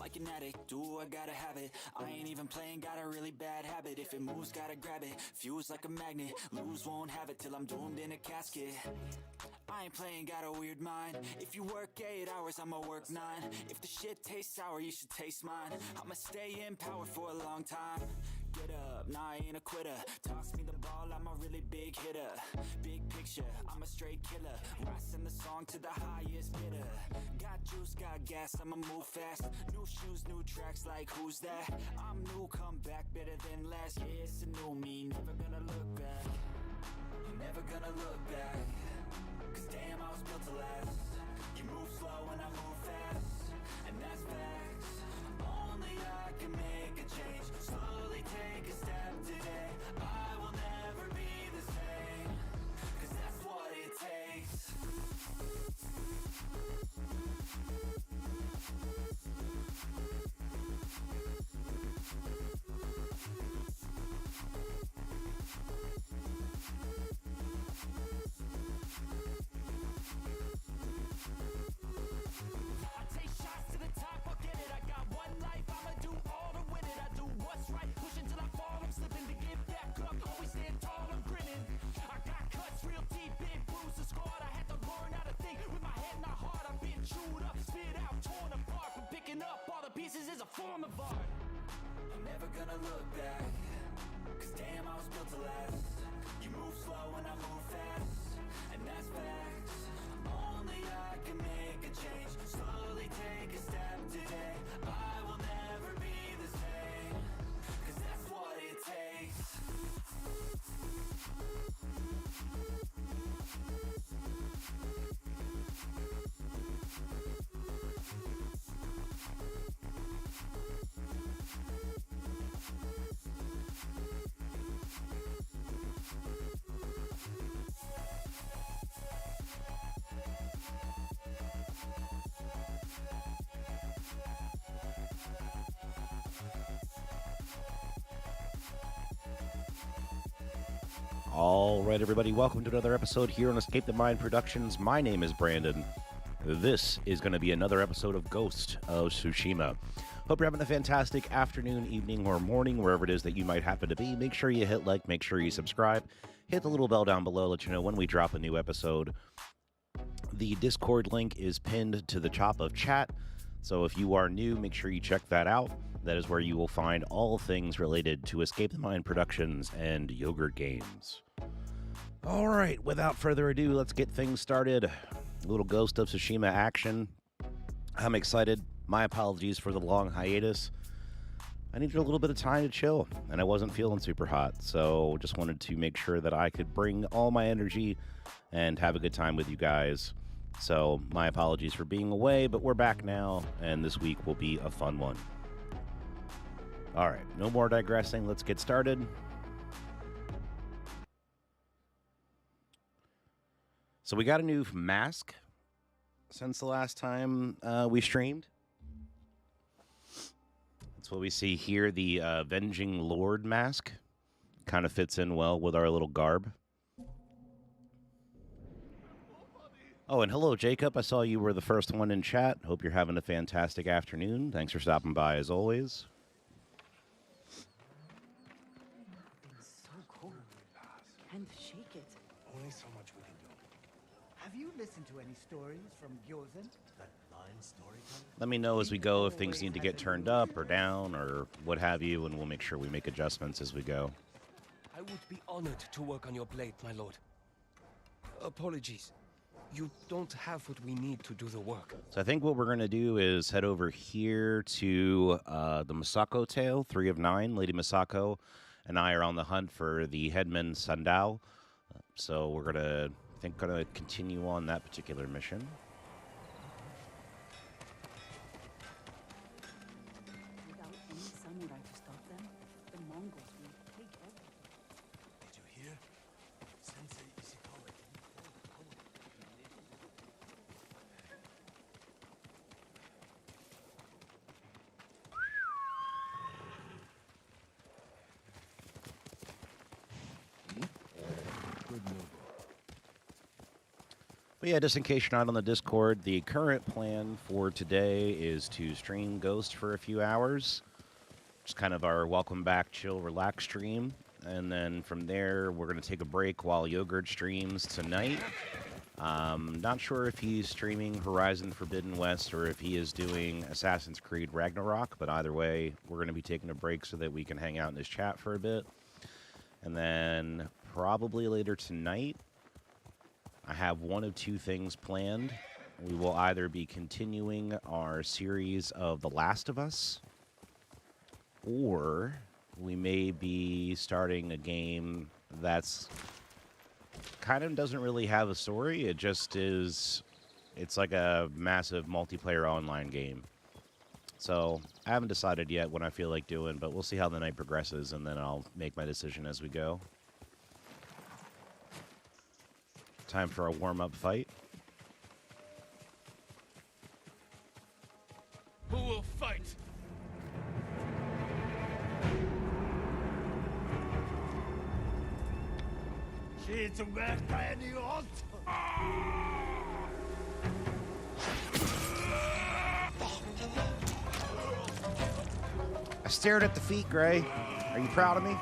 like an addict, do I gotta have it. I ain't even playing, got a really bad habit. If it moves, gotta grab it, fuse like a magnet. Lose, won't have it till I'm doomed in a casket. I ain't playing, got a weird mind. If you work 8 hours, I'ma work 9. If the shit tastes sour, you should taste mine. I'ma stay in power for a long time. Get up, nah, I ain't a quitter. Toss me the ball, I'm a really big hitter. Big picture, I'm a straight killer. Rising the song to the highest bidder. Got juice, got gas, I'ma move fast. New shoes, new tracks, like who's that? I'm new, come back, better than last. Yeah, it's a new me, never gonna look back. Never gonna look back. Cause damn, I was built to last. You move slow and I move fast, and that's facts. Only I can make a change. Slowly take a step today. I will never be the same. Cause that's what it takes. I take shots to the top, I'll get it. I got one life, I'ma do all to win it. I do what's right, push until I fall. I'm slipping to get back up, always stand tall, I'm grinning. I got cuts real deep, big bruises scarred. I had to learn how to think with my head not hard. I've been chewed up, spit out, torn apart. From picking up all the pieces is a form of art. I'm never gonna look back. Cause damn, I was built to last. You move slow and I move fast, and that's facts. Only I can make a change. Slowly take a step today. I will never be the same. Cause that's what it takes. All right, everybody, welcome to another episode here on Escape the Mind Productions. My name is Brandon. This is going to be another episode of Ghost of Tsushima. Hope you're having a fantastic afternoon, evening, or morning, wherever it is that you might happen to be. Make sure you hit like, make sure you subscribe, hit the little bell down below, let you know when we drop a new episode. The Discord link is pinned to the top of chat, so if you are new, make sure you check that out. That is where you will find all things related to Escape the Mind Productions and Yogurt Games. All right, without further ado, let's get things started. A little Ghost of Tsushima action. I'm excited. My apologies for the long hiatus. I needed a little bit of time to chill, and I wasn't feeling super hot, so just wanted to make sure that I could bring all my energy and have a good time with you guys. So my apologies for being away, but we're back now, and this week will be a fun one. All right, no more digressing. Let's get started. So we got a new mask since the last time we streamed. That's what we see here, the Avenging Lord mask. Kind of fits in well with our little garb. Oh, and hello, Jacob. I saw you were the first one in chat. Hope you're having a fantastic afternoon. Thanks for stopping by, as always. And shake it. Only so much we can do. Have you listened to any stories from Gyozen? That line storyteller? Let me know as we go if things need to get turned up or down or what have you, and we'll make sure we make adjustments as we go. I would be honored to work on your blade, my lord. Apologies. You don't have what we need to do the work. So I think what we're going to do is head over here to the Masako tale, 3 of 9. Lady Masako and I are on the hunt for the headman Sandao. So we're going to continue on that particular mission. Without any samurai to stop them, the Mongols will take everything. Did you hear? Sensei Ishikawa didn't hold the code. Good move. But yeah, just in case you're not on the Discord, the current plan for today is to stream Ghost for a few hours. Just kind of our welcome back, chill, relax stream. And then from there, we're going to take a break while Yogurt streams tonight. Not sure if he's streaming Horizon Forbidden West or if he is doing Assassin's Creed Ragnarok, but either way, we're going to be taking a break so that we can hang out in his chat for a bit. And then probably later tonight, I have one of two things planned. We will either be continuing our series of The Last of Us, or we may be starting a game that's kind of doesn't really have a story. It just is, it's like a massive multiplayer online game. So I haven't decided yet what I feel like doing, but we'll see how the night progresses, and then I'll make my decision as we go. Time for a warm-up fight. Who will fight? She's werkar ni alt. I stared at the feet, Gray. Are you proud of me?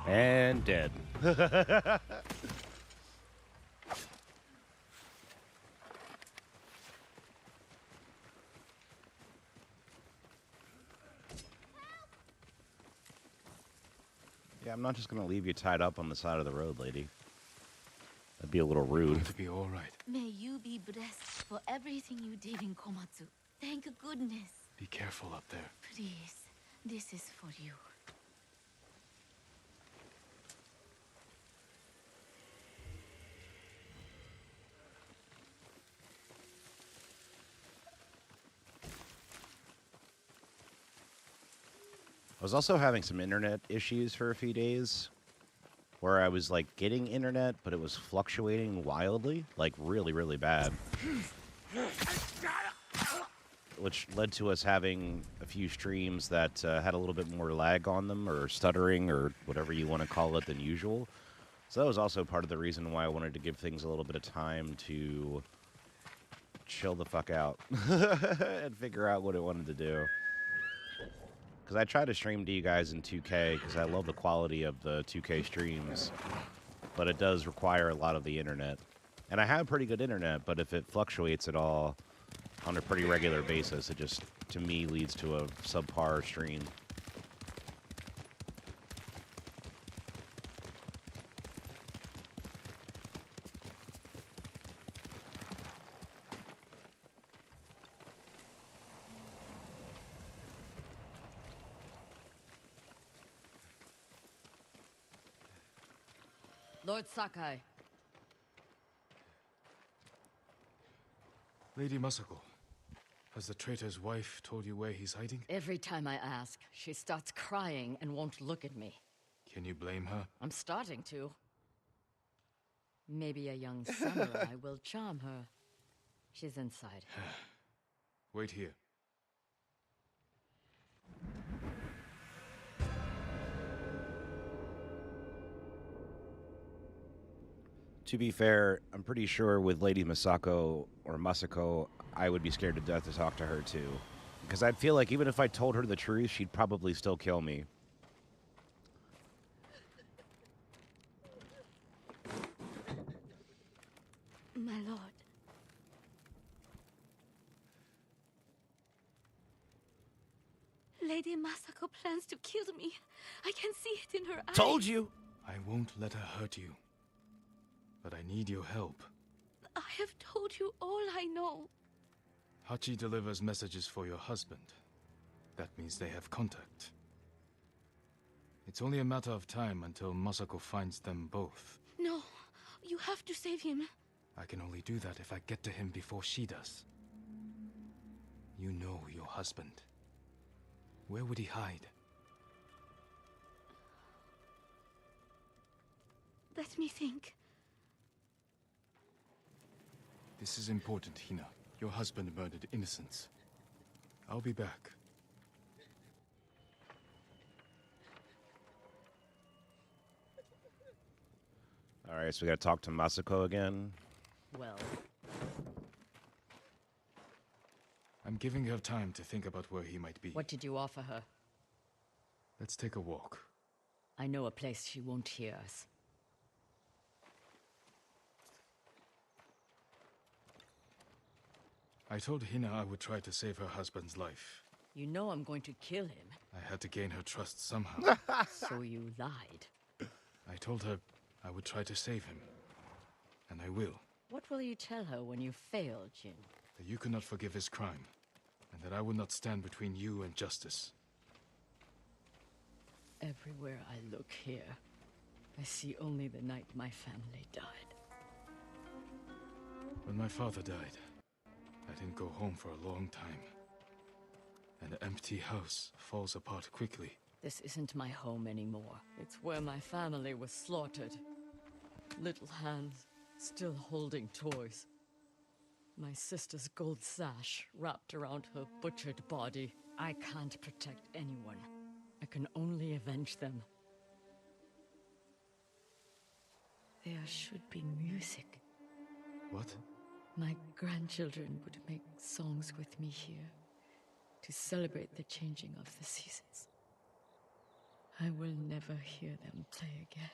And dead. Yeah, I'm not just going to leave you tied up on the side of the road, lady. That'd be a little rude. To be all right. May you be blessed for everything you did in Komatsu. Thank goodness. Be careful up there. Please, this is for you. I was also having some internet issues for a few days where I was like getting internet, but it was fluctuating wildly, like really, really bad. Which led to us having a few streams that had a little bit more lag on them, or stuttering, or whatever you want to call it, than usual. So that was also part of the reason why I wanted to give things a little bit of time to chill the fuck out and figure out what it wanted to do. Because I try to stream to you guys in 2K because I love the quality of the 2K streams, but it does require a lot of the internet. And I have pretty good internet, but if it fluctuates at all on a pretty regular basis, it just, to me, leads to a subpar stream. Lord Sakai. Lady Masako, has the traitor's wife told you where he's hiding? Every time I ask, she starts crying and won't look at me. Can you blame her? I'm starting to. Maybe a young samurai will charm her. She's inside. Wait here. To be fair, I'm pretty sure with Lady Masako, or Masako, I would be scared to death to talk to her too. Because I'd feel like even if I told her the truth, she'd probably still kill me. My lord. Lady Masako plans to kill me. I can see it in her eyes. Told you! I won't let her hurt you. But I need your help. I have told you all I know. Hachi delivers messages for your husband. That means they have contact. It's only a matter of time until Masako finds them both. No, you have to save him. I can only do that if I get to him before she does. You know your husband. Where would he hide? Let me think. This is important, Hina. Your husband murdered innocents. I'll be back. Alright, so we gotta talk to Masako again. Well, I'm giving her time to think about where he might be. what did you offer her? Let's take a walk. I know a place she won't hear us. I told Hina I would try to save her husband's life. You know I'm going to kill him, I had to gain her trust somehow. so you lied. I told her I would try to save him. And I will. What will you tell her when you fail, Jin? That you could not forgive his crime. And that I would not stand between you and justice. Everywhere I look here, I see only the night my family died. When my father died, I didn't go home for a long time. An empty house falls apart quickly. This isn't my home anymore. It's where my family was slaughtered. Little hands, still holding toys. My sister's gold sash wrapped around her butchered body. I can't protect anyone. I can only avenge them. There should be music. What? My grandchildren would make songs with me here to celebrate the changing of the seasons. I will never hear them play again.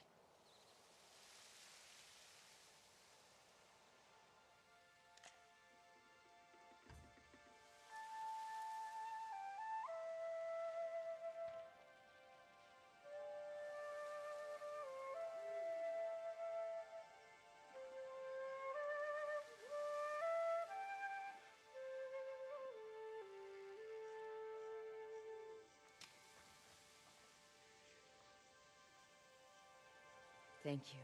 Thank you.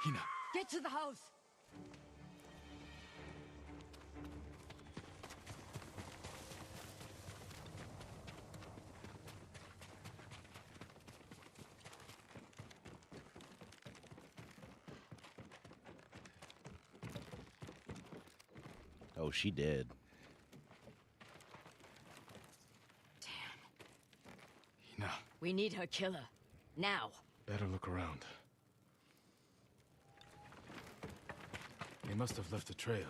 Hina! Get to the house! Oh, she did. Hina, We need her killer. Now. better look around. They must have left a trail.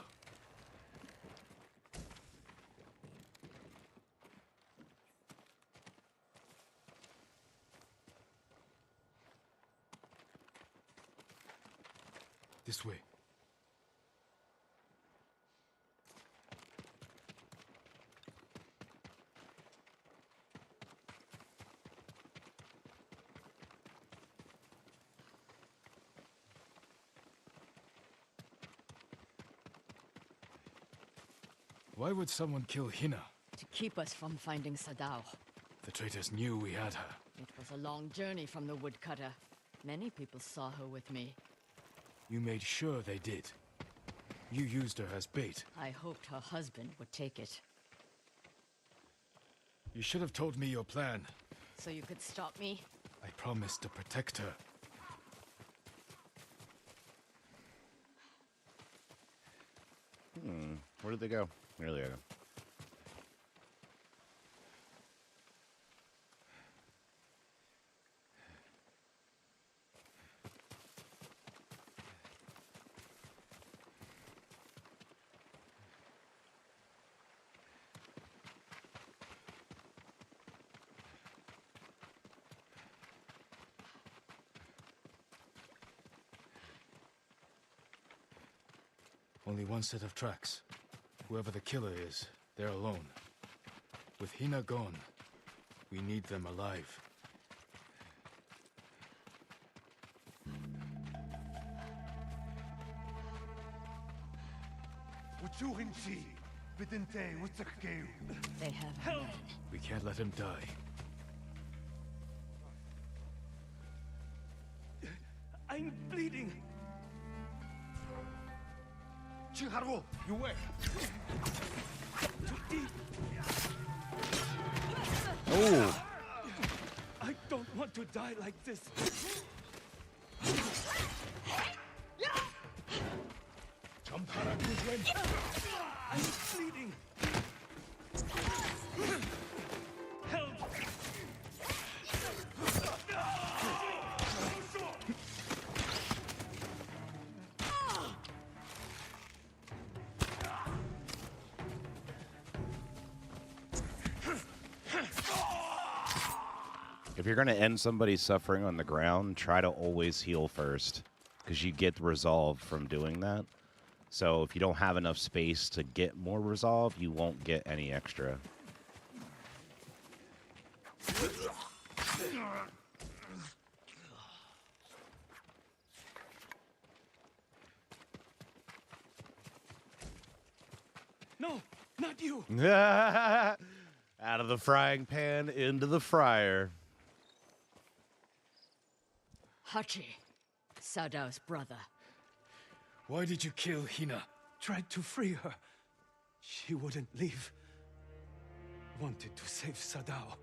This way. Why would someone kill Hina? To keep us from finding Sadao. The traitors knew we had her. It was a long journey from the woodcutter. Many people saw her with me. You made sure they did. You used her as bait. I hoped her husband would take it. You should have told me your plan. So you could stop me? I promised to protect her. Where did they go? There they go. Only one set of tracks. Whoever the killer is, they're alone. With Hina gone, we need them alive. They have help. We can't let him die. I'm bleeding. Chiharu, you wait. To eat. Oh, I don't want to die like this. I'm bleeding. Help! if you're going to end somebody's suffering on the ground, try to always heal first, because you get resolve from doing that. So if you don't have enough space to get more resolve, you won't get any extra. No, not you. Out of the frying pan into the fryer. Hachi, Sadao's brother. Why did you kill Hina? Tried to free her. She wouldn't leave. Wanted to save Sadao.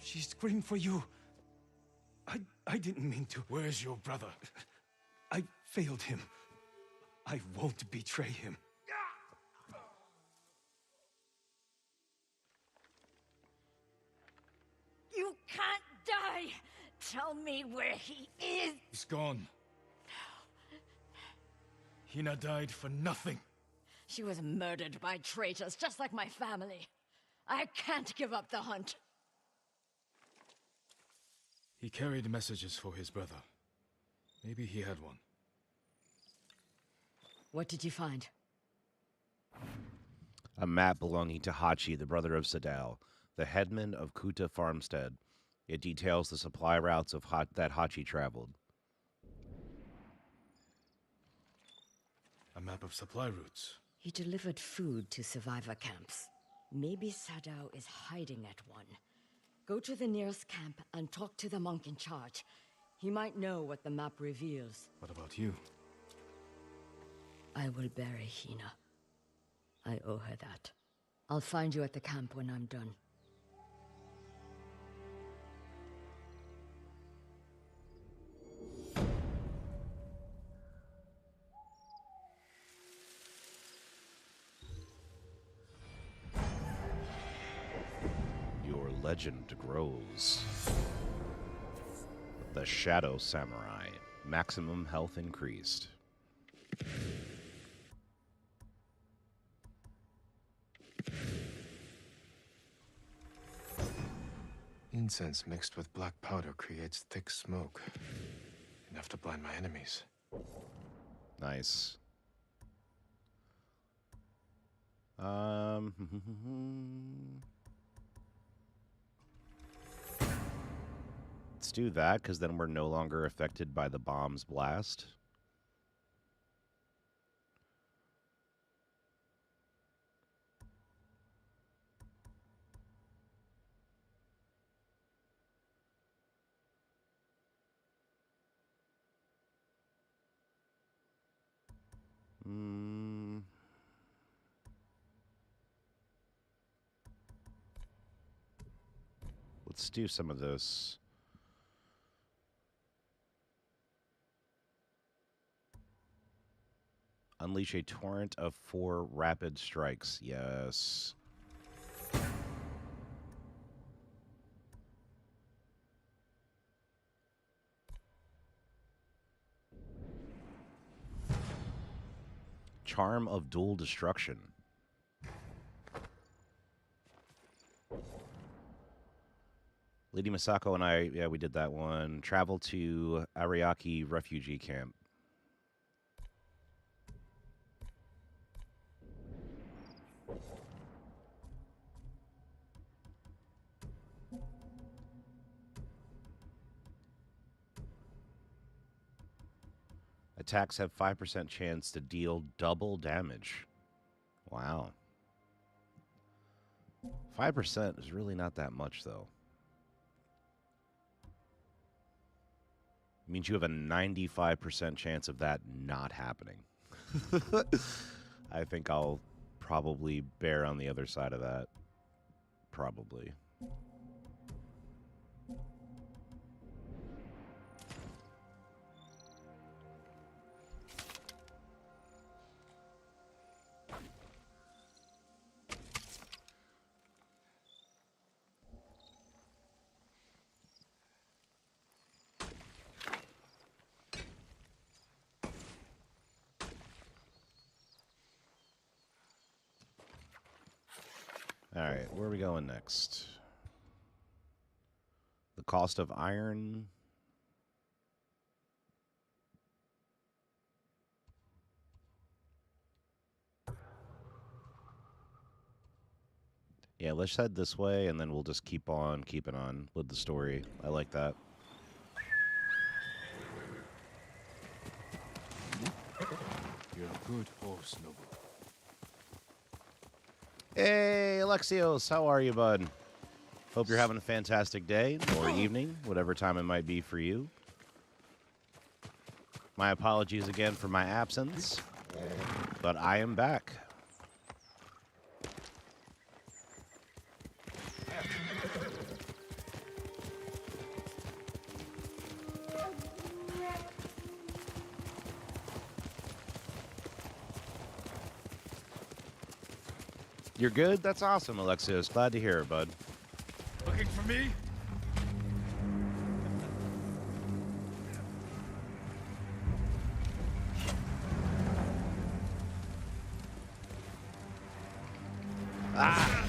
She screamed for you. I didn't mean to. Where's your brother? I failed him. I won't betray him. You can't die! Tell me where he is! He's gone. Hina died for nothing. She was murdered by traitors, just like my family. I can't give up the hunt. He carried messages for his brother. Maybe he had one. What did you find? A map belonging to Hachi, the brother of Sadao, the headman of Kuta Farmstead. It details the supply routes of that Hachi traveled. A map of supply routes. He delivered food to survivor camps. Maybe Sadao is hiding at one. Go to the nearest camp and talk to the monk in charge. He might know what the map reveals. What about you? I will bury Hina. I owe her that. I'll find you at the camp when I'm done. Your legend grows. The Shadow Samurai. Maximum health increased. Incense mixed with black powder creates thick smoke. Enough to blind my enemies. Nice. Let's do that, because then we're no longer affected by the bomb's blast. Let's do some of this. Unleash a torrent of 4 rapid strikes. Yes. Charm of dual destruction. Lady Misako and I, yeah, we did that one. Travel to Ariake refugee camp. Attacks have 5% chance to deal double damage. Wow. 5% is really not that much, though. It means you have a 95% chance of that not happening. I think I'll probably bear on the other side of that. Probably. All right, where are we going next? The cost of iron. Yeah, let's head this way, and then we'll just keep on keeping on with the story. I like that. You're a good horse, Noble. Hey, Alexios, how are you, bud? Hope you're having a fantastic day or evening, whatever time it might be for you. My apologies again for my absence, but I am back. You're good? That's awesome, Alexios. Glad to hear it, bud. Looking for me? Ah!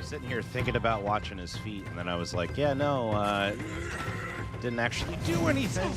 Sitting here thinking about watching his feet, and then I was like, yeah, no, didn't actually do anything.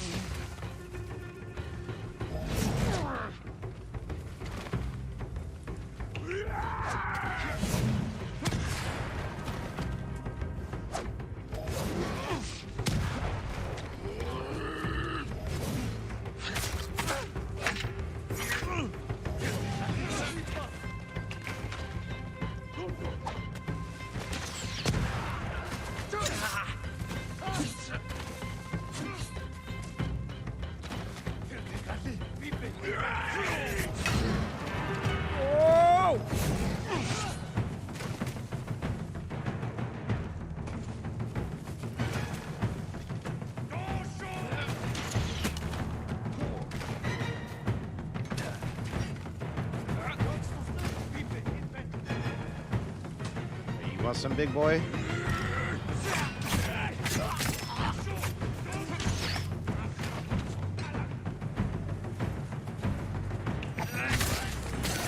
You want some, big boy?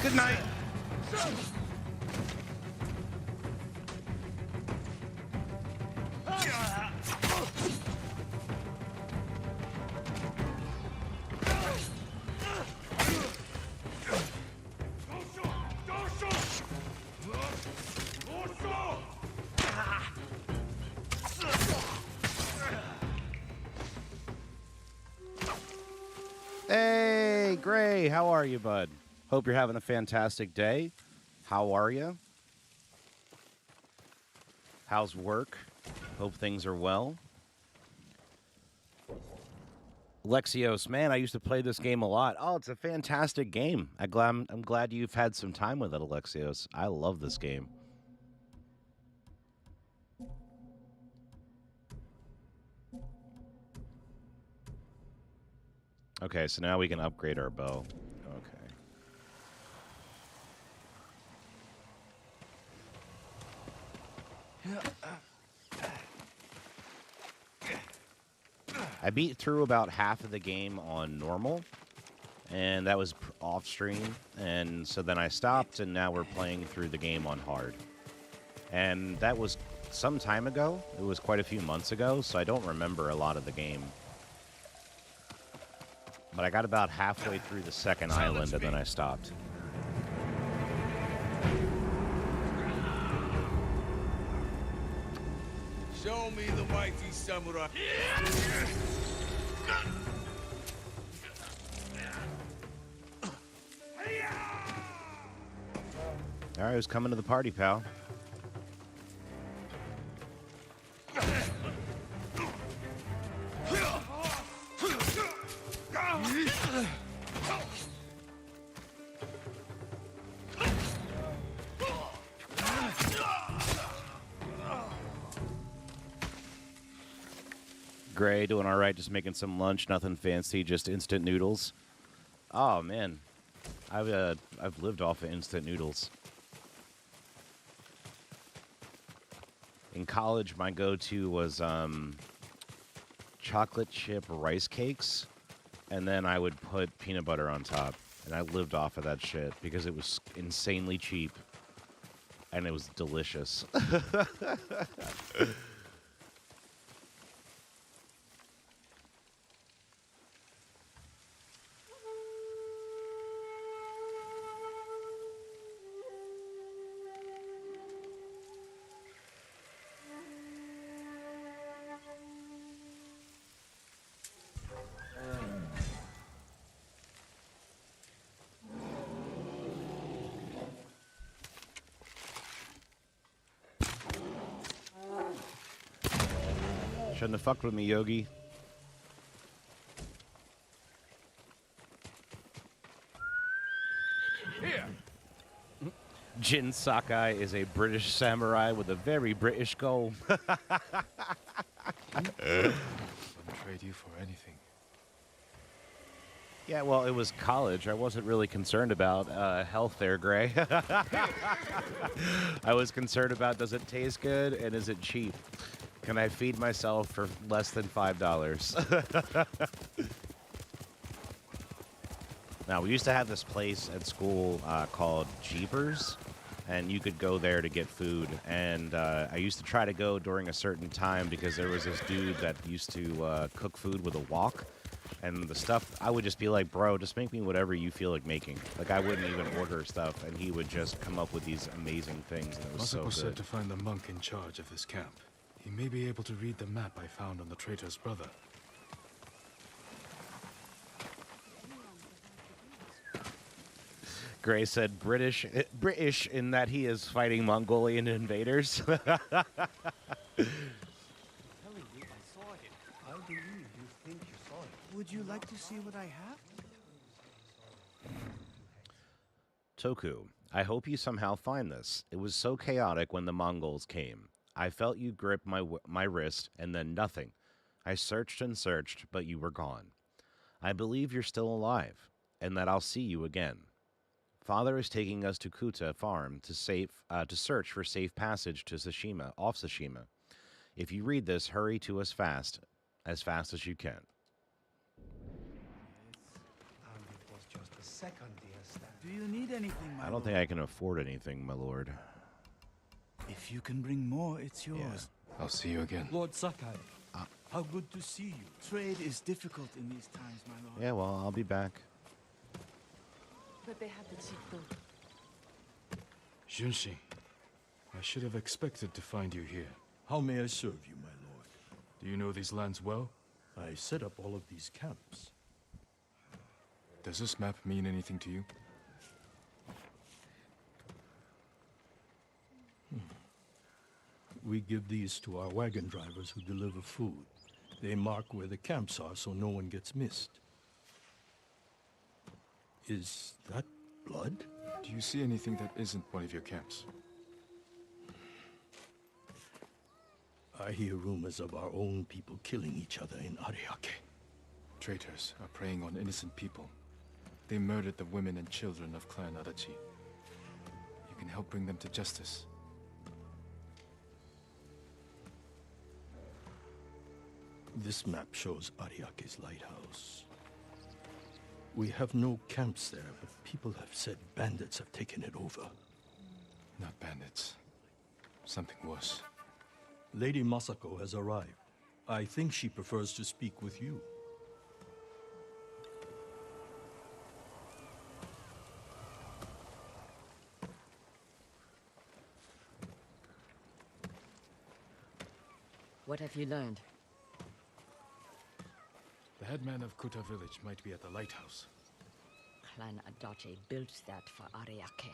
Good night. Hey, Gray, how are you, bud? Hope you're having a fantastic day. How are you? How's work? Hope things are well. Alexios, man, I used to play this game a lot. Oh, it's a fantastic game. I'm glad you've had some time with it, Alexios. I love this game. Okay, so now we can upgrade our bow. Okay. I beat through about half of the game on normal, and that was off stream, and so then I stopped, and now we're playing through the game on hard. And that was some time ago. It was quite a few months ago, so I don't remember a lot of the game. But I got about halfway through the second island, and then I stopped. Show me the mighty samurai. All right, who's coming to the party, pal? Gray, doing all right, just making some lunch, nothing fancy, just instant noodles. Oh, man. I've lived off of instant noodles. In college, my go-to was chocolate chip rice cakes, and then I would put peanut butter on top, and I lived off of that shit because it was insanely cheap, and it was delicious. Shouldn't have fucked with me, Yogi. Here. Jin Sakai is a British samurai with a very British goal. Wouldn't trade you for anything. Yeah, well, it was college. I wasn't really concerned about health there, Gray. I was concerned about, does it taste good and is it cheap? Can I feed myself for less than $5? Now, we used to have this place at school called Jeepers, and you could go there to get food. And I used to try to go during a certain time because there was this dude that used to cook food with a wok. And the stuff, I would just be like, bro, just make me whatever you feel like making. Like, I wouldn't even order stuff, and he would just come up with these amazing things, and it was so Masako good. said to find the monk in charge of this camp. He may be able to read the map I found on the traitor's brother. Gray said British in that he is fighting Mongolian invaders. Telling you, I saw it. I believe you think you saw it. Would you like to see what I have? Toku, I hope you somehow find this. It was so chaotic when the Mongols came. I felt you grip my wrist, and then nothing. I searched and searched, but you were gone. I believe you're still alive, and that I'll see you again. Father is taking us to Kuta Farm to search for safe passage to Tsushima, off Tsushima. If you read this, hurry to us fast as you can. It was just a second, dear Stan. Do you need anything, my I don't think I can afford anything, my lord. If you can bring more, it's yours. I'll see you again. Lord Sakai, how good to see you. Trade is difficult in these times, my lord. Yeah, well, I'll be back. But they have the cheap food. Junshi, I should have expected to find you here. How may I serve you, my lord? Do you know these lands well? I set up all of these camps. Does this map mean anything to you? We give these to our wagon drivers who deliver food. They mark where the camps are so no one gets missed. Is that blood? Do you see anything that isn't one of your camps? I hear rumors of our own people killing each other in Ariake. Traitors are preying on innocent people. They murdered the women and children of Clan Adachi. You can help bring them to justice. This map shows Ariake's lighthouse. We have no camps there, but people have said bandits have taken it over. Not bandits. Something worse. Lady Masako has arrived. I think she prefers to speak with you. What have you learned? The headman of Kuta village might be at the lighthouse. Clan Adachi built that for Ariake.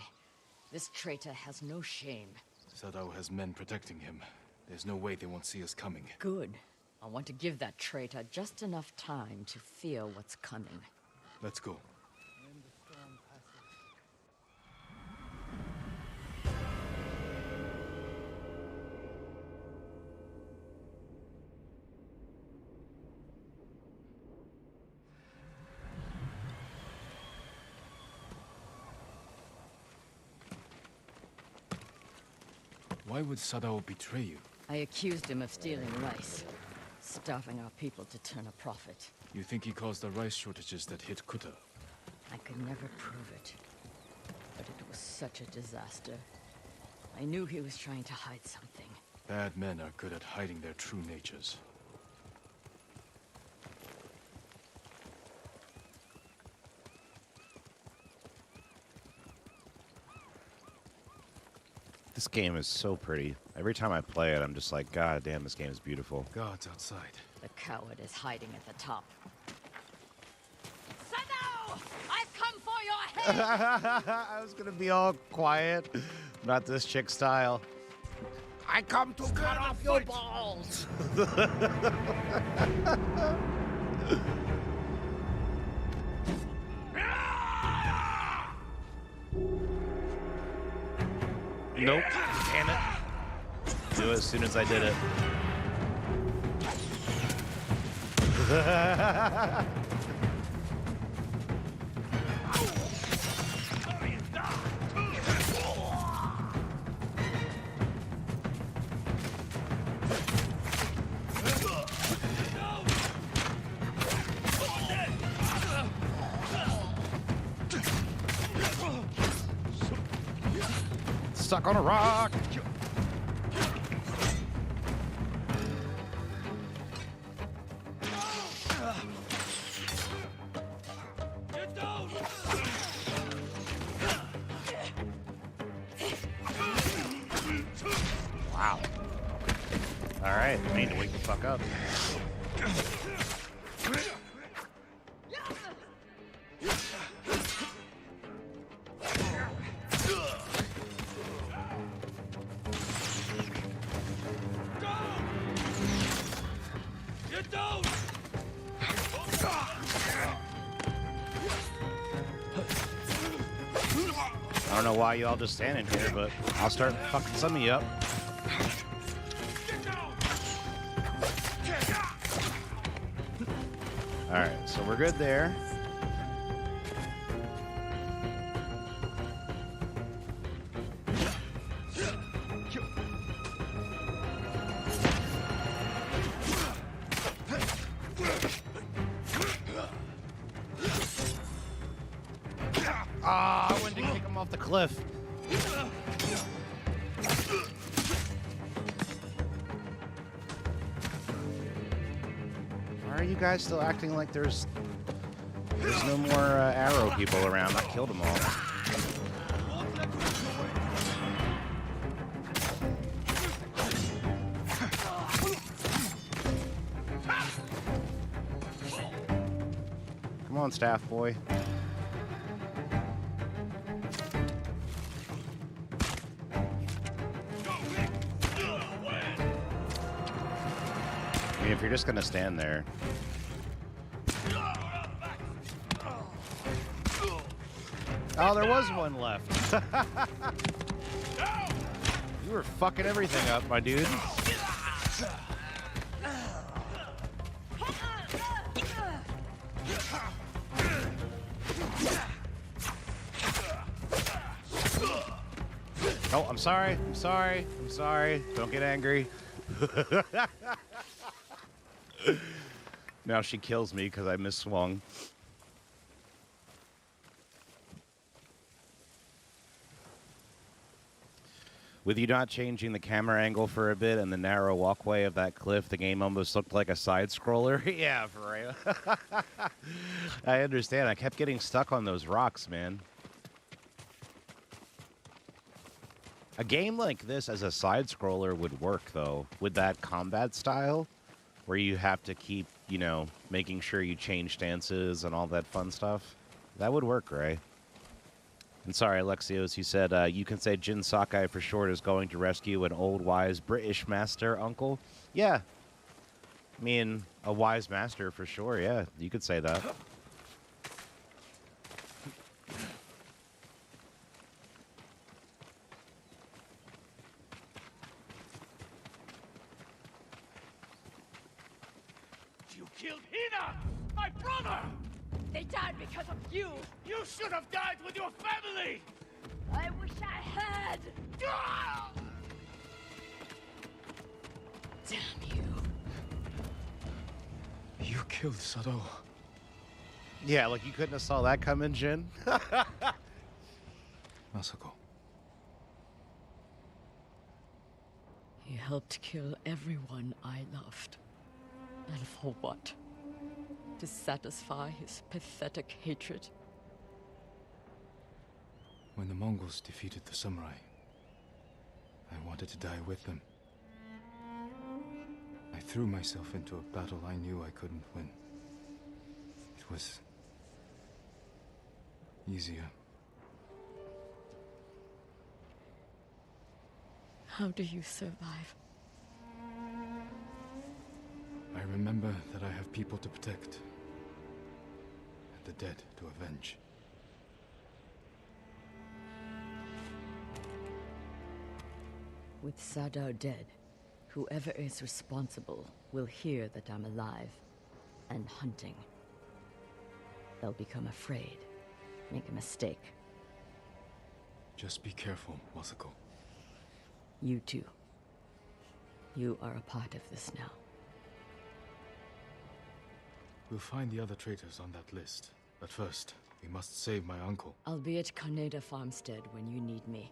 This traitor has no shame. Sadao has men protecting him. There's no way they won't see us coming. Good. I want to give that traitor just enough time to fear what's coming. Let's go. Why would Sadao betray you? I accused him of stealing rice, starving our people to turn a profit. You think he caused the rice shortages that hit Kuta? I could never prove it, but it was such a disaster. I knew he was trying to hide something. Bad men are good at hiding their true natures. This game is so pretty. Every time I play it, I'm just like, God damn, this game is beautiful. Guards outside. The coward is hiding at the top. Sadao! I've come for your head! I was gonna be all quiet. Not this chick style. I come to cut off your balls! Nope. Damn it. Do it as soon as I did it. Stuck on a rock. Wow. All right, I need to wake the fuck up. I don't know why you all just standing here, but I'll start fucking some of you up. Alright, so we're good there. Ah, I wanted to kick him off the cliff. Why are you guys still acting like there's no more arrow people around? I killed them all. Come on, staff boy. I mean, if you're just gonna stand there. Oh, there was one left. You were fucking everything up, my dude. Oh, I'm sorry. I'm sorry. I'm sorry. Don't get angry. Now she kills me because I misswung. With you not changing the camera angle for a bit and the narrow walkway of that cliff, the game almost looked like a side-scroller. Yeah, for real. I understand. I kept getting stuck on those rocks, man. A game like this as a side-scroller would work, though, with that combat style, where you have to keep, you know, making sure you change stances and all that fun stuff. That would work, Ray. And sorry, Alexios, you said you can say Jin Sakai for short is going to rescue an old, wise British master uncle. Yeah. I mean, a wise master for sure, yeah. You could say that. You killed Hina! My brother! They died because of you! You should have died with your family! I wish I had! Ah! Damn you. You killed Sado. Yeah, like you couldn't have saw that coming, Jin. Masako. He helped kill everyone I loved. And for what? To satisfy his pathetic hatred? When the Mongols defeated the samurai, I wanted to die with them. I threw myself into a battle I knew I couldn't win. It was easier. How do you survive? I remember that I have people to protect, and the dead to avenge. With Sadao dead, whoever is responsible will hear that I'm alive and hunting. They'll become afraid, make a mistake. Just be careful, Masako. You too. You are a part of this now. We'll find the other traitors on that list. But first, we must save my uncle. I'll be at Kaneda Farmstead when you need me.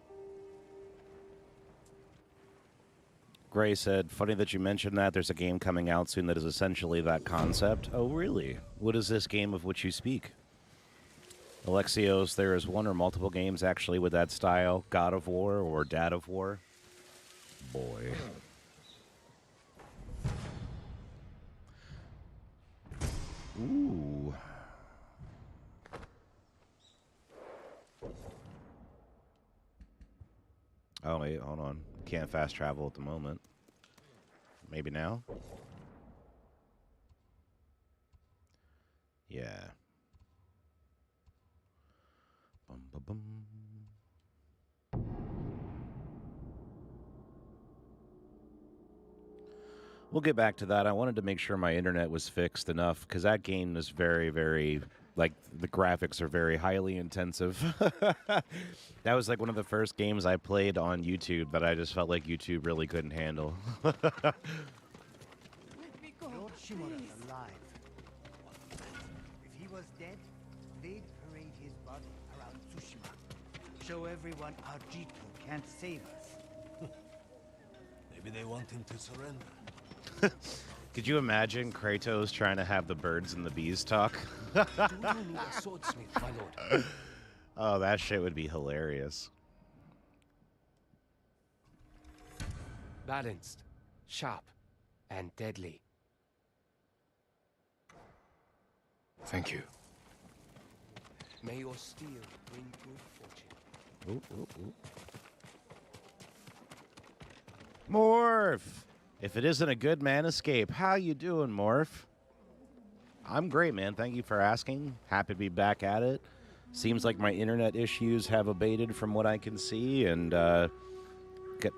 Gray said, funny that you mentioned that. There's a game coming out soon that is essentially that concept. Oh, really? What is this game of which you speak? Alexios, there is one or multiple games actually with that style. God of War or Dad of War. Boy. Ooh. Oh, wait, hold on. Can't fast travel at the moment. Maybe now? Yeah. Bum, bum, bum. We'll get back to that. I wanted to make sure my internet was fixed enough because that game is very, very, like, the graphics are very highly intensive. That was like one of the first games I played on YouTube that I just felt like YouTube really couldn't handle. Lord Shimura's alive. If he was dead, they'd parade his body around Tsushima. Show everyone our Jito can't save us. Maybe they want him to surrender. Could you imagine Kratos trying to have the birds and the bees talk? Do you need a swordsmith, my lord? Oh, that shit would be hilarious. Balanced, sharp, and deadly. Thank you. May your steel bring good fortune. Ooh, ooh, ooh. Morph! If it isn't a good man escape, how you doing, Morph? I'm great, man. Thank you for asking. Happy to be back at it. Seems like my internet issues have abated from what I can see, and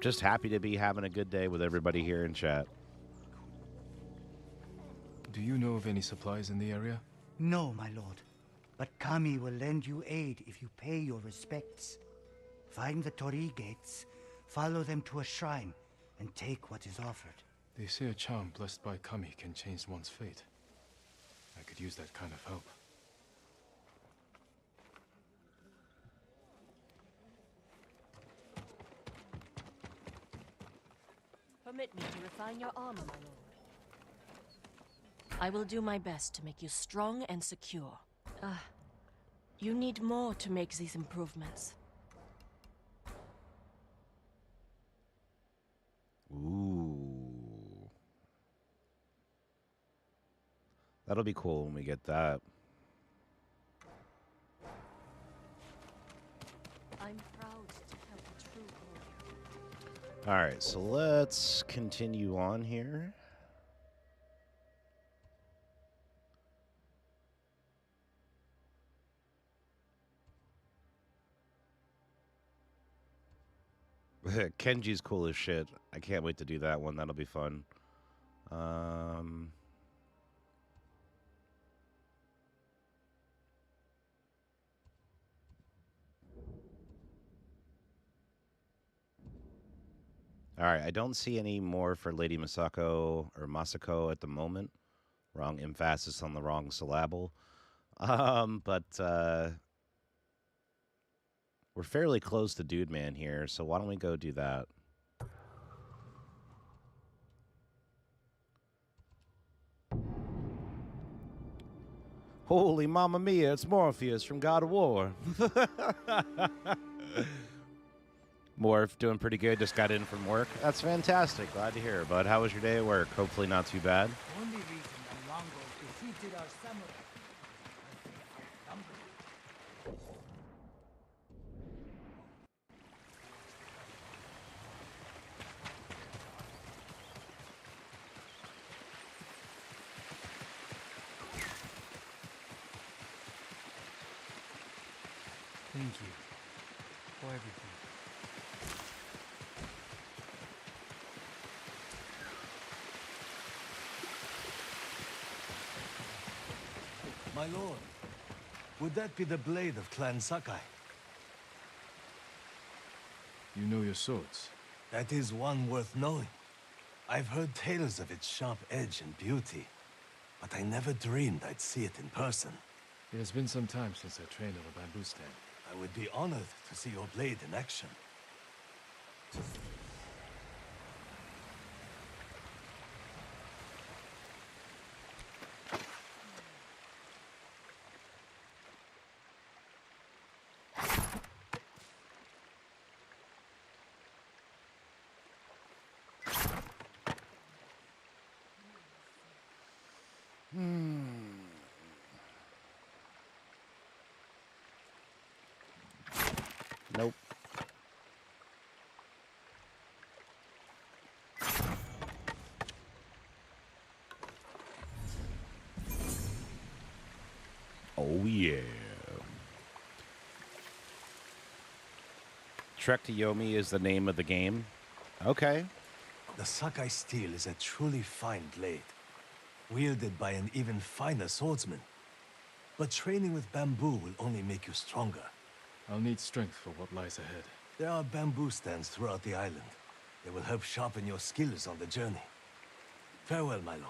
just happy to be having a good day with everybody here in chat. Do you know of any supplies in the area? No, my lord. But Kami will lend you aid if you pay your respects. Find the Torii gates, follow them to a shrine, and take what is offered. They say a charm blessed by Kami can change one's fate. I could use that kind of help. Permit me to refine your armor, my lord. I will do my best to make you strong and secure. You need more to make these improvements. Ooh. That'll be cool when we get that. I'm proud to help a true warrior. All right, so let's continue on here. Kenji's cool as shit. I can't wait to do that one. That'll be fun. All right, I don't see any more for Lady Masako or Masako at the moment. Wrong emphasis on the wrong syllable. But we're fairly close to Dude Man here, so why don't we go do that? Holy Mamma Mia, it's Morpheus from God of War. Morph, doing pretty good. Just got in from work. That's fantastic. Glad to hear. Bud, how was your day at work? Hopefully not too bad. Only reason Mongols defeated our samurai. Thank you for everything. My lord, would that be the blade of Clan Sakai? You know your swords. That is one worth knowing. I've heard tales of its sharp edge and beauty, but I never dreamed I'd see it in person. It has been some time since I trained on a bamboo stand. I would be honored to see your blade in action. Nope. Oh, yeah. Trek to Yomi is the name of the game. Okay. The Sakai steel is a truly fine blade, wielded by an even finer swordsman. But training with bamboo will only make you stronger. I'll need strength for what lies ahead. There are bamboo stands throughout the island. They will help sharpen your skills on the journey. Farewell, my lord.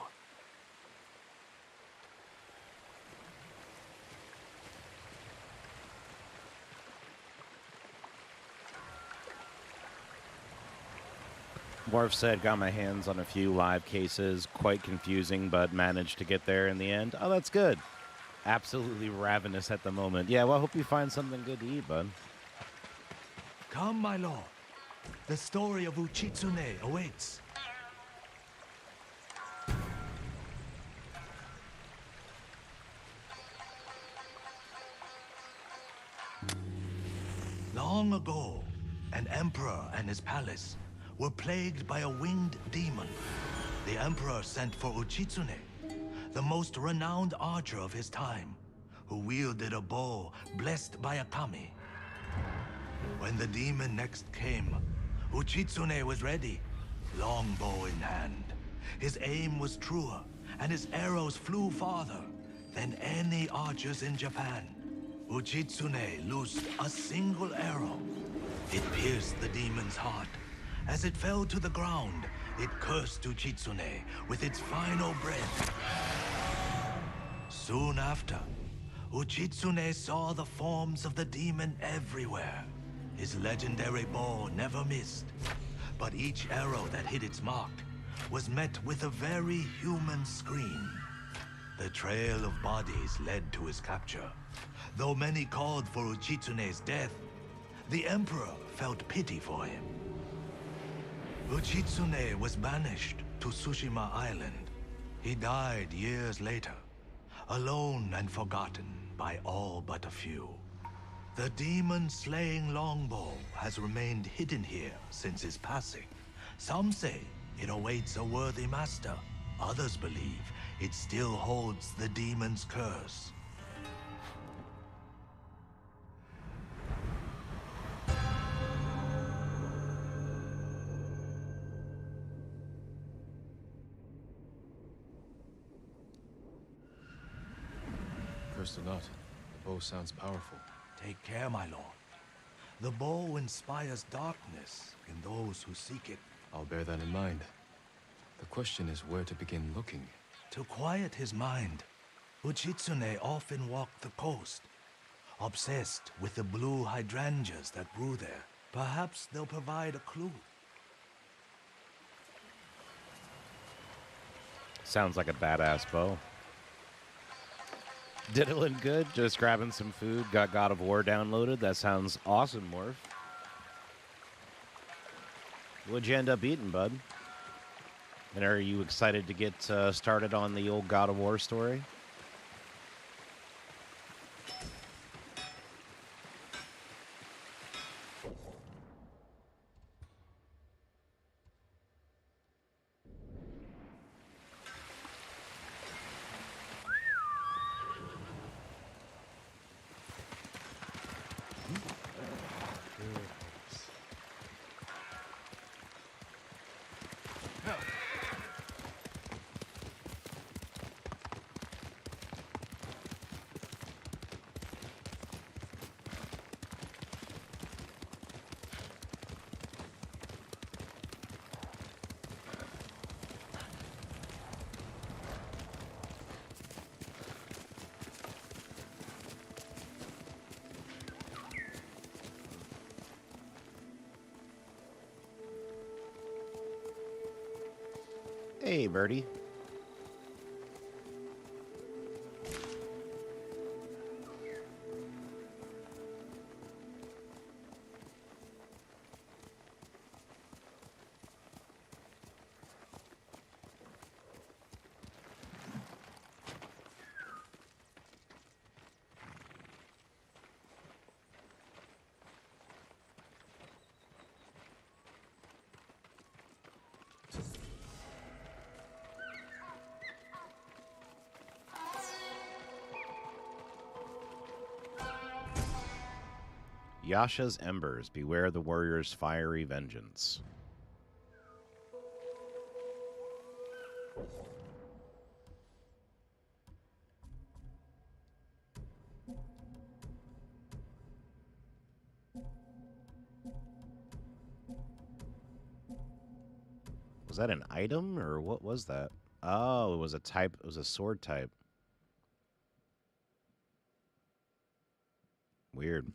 Morph said, got my hands on a few live cases. Quite confusing, but managed to get there in the end. Oh, that's good. Absolutely ravenous at the moment. Yeah, well, I hope you find something good to eat, bud. Come, my lord. The story of Uchitsune awaits. Long ago, an emperor and his palace were plagued by a winged demon. The emperor sent for Uchitsune, the most renowned archer of his time, who wielded a bow blessed by a kami. When the demon next came, Uchitsune was ready, longbow in hand. His aim was truer, and his arrows flew farther than any archers in Japan. Uchitsune loosed a single arrow. It pierced the demon's heart. As it fell to the ground, it cursed Uchitsune with its final breath. Soon after, Uchitsune saw the forms of the demon everywhere. His legendary bow never missed, but each arrow that hit its mark was met with a very human scream. The trail of bodies led to his capture. Though many called for Uchitsune's death, the Emperor felt pity for him. Uchitsune was banished to Tsushima Island. He died years later, alone and forgotten by all but a few. The demon-slaying longbow has remained hidden here since his passing. Some say it awaits a worthy master. Others believe it still holds the demon's curse. Cursed or not, the bow sounds powerful. Take care, my lord. The bow inspires darkness in those who seek it. I'll bear that in mind. The question is where to begin looking. To quiet his mind, Uchitsune often walked the coast, obsessed with the blue hydrangeas that grew there. Perhaps they'll provide a clue. Sounds like a badass bow. Diddling good, just grabbing some food, got God of War downloaded. That sounds awesome, Morph. What'd you end up eating, bud? And are you excited to get started on the old God of War story? Hey, birdie. Yasha's Embers, beware the warrior's fiery vengeance. Was that an item, or what was that? Oh, it was a type, it was a sword type. Weird.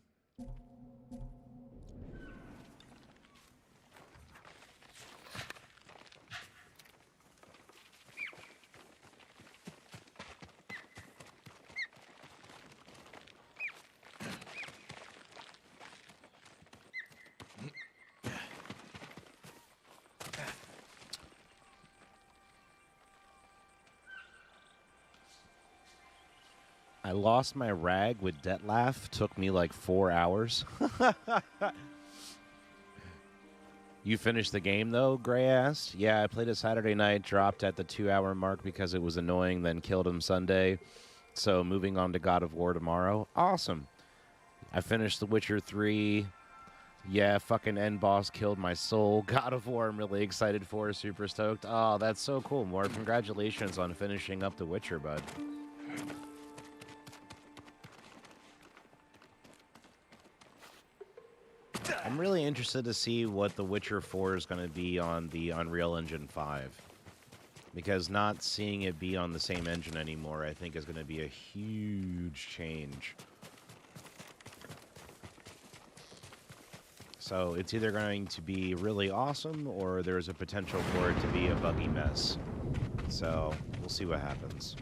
I lost my rag with Detlaf. Took me like 4 hours. You finished the game, though? Gray asked. Yeah, I played it Saturday night, dropped at the 2-hour mark because it was annoying, then killed him Sunday. So moving on to God of War tomorrow. Awesome. I finished The Witcher 3. Yeah, fucking end boss killed my soul. God of War, I'm really excited for. Super stoked. Oh, that's so cool. More congratulations on finishing up The Witcher, bud. I'm really interested to see what The Witcher 4 is going to be on the Unreal Engine 5. Because not seeing it be on the same engine anymore, I think, is going to be a huge change. So it's either going to be really awesome, or there's a potential for it to be a buggy mess. So we'll see what happens.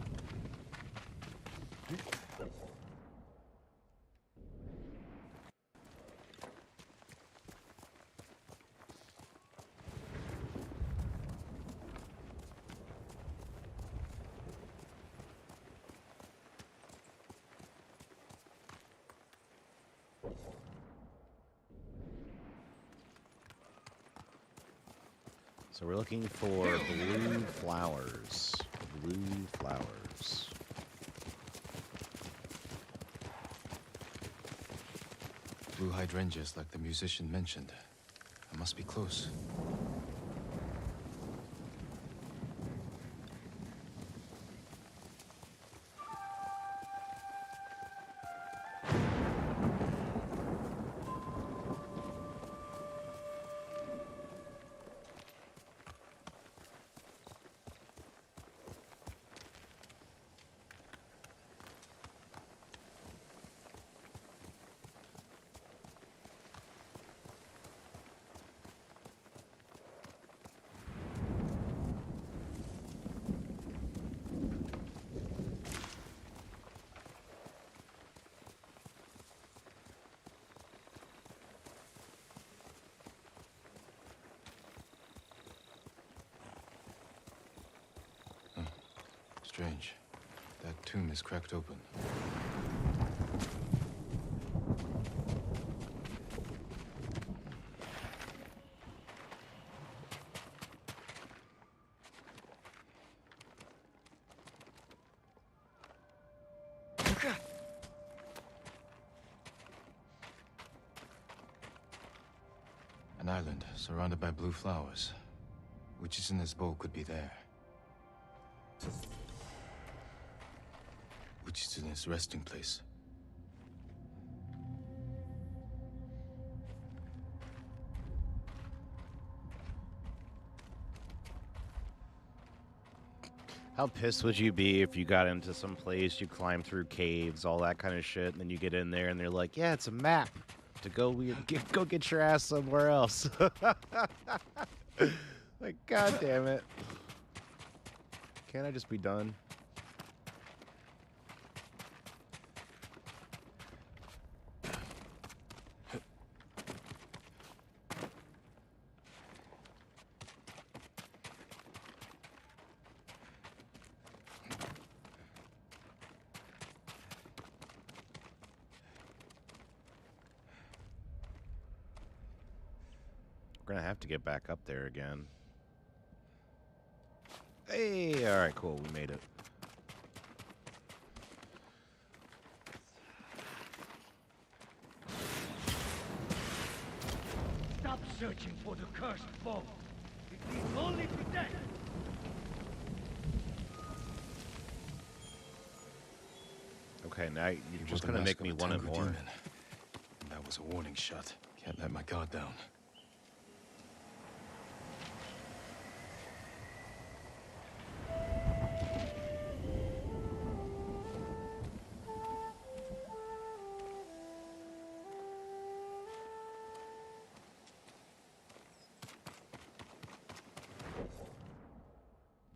So we're looking for blue flowers. Blue flowers. Blue hydrangeas like the musician mentioned. I must be close. Strange. That tomb is cracked open. An island surrounded by blue flowers. Witches in this bowl could be there. Which is in his resting place. How pissed would you be if you got into some place, you climb through caves, all that kind of shit, and then you get in there and they're like, yeah, it's a map to go get your ass somewhere else. Like, god damn it. Can't I just be done? We're gonna have to get back up there again. Hey, alright, cool, we made it. Stop searching for the cursed bow. It leads only to death. Okay, now you're just gonna make me want it more. Demon. That was a warning shot. Can't let my guard down.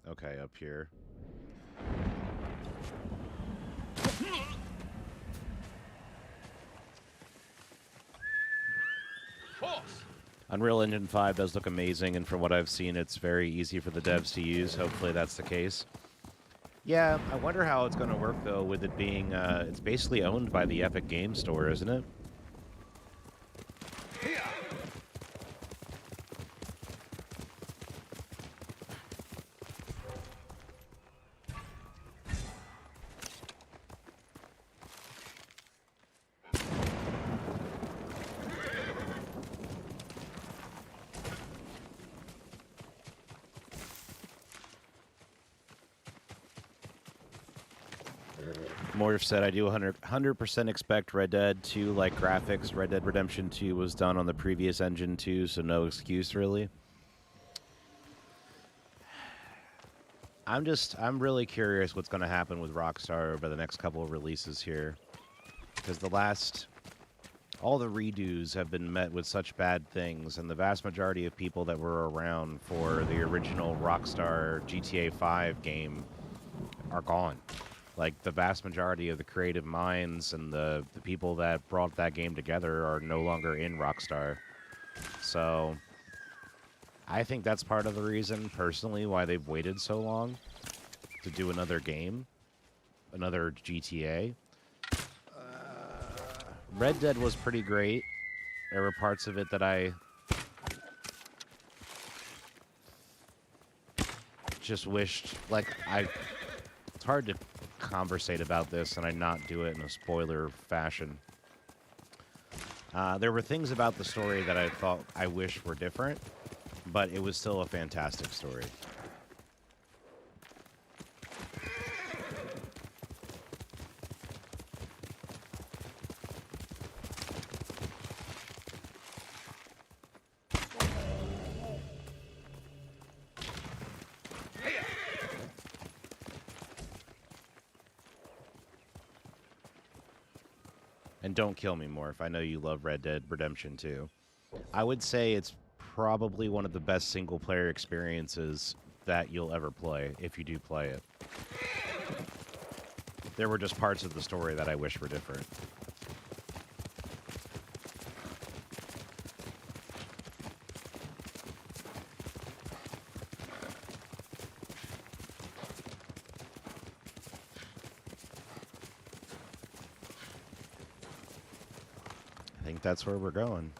Okay, up here. Unreal Engine 5 does look amazing, and from what I've seen, it's very easy for the devs to use. Hopefully that's the case. Yeah, I wonder how it's going to work, though, with it being... it's basically owned by the Epic Game Store, isn't it? Morph said, I do 100% expect Red Dead 2 like graphics. Red Dead Redemption 2 was done on the previous engine too, so no excuse really. I'm really curious what's going to happen with Rockstar over the next couple of releases here. Because all the redos have been met with such bad things, and the vast majority of people that were around for the original Rockstar GTA 5 game are gone. Like, the vast majority of the creative minds and the people that brought that game together are no longer in Rockstar. So, I think that's part of the reason, personally, why they've waited so long to do another game. Another GTA. Red Dead was pretty great. There were parts of it that I just wished, like, it's hard to conversate about this and I not do it in a spoiler fashion. There were things about the story that I thought I wish were different, but it was still a fantastic story. And don't kill me, Morph. I know you love Red Dead Redemption 2. I would say it's probably one of the best single-player experiences that you'll ever play, if you do play it. There were just parts of the story that I wish were different. I think that's where we're going.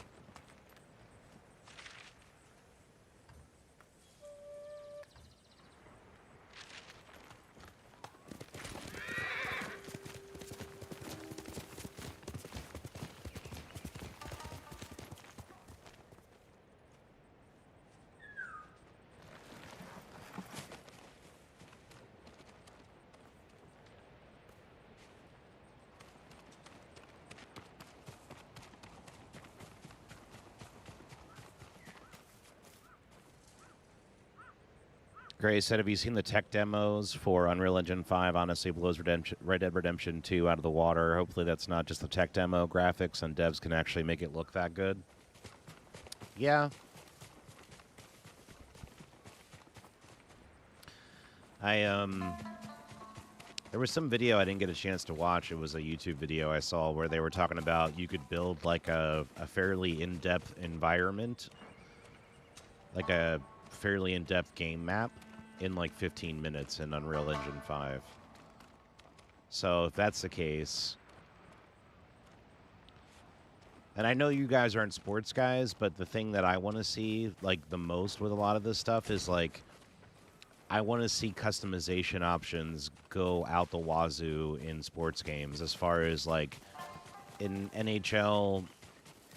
Gray said, have you seen the tech demos for Unreal Engine 5? Honestly, blows Red Dead Redemption 2 out of the water. Hopefully that's not just the tech demo graphics and devs can actually make it look that good. Yeah. There was some video I didn't get a chance to watch. It was a YouTube video I saw where they were talking about you could build like a fairly in-depth environment, like a fairly in-depth game map in like 15 minutes in Unreal Engine 5. So if that's the case, and I know you guys aren't sports guys, but the thing that I want to see like the most with a lot of this stuff is like I want to see customization options go out the wazoo in sports games, as far as like in NHL,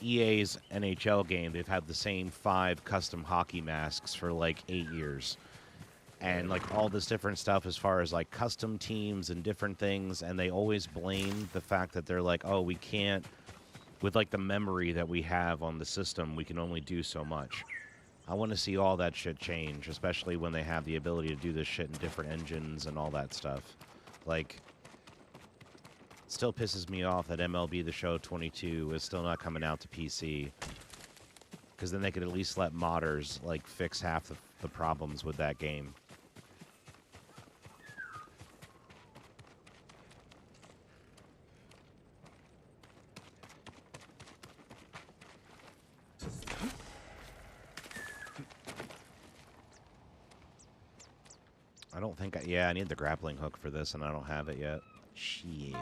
EA's NHL game, they've had the same 5 custom hockey masks for like 8 years. And like all this different stuff as far as like custom teams and different things, and they always blame the fact that they're like, oh, we can't, with like the memory that we have on the system, we can only do so much. I want to see all that shit change, especially when they have the ability to do this shit in different engines and all that stuff. Like, it still pisses me off that MLB The Show 22 is still not coming out to PC. Because then they could at least let modders, like, fix half the problems with that game. I don't think yeah, I need the grappling hook for this, and I don't have it yet. Shit.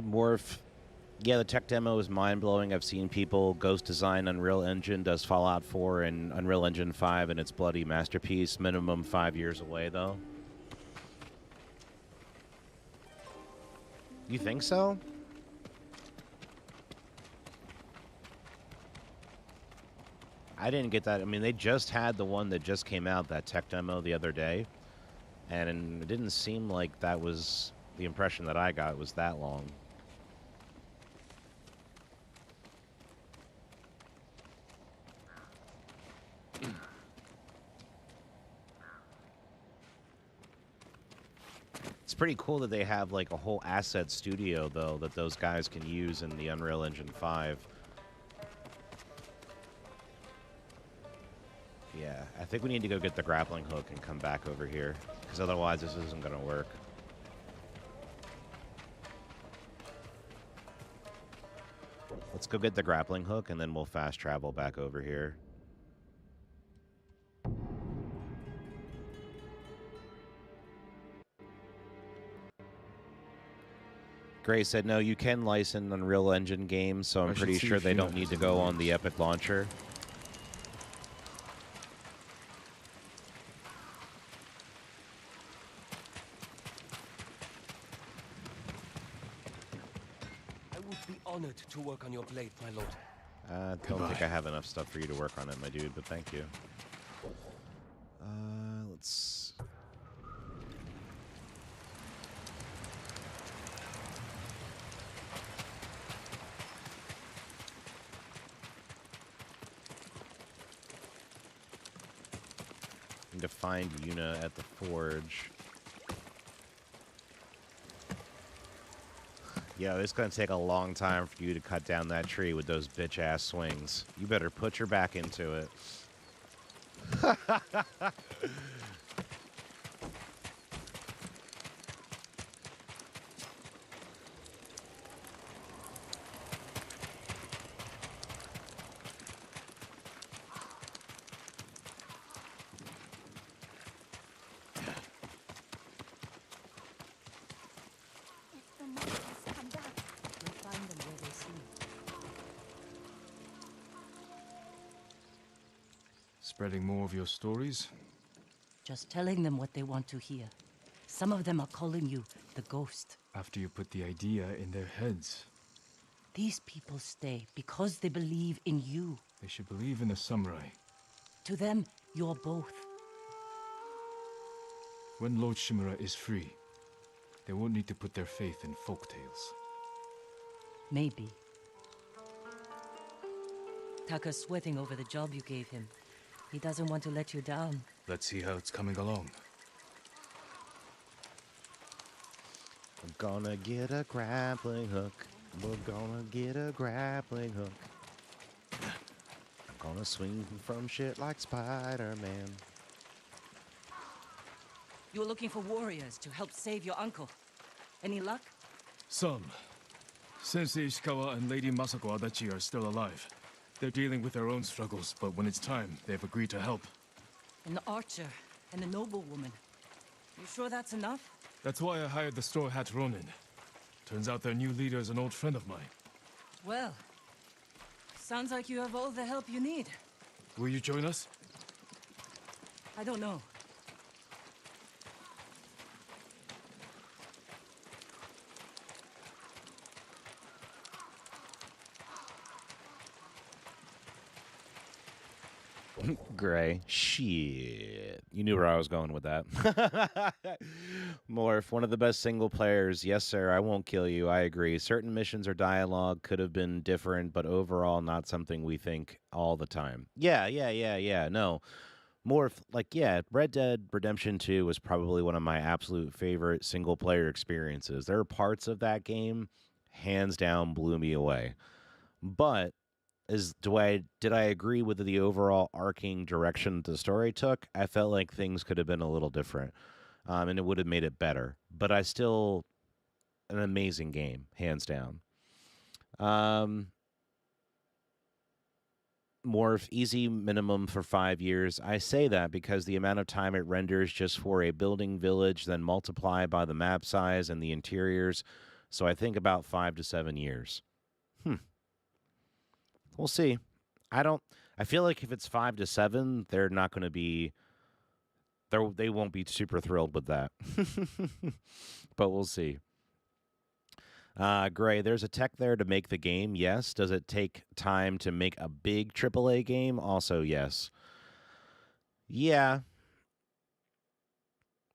Morph. Yeah, the tech demo is mind-blowing. I've seen people ghost design Unreal Engine, does Fallout 4 and Unreal Engine 5, and it's bloody masterpiece. Minimum 5 years away, though. You think so? I didn't get that. I mean, they just had the one that just came out, that tech demo, the other day. And it didn't seem like that was the impression that I got was that long. It's It's pretty cool that they have like a whole asset studio though that those guys can use in the Unreal Engine 5. Yeah, I think we need to go get the grappling hook and come back over here, because otherwise this isn't going to work. Let's go get the grappling hook, and then we'll fast travel back over here. Gray said, no, you can license Unreal Engine games, so I'm pretty sure they don't need to go on the Epic Launcher. Honored to work on your blade, my lord. I don't think I have enough stuff for you to work on it, my dude, but thank you. Let's... need to find Yuna at the forge. Yeah, it's going to take a long time for you to cut down that tree with those bitch-ass swings. You better put your back into it. Spreading more of your stories? Just telling them what they want to hear. Some of them are calling you the ghost. After you put the idea in their heads. These people stay because they believe in you. They should believe in the samurai. To them, you're both. When Lord Shimura is free, they won't need to put their faith in folktales. Maybe. Taka's sweating over the job you gave him. He doesn't want to let you down. Let's see how it's coming along. I'm gonna get a grappling hook. We're gonna get a grappling hook. I'm gonna swing from shit like Spider-Man. You were looking for warriors to help save your uncle. Any luck? Some. Sensei Ishikawa and Lady Masako Adachi are still alive. They're dealing with their own struggles, but when it's time, they've agreed to help. An archer and a noblewoman. You sure that's enough? That's why I hired the Straw Hat Ronin. Turns out their new leader is an old friend of mine. Well, sounds like you have all the help you need. Will you join us? I don't know. Gray. Shit. You knew where I was going with that. Morph, one of the best single players. Yes, sir, I won't kill you. I agree. Certain missions or dialogue could have been different, but overall not something we think all the time. Yeah. No. Morph, like, yeah, Red Dead Redemption 2 was probably one of my absolute favorite single player experiences. There are parts of that game, hands down, blew me away. But did I agree with the overall arcing direction the story took? I felt like things could have been a little different, and it would have made it better. But an amazing game, hands down. Morph, easy minimum for 5 years. I say that because the amount of time it renders just for a building village, then multiply by the map size and the interiors. So I think about 5 to 7 years. We'll see. I feel like if it's 5 to 7, they're not going to be, they won't be super thrilled with that. But we'll see. Gray, there's a tech there to make the game. Yes. Does it take time to make a big AAA game? Also, yes. Yeah.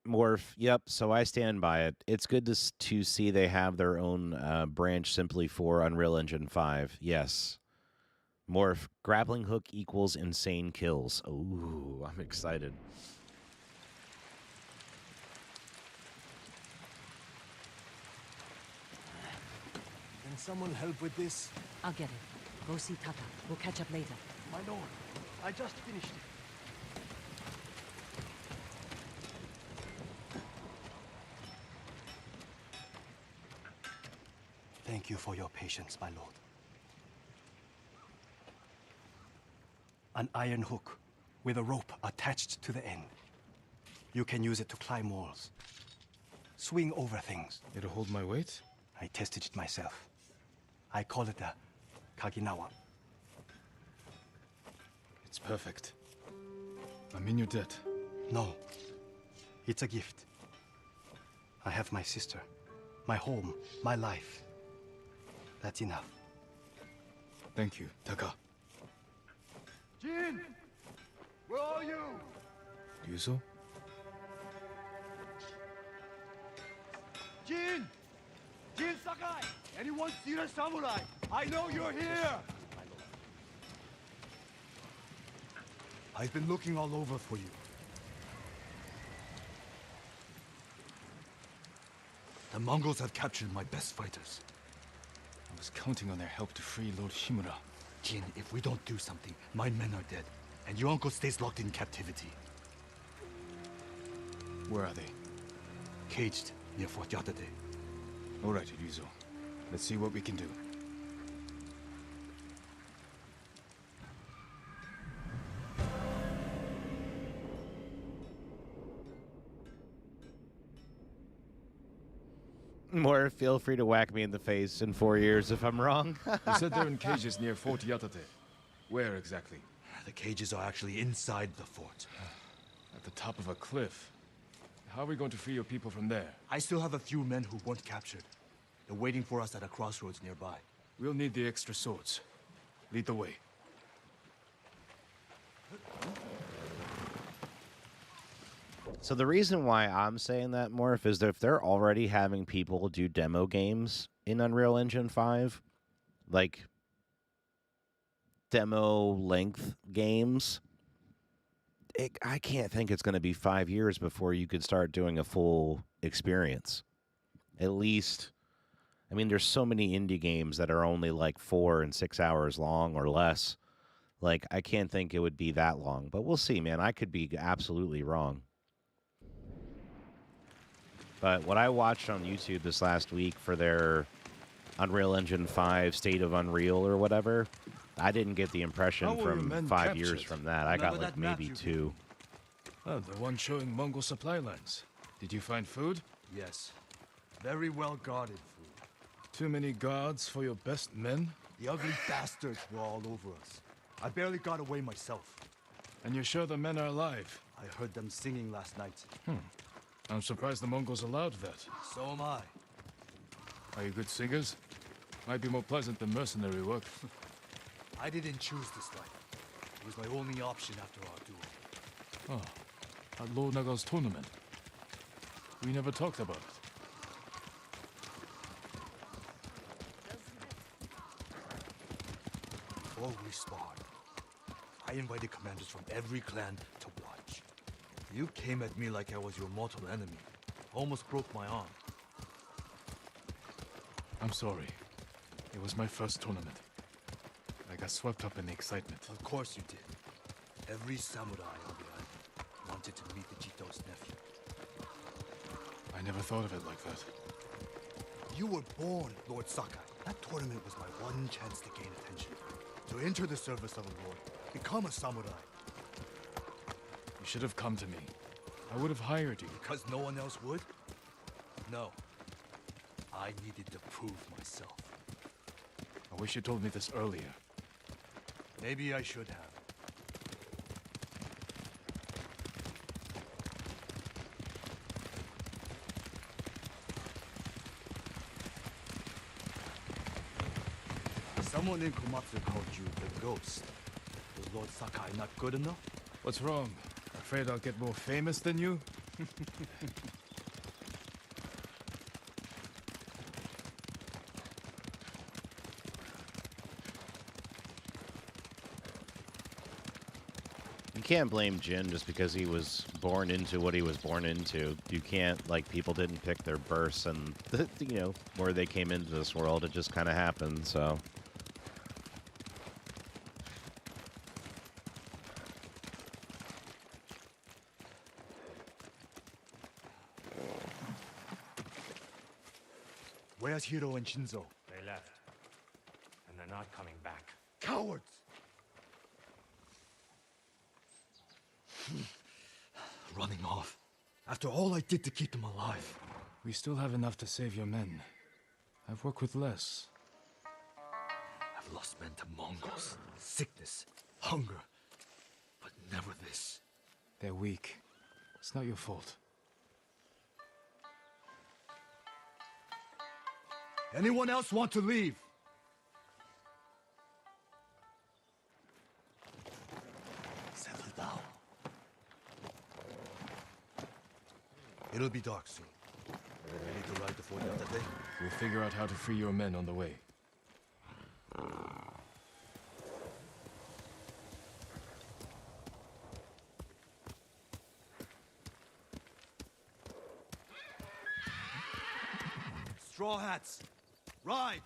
Morph, yep, so I stand by it. It's good to see they have their own branch simply for Unreal Engine 5. Yes. Morph, grappling hook equals insane kills. Ooh, I'm excited. someone help with this? I'll get it. Go see Taka. We'll catch up later. My lord, I just finished it. Thank you for your patience, my lord. An iron hook with a rope attached to the end. You can use it to climb walls. Swing over things. It'll hold my weight? I tested it myself. I call it a Kaginawa. It's perfect. I'm in your debt. No. It's a gift. I have my sister, my home, my life. That's enough. Thank you, Taka. Jin! Where are you? Yuzo? Jin! Jin Sakai! Anyone see the samurai? I know you're here! I've been looking all over for you. The Mongols have captured my best fighters. I was counting on their help to free Lord Shimura. Jin, if we don't do something, my men are dead, and your uncle stays locked in captivity. Where are they? Caged near Fort Yatate. All right, Ryuzo. Let's see what we can do. More, feel free to whack me in the face in 4 years if I'm wrong. You said they're in cages near Fort Yatate. Where exactly? The cages are actually inside the fort. At the top of a cliff. How are we going to free your people from there? I still have a few men who weren't captured. They're waiting for us at a crossroads nearby. We'll need the extra swords. Lead the way. So the reason why I'm saying that, Morph, is that if they're already having people do demo games in Unreal Engine 5, like demo length games, I can't think it's going to be 5 years before you could start doing a full experience. At least, I mean, there's so many indie games that are only like 4 and 6 hours long or less. Like, I can't think it would be that long, but we'll see, man. I could be absolutely wrong. But what I watched on YouTube this last week for their Unreal Engine 5 State of Unreal or whatever, I didn't get the impression from 5 years from that. I got like maybe 2. Oh, the one showing Mongol supply lines. Did you find food? Yes. Very well guarded food. Too many guards for your best men? The ugly bastards were all over us. I barely got away myself. And you're sure the men are alive? I heard them singing last night. I'm surprised the Mongols allowed that. So am I. Are you good singers? Might be more pleasant than mercenary work. I didn't choose this life. It was my only option after our duel. Oh, at Lord Naga's tournament. We never talked about it. Before we sparred, I invited commanders from every clan to watch. You came at me like I was your mortal enemy. Almost broke my arm. I'm sorry. It was my first tournament. I got swept up in the excitement. Of course you did. Every samurai on the island wanted to meet the Chito's nephew. I never thought of it like that. You were born Lord Sakai. That tournament was my one chance to gain attention. To enter the service of a lord. Become a samurai. You should have come to me. I would have hired you. Because no one else would? No. I needed to prove myself. I wish you told me this earlier. Maybe I should have. Someone in Komatsu called you the Ghost. Was Lord Sakai not good enough? What's wrong? Afraid I'll get more famous than you? You can't blame Jin just because he was born into what he was born into. You can't, like, people didn't pick their births and, you know, where they came into this world. It just kind of happened, so. Where's Hiro and Shinzo? They left. And they're not coming back. Cowards! Running off. After all I did to keep them alive. We still have enough to save your men. I've worked with less. I've lost men to Mongols, sickness, hunger. But never this. They're weak. It's not your fault. Anyone else want to leave? Settle down. It'll be dark soon. Ready to ride the fort out that day? We'll figure out how to free your men on the way. Straw hats! Ride!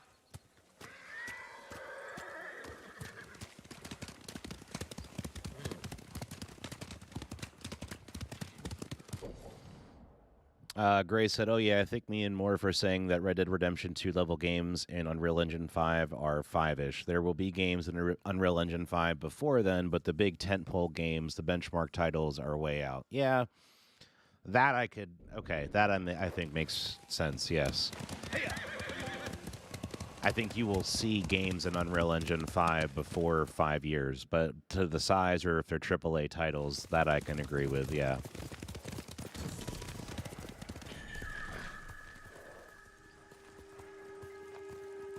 Gray said, oh yeah, I think me and Morph are saying that Red Dead Redemption 2 level games in Unreal Engine 5 are 5-ish. There will be games in Unreal Engine 5 before then, but the big tentpole games, the benchmark titles, are way out. Yeah, that I could... Okay, that I think makes sense, yes. I think you will see games in Unreal Engine 5 before 5 years, but to the size or if they're AAA titles, that I can agree with, yeah.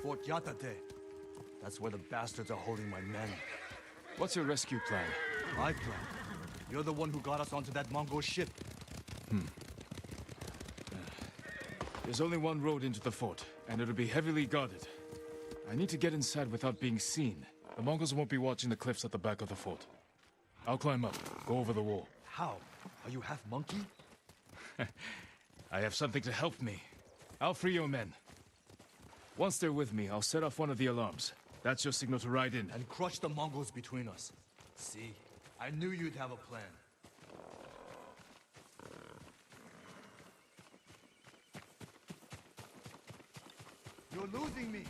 Fort Yatate. That's where the bastards are holding my men. What's your rescue plan? My plan? You're the one who got us onto that Mongol ship. There's only one road into the fort, and it'll be heavily guarded. I need to get inside without being seen. The Mongols won't be watching the cliffs at the back of the fort. I'll climb up, go over the wall. How? Are you half monkey? I have something to help me. I'll free your men. Once they're with me, I'll set off one of the alarms. That's your signal to ride in. And crush the Mongols between us. See? I knew you'd have a plan. You're losing me!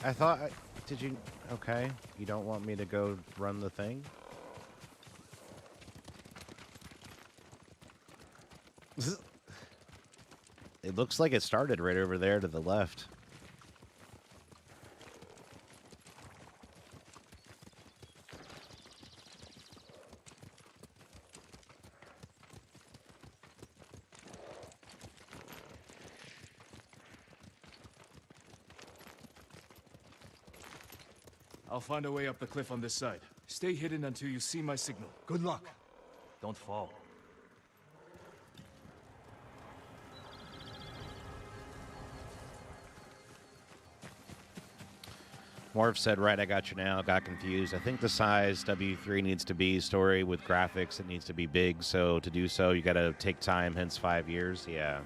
I thought... Did you... Okay. You don't want me to go run the thing? It looks like it started right over there to the left. I'll find a way up the cliff on this side. Stay hidden until you see my signal. Good luck. Don't fall. Morph said, right, I got you now. Got confused. I think the size W3 needs to be story with graphics. It needs to be big. So to do so, you got to take time, hence 5 years. Yeah.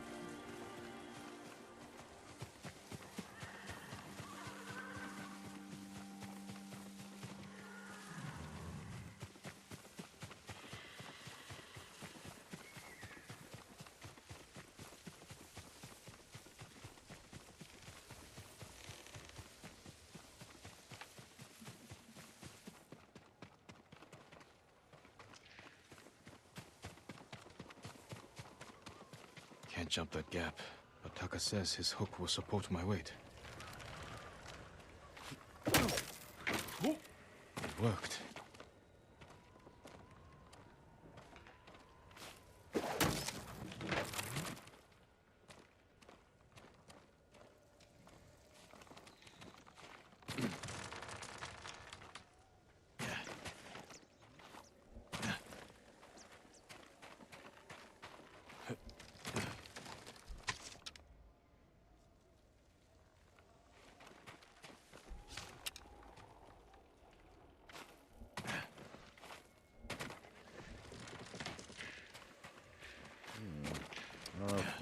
Can't jump that gap, but Taka says his hook will support my weight. It worked.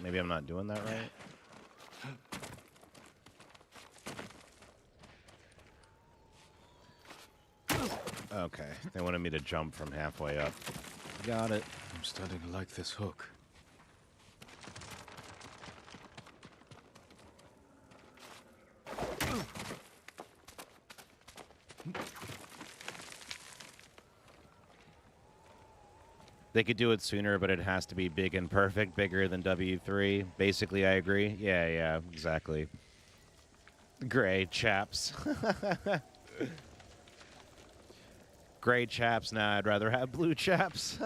Maybe I'm not doing that right. Okay, they wanted me to jump from halfway up. Got it. I'm starting to like this hook. They could do it sooner, but it has to be big and perfect, bigger than W3. Basically, I agree. Yeah, exactly. Gray chaps. Gray chaps? Nah, I'd rather have blue chaps.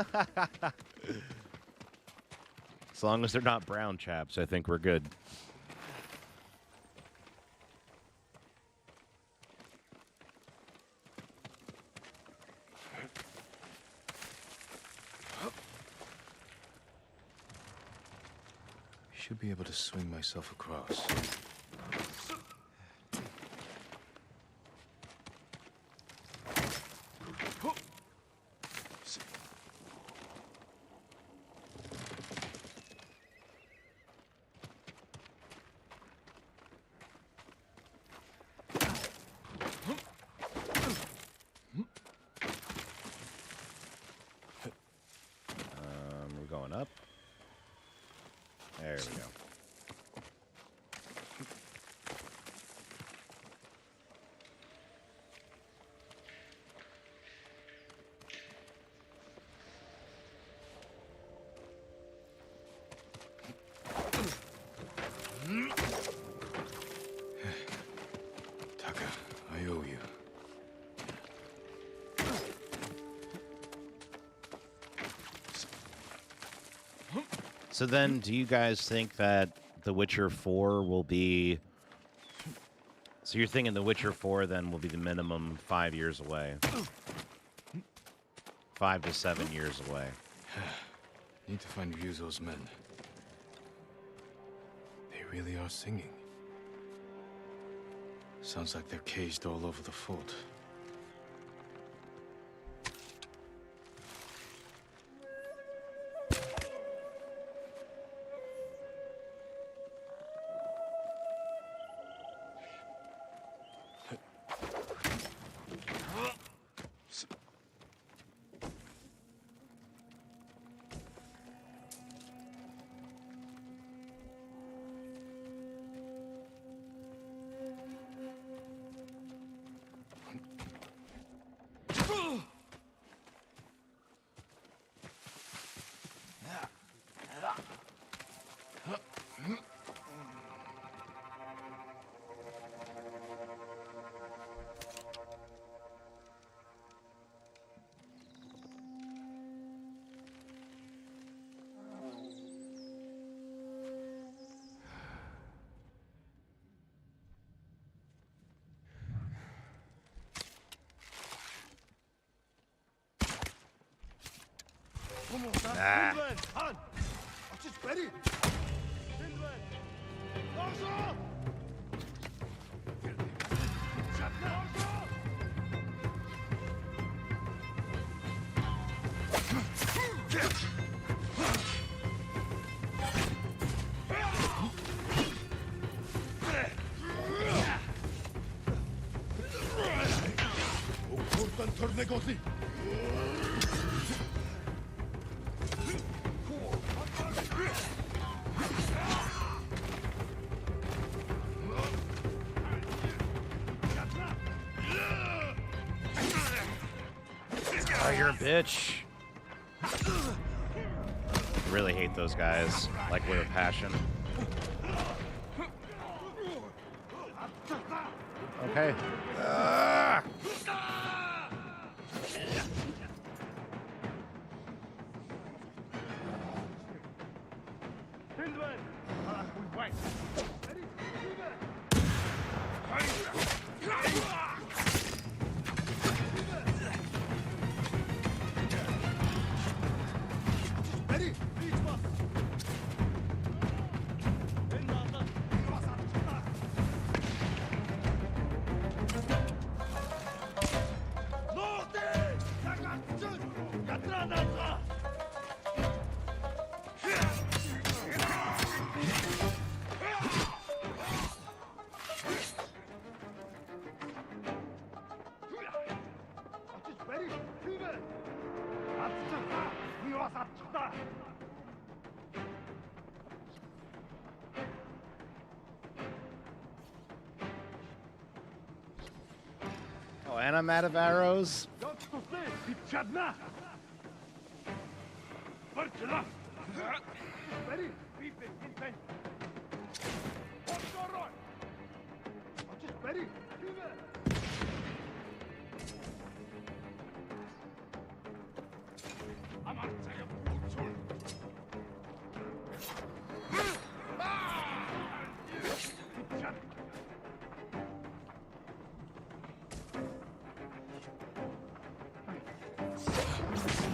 As long as they're not brown chaps, I think we're good. Should be able to swing myself across. We're going up. There we go. Taka, I owe you. So then, do you guys think that The Witcher 4 will be... So you're thinking The Witcher 4 then will be the minimum 5 years away? 5 to 7 years away. Need to find Ryuzo's men. They really are singing. Sounds like they're caged all over the fort. Oh, you're a bitch. I really hate those guys, like with a passion. Okay. and I'm out of arrows.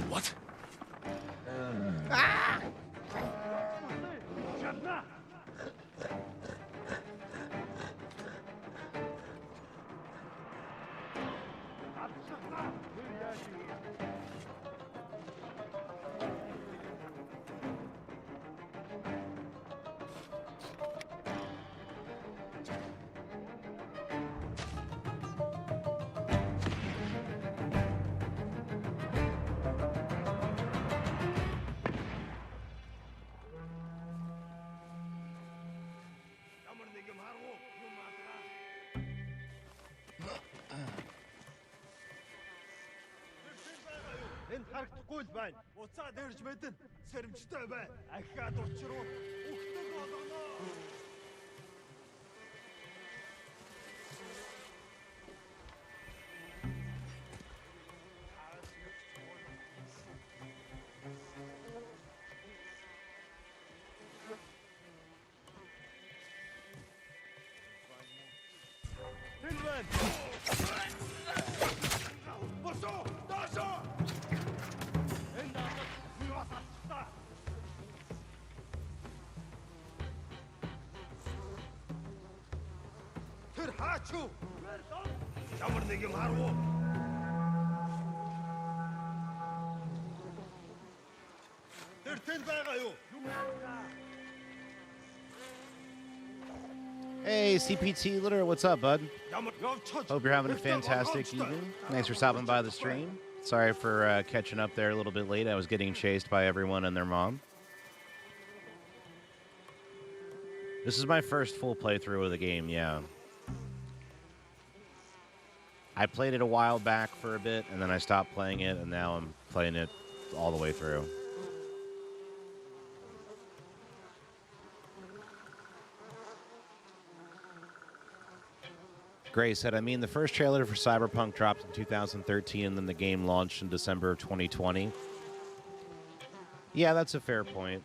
What? Энэ харагдахгүй л байна. Уцаад ирж мэдэн. Сэрэмжтэй бай. Ахаад учруу. Ухтаг болгоно. Хилвэн. Босоо! Дасоо! Тэр хаач юу? Ямар нэг юм харав уу? Тэр тэнд байгаа юу? Hey, CPT Litter, what's up, bud? Hope you're having a fantastic evening. Thanks for stopping by the stream. Sorry for catching up there a little bit late. I was getting chased by everyone and their mom. This is my first full playthrough of the game, yeah. I played it a while back for a bit, and then I stopped playing it, and now I'm playing it all the way through. Gray said, I mean, the first trailer for Cyberpunk dropped in 2013, and then the game launched in December of 2020. Yeah, that's a fair point.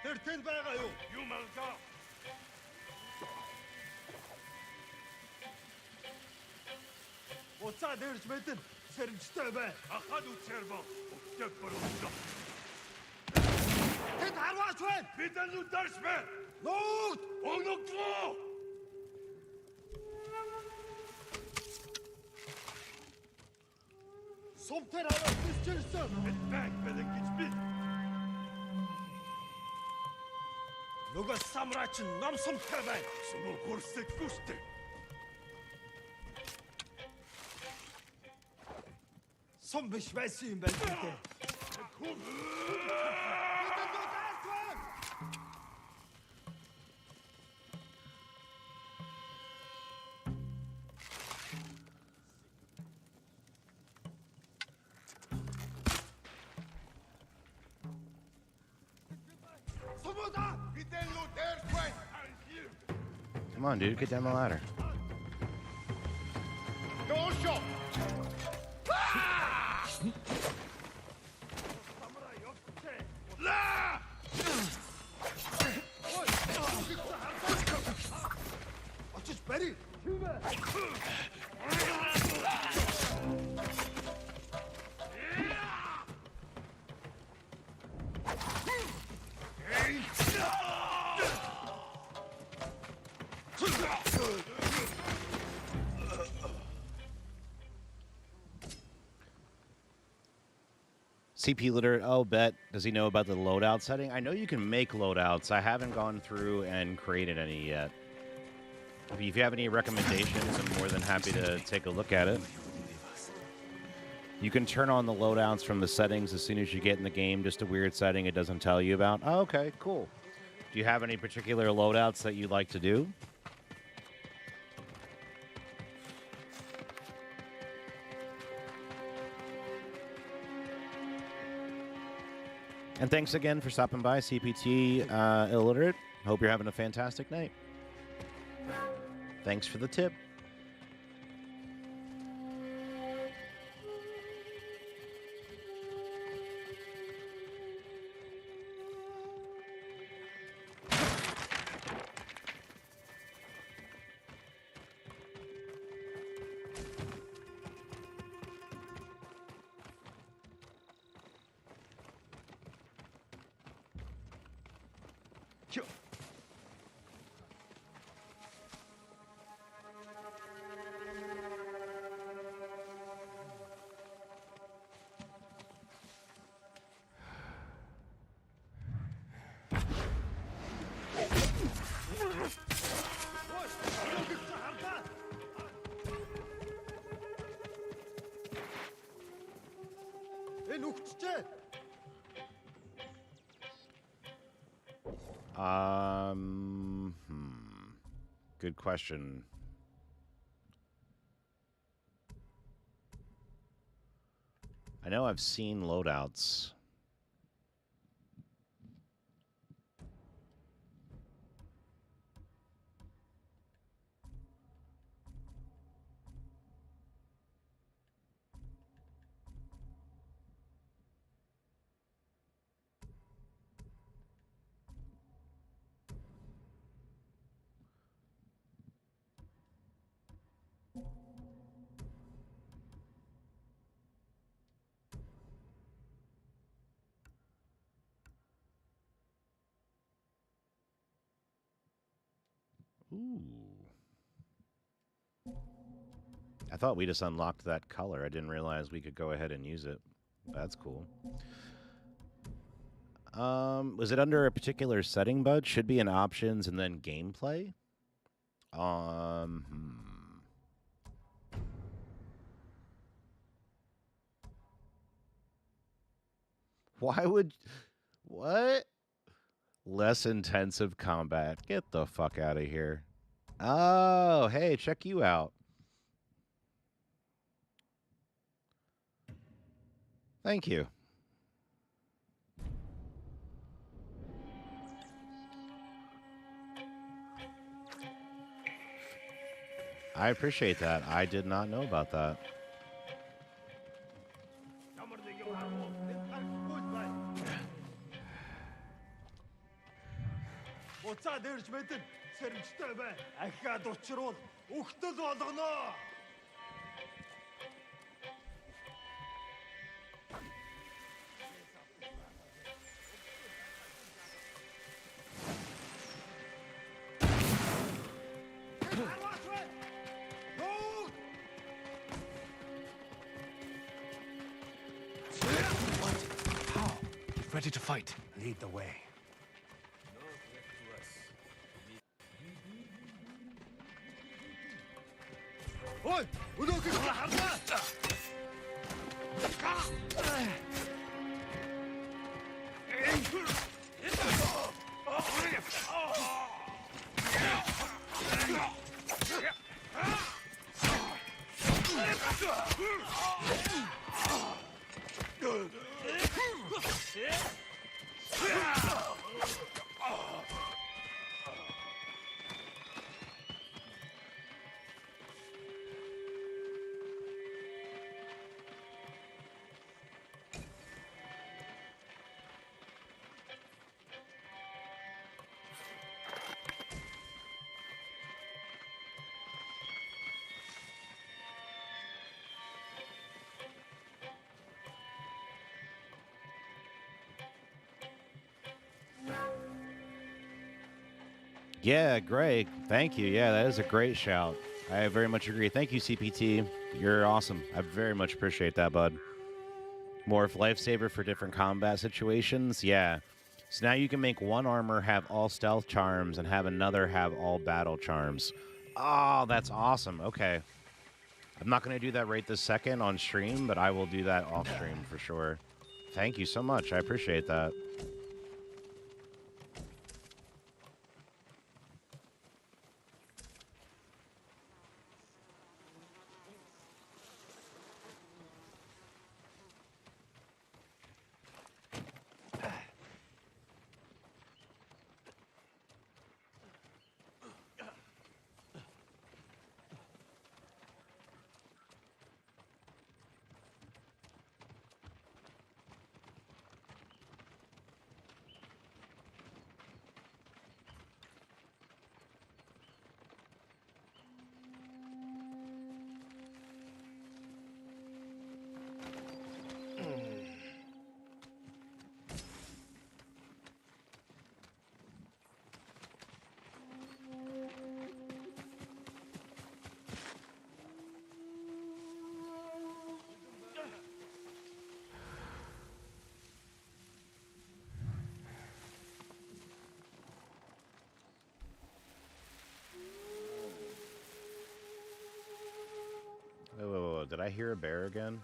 Тэр тэнд байгаа юу? Юу малгай? Уцаад ирж мэдэн. Сэрэмжтэй бай. Ахад үцээр бо. Өгтөг болоо. Тэд харваач байна. Бидэн үү дарс байна. Нууд! Оногдвоо! Сумтэр аваад бисчэрсэн. Бэк бэлэг гэж би. Нөгөө самраач ном сумтай байна. Сумуу хөрсөхгүй штэ. Сум биш байсан юм байна гэдэг. Come on, dude, get down the ladder. Go shot! Очиж барь. CP literate. Oh, bet. Does he know about the loadout setting? I know you can make loadouts. I haven't gone through and created any yet. If you have any recommendations, I'm more than happy to take a look at it. You can turn on the loadouts from the settings as soon as you get in the game. Just a weird setting it doesn't tell you about. Oh, okay, cool. Do you have any particular loadouts that you'd like to do? And thanks again for stopping by, CPT Illiterate. Hope you're having a fantastic night. Thanks for the tip. Good question. I know I've seen loadouts. Ooh. I thought we just unlocked that color. I didn't realize we could go ahead and use it. That's cool. Was it under a particular setting, bud? Should be in options and then gameplay. Why would... What? Less intensive combat. Get the fuck out of here. Oh, hey, check you out. Thank you. I appreciate that. I did not know about that. Ready to fight. Lead the way. Oi! Yeah, Greg, thank you. Yeah, that is a great shout. I very much agree. Thank you, CPT. You're awesome. I very much appreciate that, bud. Morph lifesaver for different combat situations. Yeah. So now you can make one armor have all stealth charms and have another have all battle charms. Oh, that's awesome. Okay. I'm not going to do that right this second on stream, but I will do that off stream for sure. Thank you so much. I appreciate that. Whoa. Did I hear a bear again?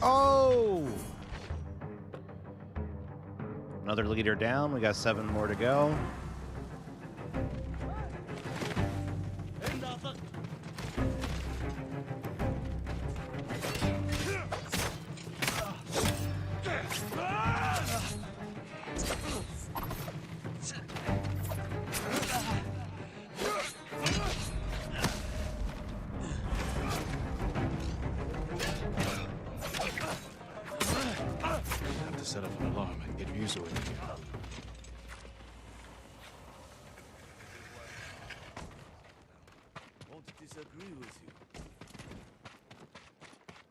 Oh! Another leader down. We got 7 more to go. Set up an alarm and get Ryuzo in here. Won't disagree with you.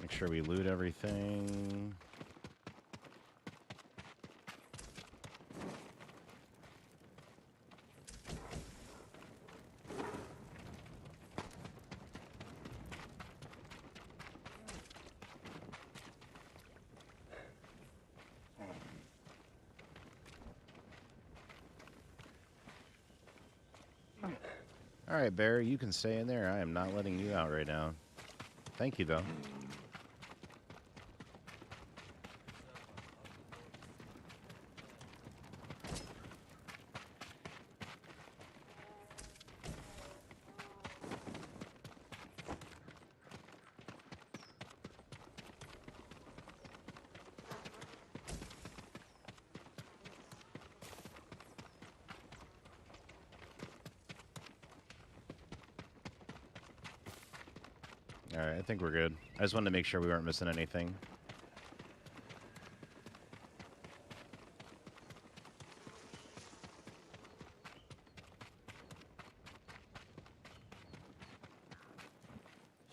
Make sure we loot everything. All right, Barry, you can stay in there. I am not letting you out right now. Thank you, though. All right, I think we're good. I just wanted to make sure we weren't missing anything.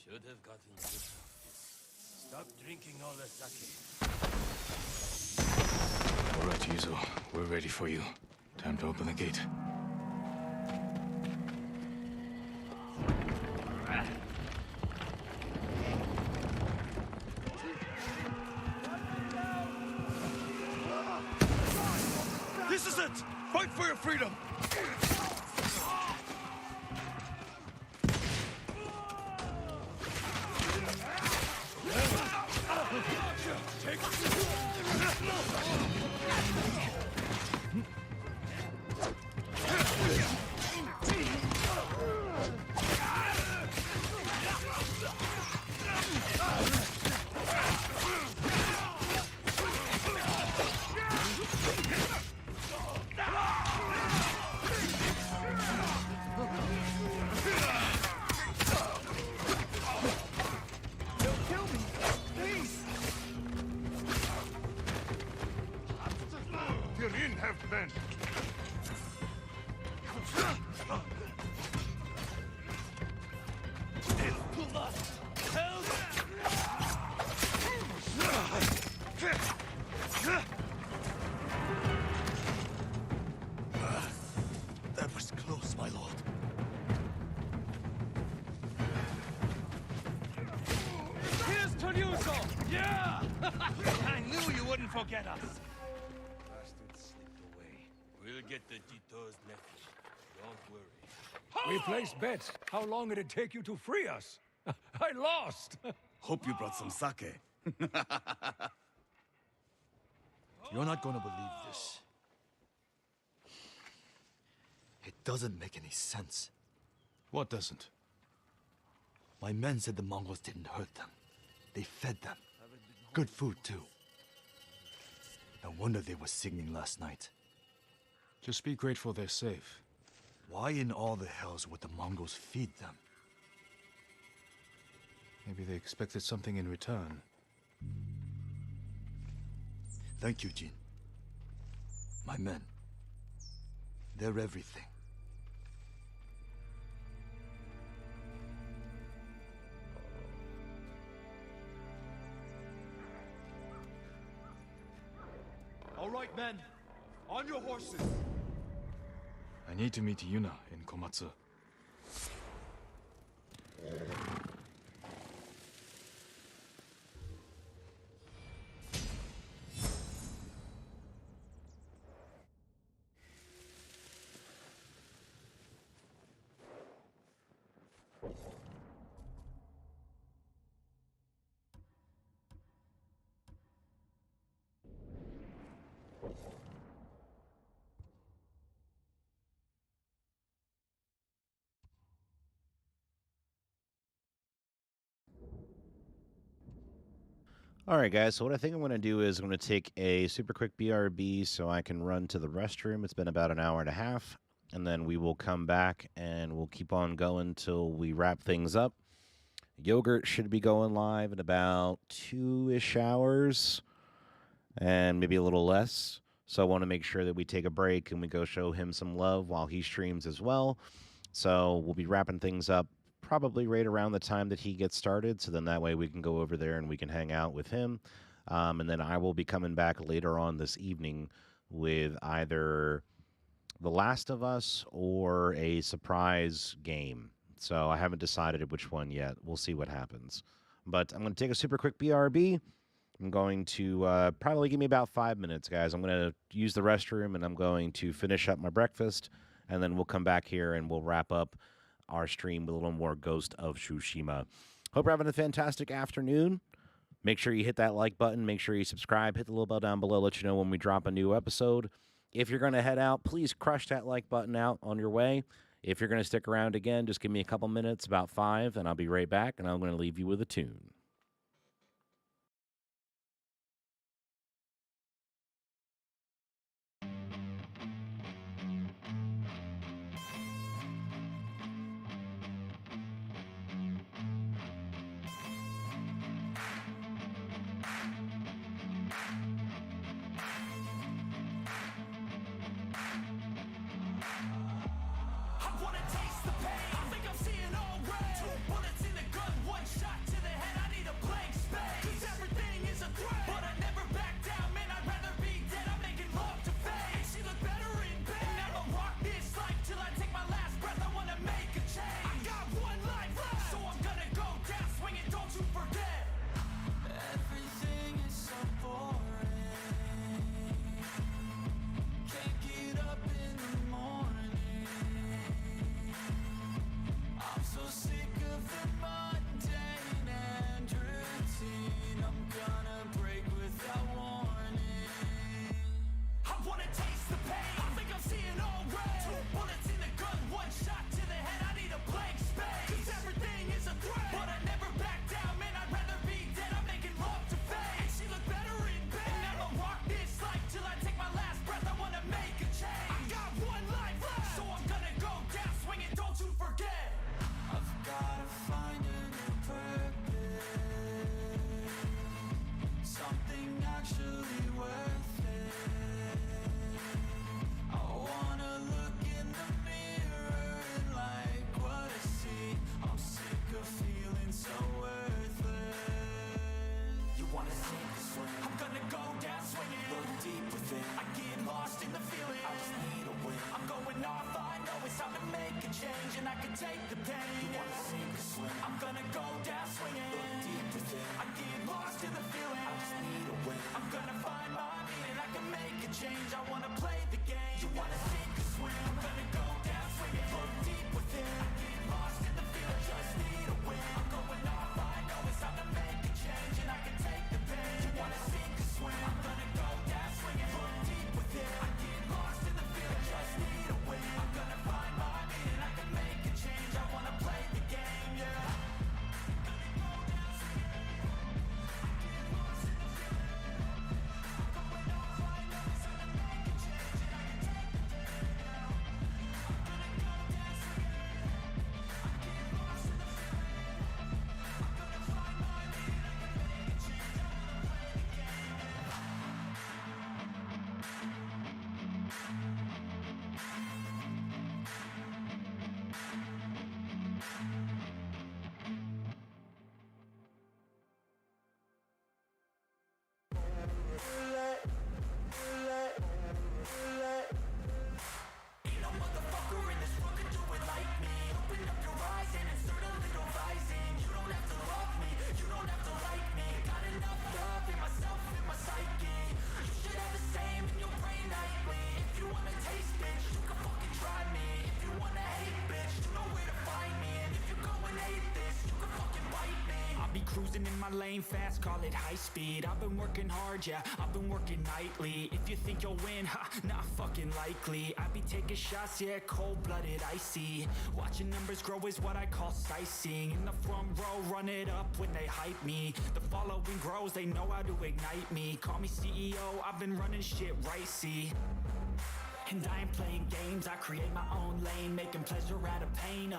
Should have gotten rid of this. Stop drinking all the sake. All right, Yuzo. We're ready for you. Time to open the gate. This is it! Fight for your freedom! forget us. Bastard slipped away. We'll get the Tito's nephew. Don't worry. We placed bets. How long did it take you to free us? I lost. Hope you brought some sake. You're not gonna believe this. It doesn't make any sense. What doesn't? My men said the Mongols didn't hurt them. They fed them. Good food, too. No wonder they were singing last night. Just be grateful they're safe. Why in all the hells would the Mongols feed them? Maybe they expected something in return. Thank you, Jin. My men. They're everything. All right, men. On your horses. I need to meet Yuna in Komatsu. All right, guys, so what I think I'm going to do is I'm going to take a super quick BRB so I can run to the restroom. It's been about an hour and a half, and then we will come back and we'll keep on going till we wrap things up. Yogurt should be going live in about 2-ish hours and maybe a little less. So I want to make sure that we take a break and we go show him some love while he streams as well. So we'll be wrapping things up probably right around the time that he gets started, so then that way we can go over there and we can hang out with him. And then I will be coming back later on this evening with either The Last of Us or a surprise game. So I haven't decided which one yet. We'll see what happens. But I'm going to take a super quick BRB. I'm going to probably give me about 5 minutes, guys. I'm going to use the restroom, and I'm going to finish up my breakfast, and then we'll come back here and we'll wrap up our stream with a little more Ghost of Tsushima. Hope you're having a fantastic afternoon. Make sure you hit that like button. Make sure you subscribe. Hit the little bell down below. Let you know when we drop a new episode. If you're going to head out, please crush that like button out on your way. If you're going to stick around again, just give me a couple minutes, about 5, and I'll be right back, and I'm going to leave you with a tune. change and I can take the pain. You wanna sink or swim? I'm gonna go down swinging. Look deep within. I get lost in the feeling. I just need a win. I'm gonna find my can make a change. I wanna play the game. You wanna sink or swim? I'm gonna go down swinging. Look deep within. I get lost in the field, I just need a win. I'm going off, I know it's time to make a change, and I can take the pain. You wanna sink or swim? I'm gonna go down swinging. Look deep within. I get lost in the field, I just need a win. I'm gonna find my meaning, I can make a change. I wanna play the game, yeah. Cruising in my lane fast, call it high speed. I've been working hard, yeah, I've been working nightly. If you think you'll win, ha, not fucking likely. I be taking shots, yeah, cold-blooded, icy. Watching numbers grow is what I call sightseeing. In the front row, run it up when they hype me. The following grows, they know how to ignite me. Call me CEO, I've been running shit right, see. And I ain't playing games, I create my own lane, making pleasure out of pain,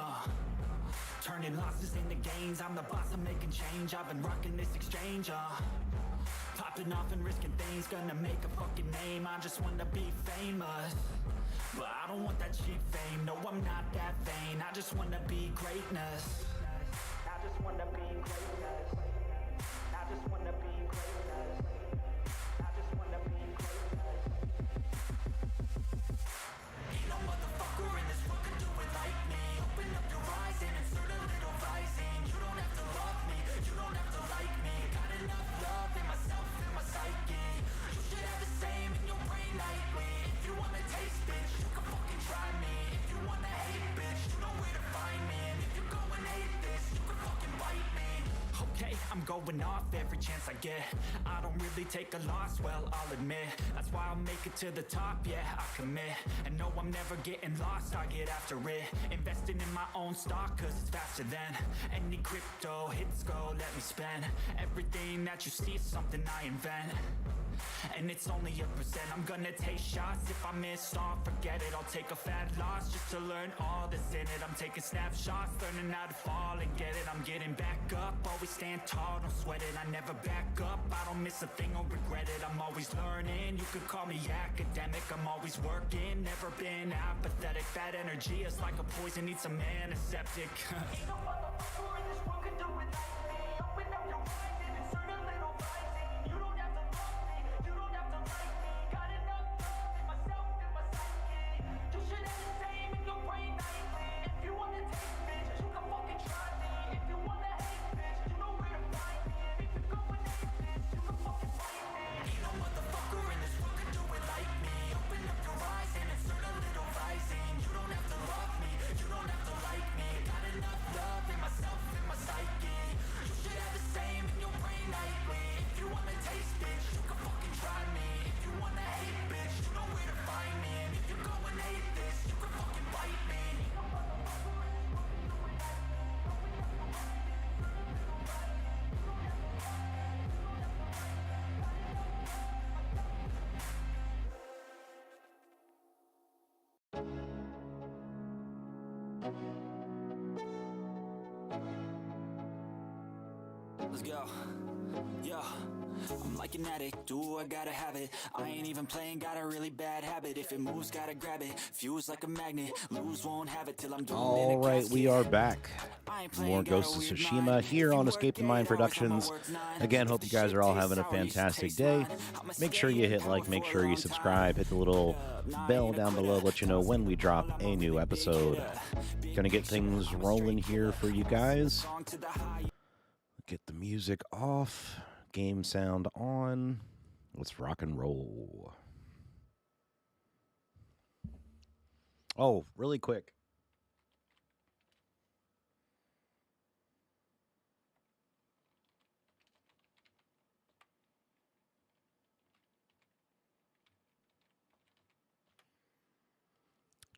turning losses into gains. I'm the boss, I'm making change. I've been rocking this exchange, popping off and risking things. Gonna make a fucking name. I just wanna be famous, but I don't want that cheap fame. No, I'm not that vain. I just wanna be greatness. I just wanna be greatness. I just wanna be greatness. I just wanna be greatness. Ain't no motherfucker in this world can do it like me. Open up your eyes and insert a little rising. You don't have to love me, you don't have to like me. Got enough love in myself, in my psyche. You should have the same in your brain nightly. If you wanna taste, bitch, you can fucking try me. If you wanna hate, bitch, you know where to find me. And if you go and hate this, you can fucking bite me. Okay, I'm going off every chance I get. I don't really take a loss, well, I'll admit. That's why I'll make it to the top, yeah, I commit. And no, I'm never getting lost, I get after it. Investing in my own stock, cause it's faster than any crypto hits go, let me spend. Everything that you see is something I invent, and it's only a percent. I'm gonna take shots, if I miss all, forget it. I'll take a fat loss just to learn all that's in it. I'm taking snapshots, learning how to fall and get it. I'm getting back up, always stand tall, don't sweat it. I never back up, I don't miss a thing or regret it. I'm always learning, you could call me academic. I'm always working, never been apathetic. That energy is like a poison, needs some antiseptic. Ain't no motherfucker in this world can do it like me. Open up your eyes and insert a little rising. You don't have to love me, you don't have to like me. Got enough love in myself, in my psyche. You should have the same in your brain nightly. If you wanna taste, bitch, you can fucking try me. If you wanna hate, bitch, you know where to find me. And if you go and hate this, you can fucking fight me. Ain't no motherfucker in this world can do it like me. Open up your eyes and insert a little rising. You don't have to love me, you don't have to like me. Got enough love in myself, in my psyche. You should have the same in your brain nightly. If you wanna taste, bitch, you can fucking try me. If you wanna hate, bitch, you know where to find me. And if you go and hate this, you can fucking bite me. Let's go. Yo, I'm like an addict, do I gotta have it. I ain't even playing, got a really bad habit. If it moves, gotta grab it. Fuse like a magnet, lose, won't have it till I'm doing it. All right, we are back. More Ghost of Tsushima here on Escape the Mind Productions. Again, hope you guys are all having a fantastic day. Make sure you hit like, make sure you subscribe, hit the little bell down below, let you know when we drop a new episode. Gonna get things rolling here for you guys. Get the music off, game sound on. Let's rock and roll. Oh, really quick.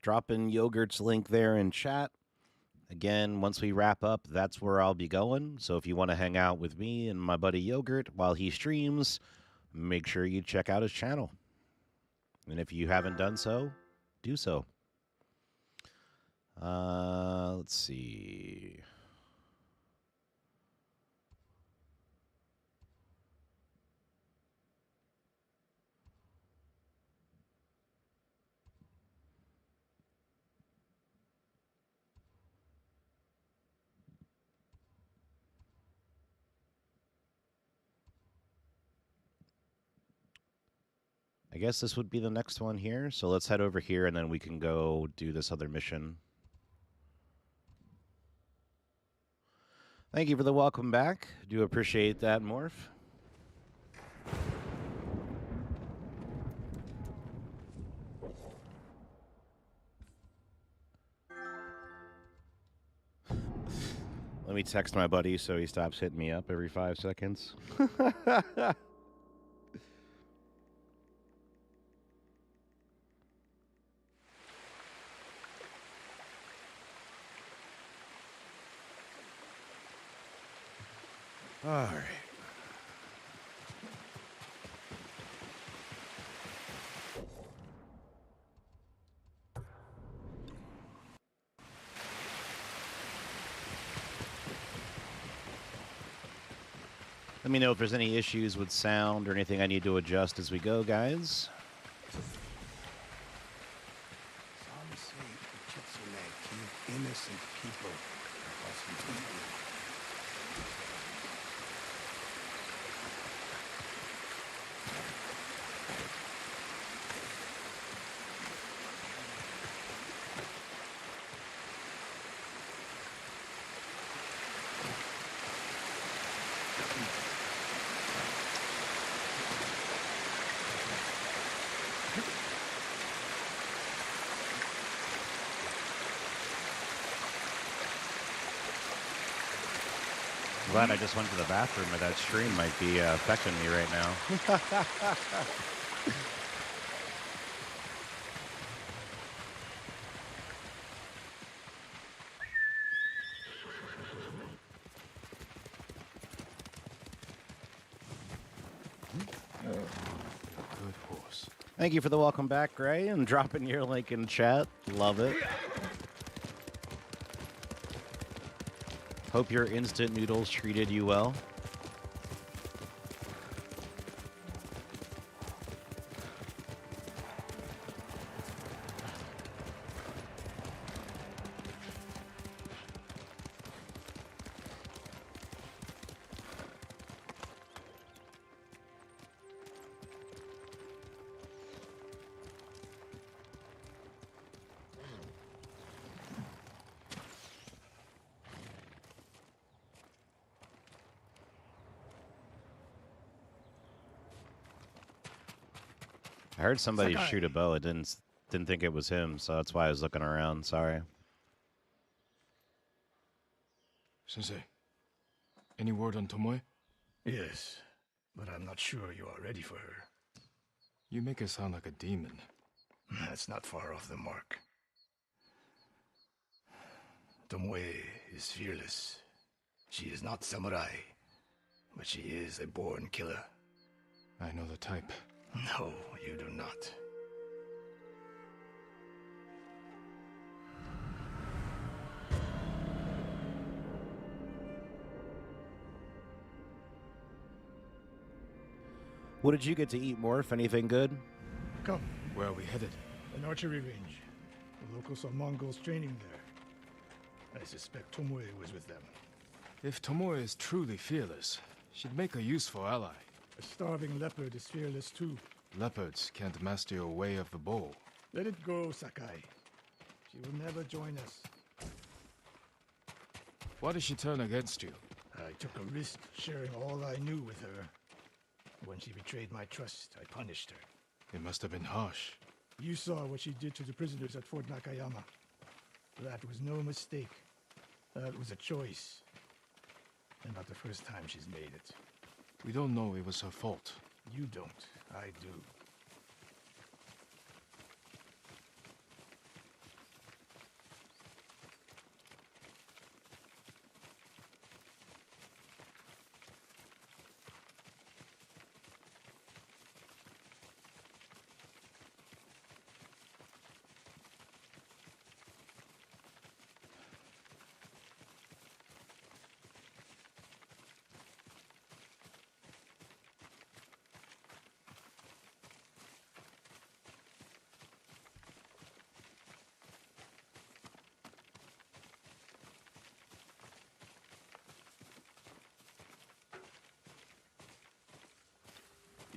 Drop in Yogurt's link there in chat. Again, once we wrap up, that's where I'll be going. So if you want to hang out with me and my buddy Yogurt while he streams, make sure you check out his channel. And if you haven't done so, do so. Let's see. I guess this would be the next one here. So let's head over here and then we can go do this other mission. Thank you for the welcome back. Do appreciate that, Morph. Let me text my buddy so he stops hitting me up every 5 seconds. All right. Let me know if there's any issues with sound or anything I need to adjust as we go, guys. Some say Kitsune killed innocent people because he's evil. Glad I just went to the bathroom, or that stream might be affecting me right now. Good horse. Thank you for the welcome back, Gray, and dropping your link in chat. Love it. Hope your instant noodles treated you well. I heard somebody Sakai. shoot a bow. I didn't think it was him, so that's why I was looking around. Sorry. Sensei, any word on Tomoe? Yes, but I'm not sure you are ready for her. You make her sound like a demon. That's not far off the mark. Tomoe is fearless. She is not samurai, but she is a born killer. I know the type. No, you do not. What did you get to eat, Morph? Anything good? Come. Where are we headed? An archery range. The locals saw Mongols training there. I suspect Tomoe was with them. If Tomoe is truly fearless, she'd make a useful ally. A starving leopard is fearless too. Leopards can't master your way of the bow. Let it go, Sakai. She will never join us. Why did she turn against you? I took a risk sharing all I knew with her. When she betrayed my trust, I punished her. It must have been harsh. You saw what she did to the prisoners at Fort Nakayama. That was no mistake. That was a choice. And not the first time she's made it. We don't know it was her fault. You don't. I do.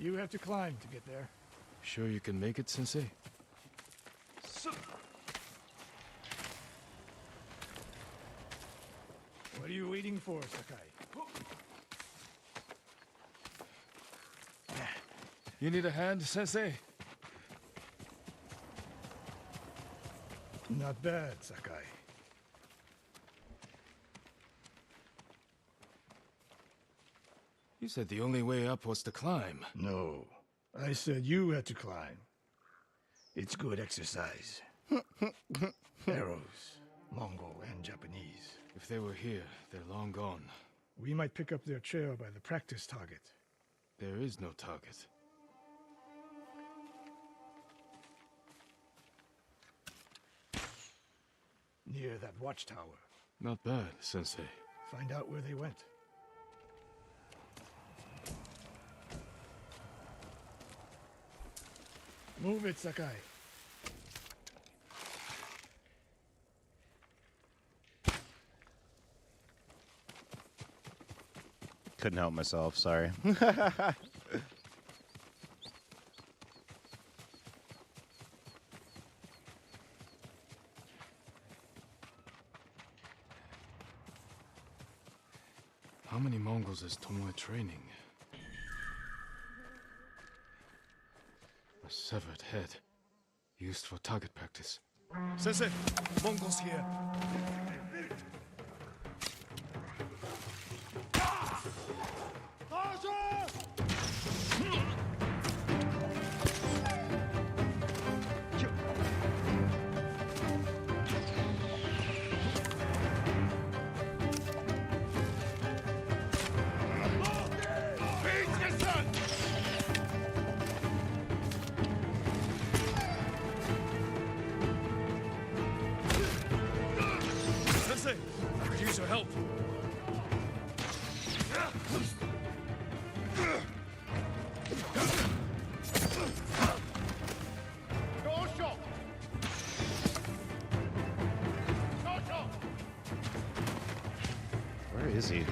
You have to climb to get there. Sure you can make it, Sensei? What are you waiting for, Sakai? You need a hand, Sensei? Not bad, Sakai. You said the only way up was to climb. No. I said you had to climb. It's good exercise. Arrows, Mongol and Japanese. If they were here, they're long gone. We might pick up their trail by the practice target. There is no target. Near that watchtower. Not bad, Sensei. Find out where they went. Move it, Sakai. Couldn't help myself, sorry. How many Mongols is Tomoe training? A severed head, used for target practice. Sensei, Mongols here. Sensei, I could use your help. Where is he?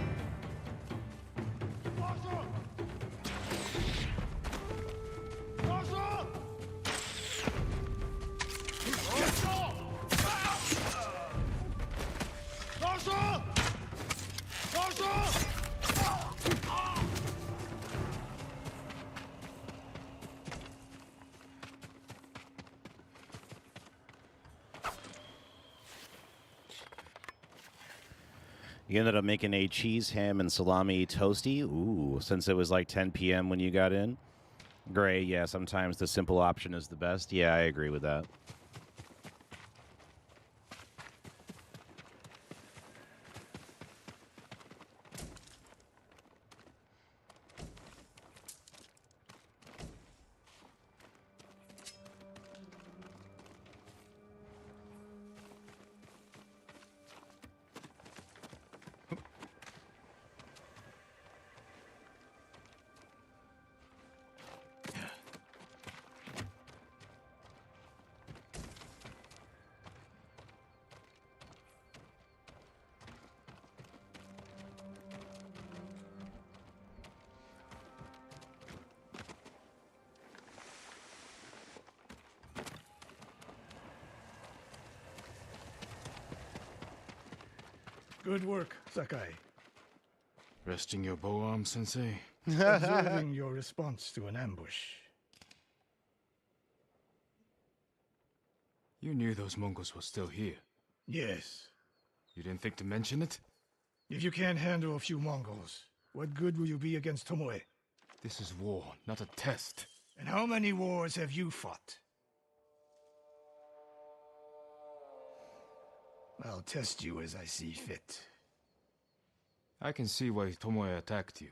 You ended up making a cheese, ham, and salami toasty. Ooh, since it was like 10 p.m. when you got in. Great, yeah, sometimes the simple option is the best. Yeah, I agree with that. Good work, Sakai. Resting your bow arm, Sensei? Observing your response to an ambush. You knew those Mongols were still here. Yes. You didn't think to mention it? If you can't handle a few Mongols, what good will you be against Tomoe? This is war, not a test. And how many wars have you fought? I'll test you as I see fit. I can see why Tomoe attacked you.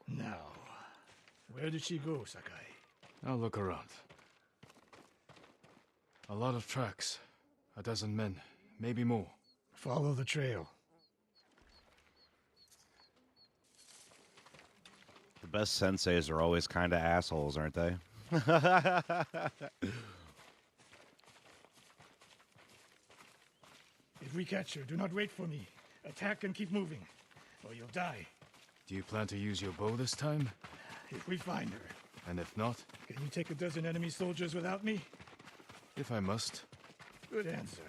Now, where did she go, Sakai? I'll look around. A lot of tracks. A dozen men, maybe more. Follow the trail. The best senseis are always kind of assholes, aren't they? If we catch her, do not wait for me. Attack and keep moving, or you'll die. Do you plan to use your bow this time? If we find her. And if not? Can you take a dozen enemy soldiers without me? If I must. Good answer.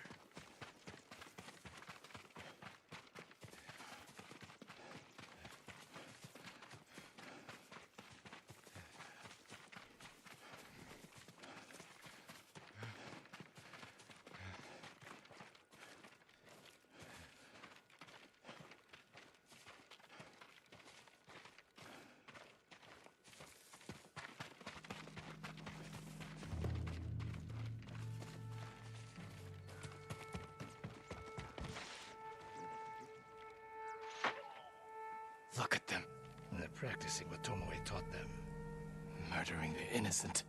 Look at them. They're practicing what Tomoe taught them. Murdering the innocent.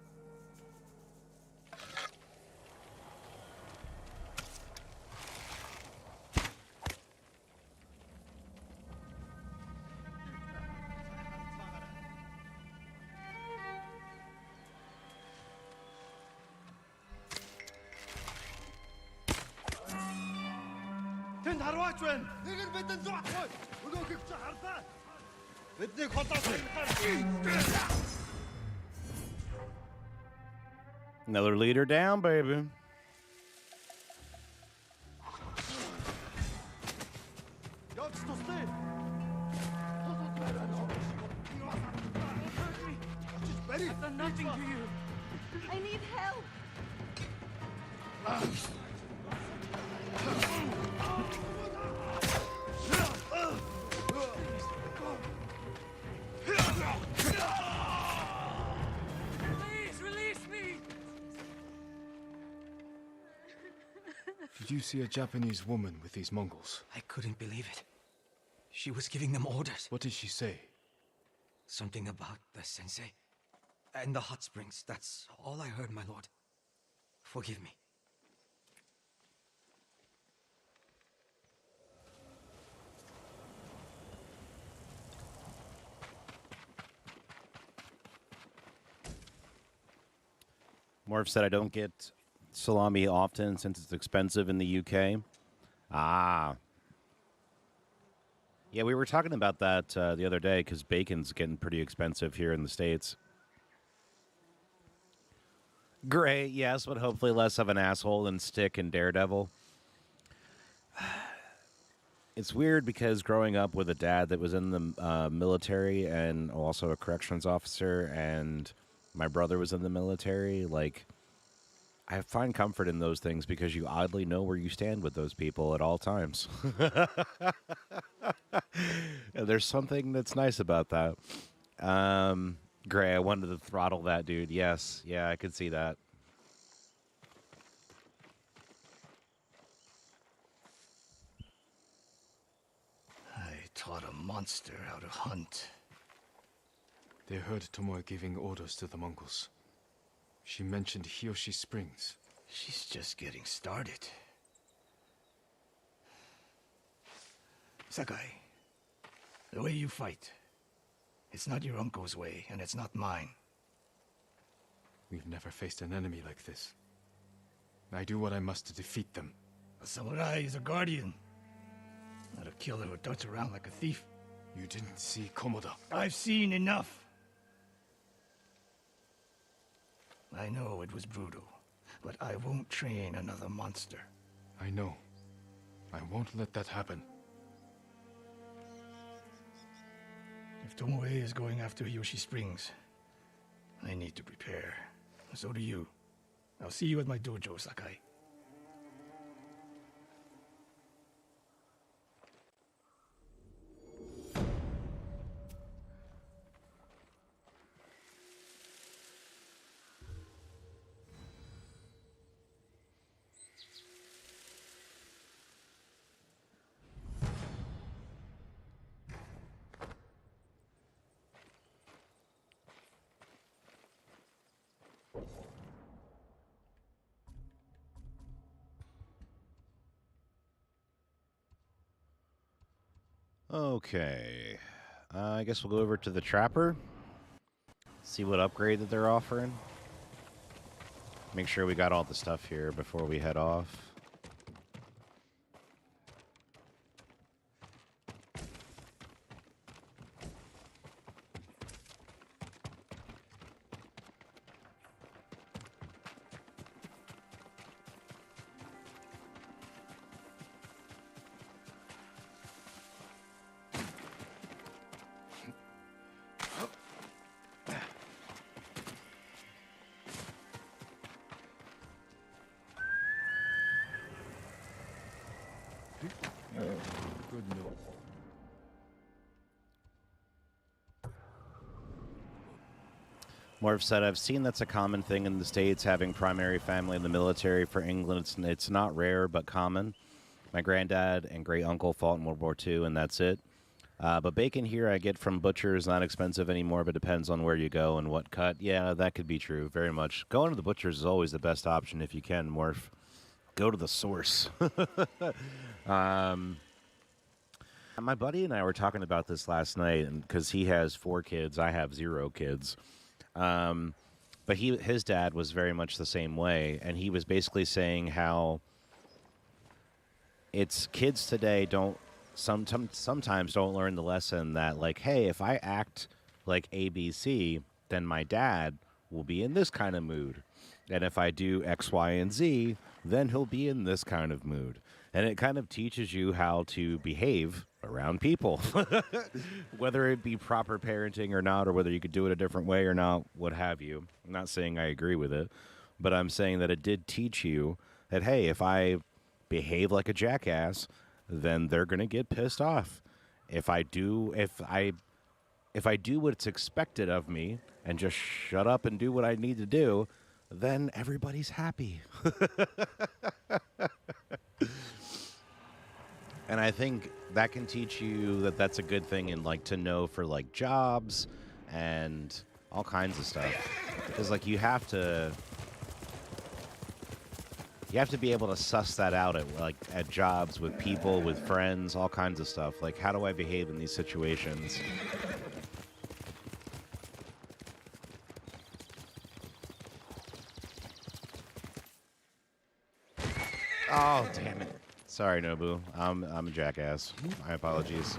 Another leader down, baby. I've done nothing to you. I need help. Please release me. Did you see a Japanese woman with these Mongols? I couldn't believe it. She was giving them orders. What did she say? Something about the sensei. And the hot springs. That's all I heard, my lord. Forgive me. Morph said I don't get salami often since it's expensive in the UK. Ah. Yeah, we were talking about that the other day because bacon's getting pretty expensive here in the States. Great, yes, but hopefully less of an asshole than Stick and Daredevil. It's weird because growing up with a dad that was in the military and also a corrections officer, and my brother was in the military, like, I find comfort in those things because you oddly know where you stand with those people at all times. And there's something that's nice about that. Gray, I wanted to throttle that dude. Yes, yeah, I could see that. I taught a monster how to hunt. They heard Tomoe giving orders to the Mongols. She mentioned Hiyoshi Springs. She's just getting started. Sakai, the way you fight, it's not your uncle's way, and it's not mine. We've never faced an enemy like this. I do what I must to defeat them. A samurai is a guardian, not a killer who darts around like a thief. You didn't see Komoda. I've seen enough. I know it was brutal, but I won't train another monster. I know. I won't let that happen. If Tomoe is going after Yoshi Springs, I need to prepare. So do you. I'll see you at my dojo, Sakai. Okay. I guess we'll go over to the Trapper. See what upgrade that they're offering. Make sure we got all the stuff here before we head off. Good note. Morph said, I've seen that's a common thing in the States, having primary family in the military. For England, it's not rare, but common. My granddad and great uncle fought in World War II, and that's it. But bacon here I get from butchers, not expensive anymore, but depends on where you go and what cut. Yeah, that could be true, very much. Going to the butchers is always the best option if you can, Morph. Go to the source. My buddy and I were talking about this last night, and because he has 4 kids, I have 0 kids. But his dad was very much the same way, and he was basically saying how it's kids today sometimes don't learn the lesson that, like, hey, if I act like ABC, then my dad will be in this kind of mood. And if I do X, Y, and Z, then he'll be in this kind of mood. And it kind of teaches you how to behave around people, whether it be proper parenting or not, or whether you could do it a different way or not, what have you. I'm not saying I agree with it, but I'm saying that it did teach you that, hey, if I behave like a jackass, then they're going to get pissed off. If I do what's expected of me and just shut up and do what I need to do, then everybody's happy. And I think that can teach you that that's a good thing, and like to know for like jobs and all kinds of stuff. Because like you have to be able to suss that out at jobs, with people, with friends, all kinds of stuff. Like, how do I behave in these situations? Oh, damn it. Sorry, Nobu. I'm a jackass. My apologies.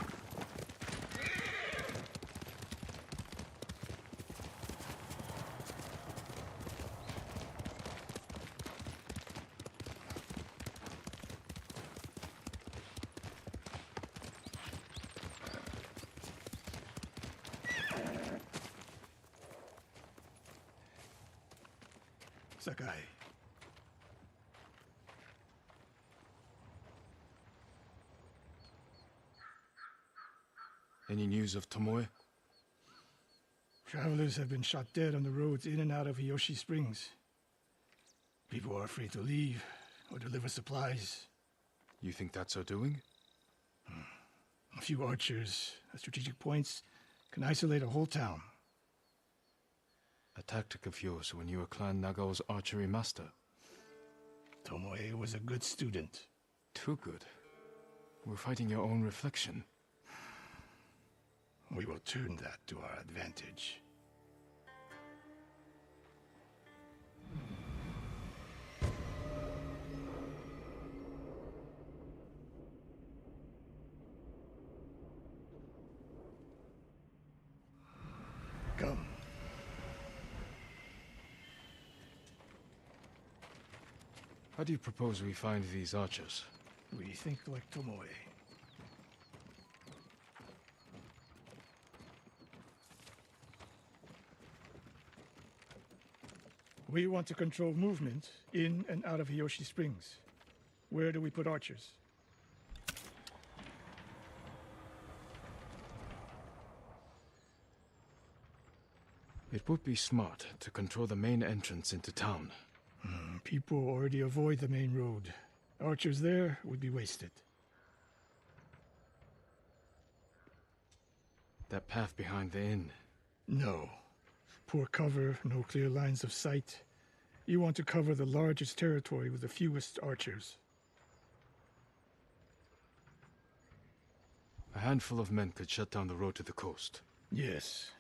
Sakai. Any news of Tomoe? Travelers have been shot dead on the roads in and out of Yoshi Springs. People are afraid to leave or deliver supplies. You think that's her doing? A few archers at strategic points can isolate a whole town. A tactic of yours when you were Clan Nagao's archery master. Tomoe was a good student. Too good. We're fighting your own reflection. We will turn that to our advantage. Come. How do you propose we find these archers? We think like Tomoe. We want to control movement in and out of Hiyoshi Springs. Where do we put archers? It would be smart to control the main entrance into town. People already avoid the main road. Archers there would be wasted. That path behind the inn. No. Poor cover, no clear lines of sight. You want to cover the largest territory with the fewest archers. A handful of men could shut down the road to the coast. Yes.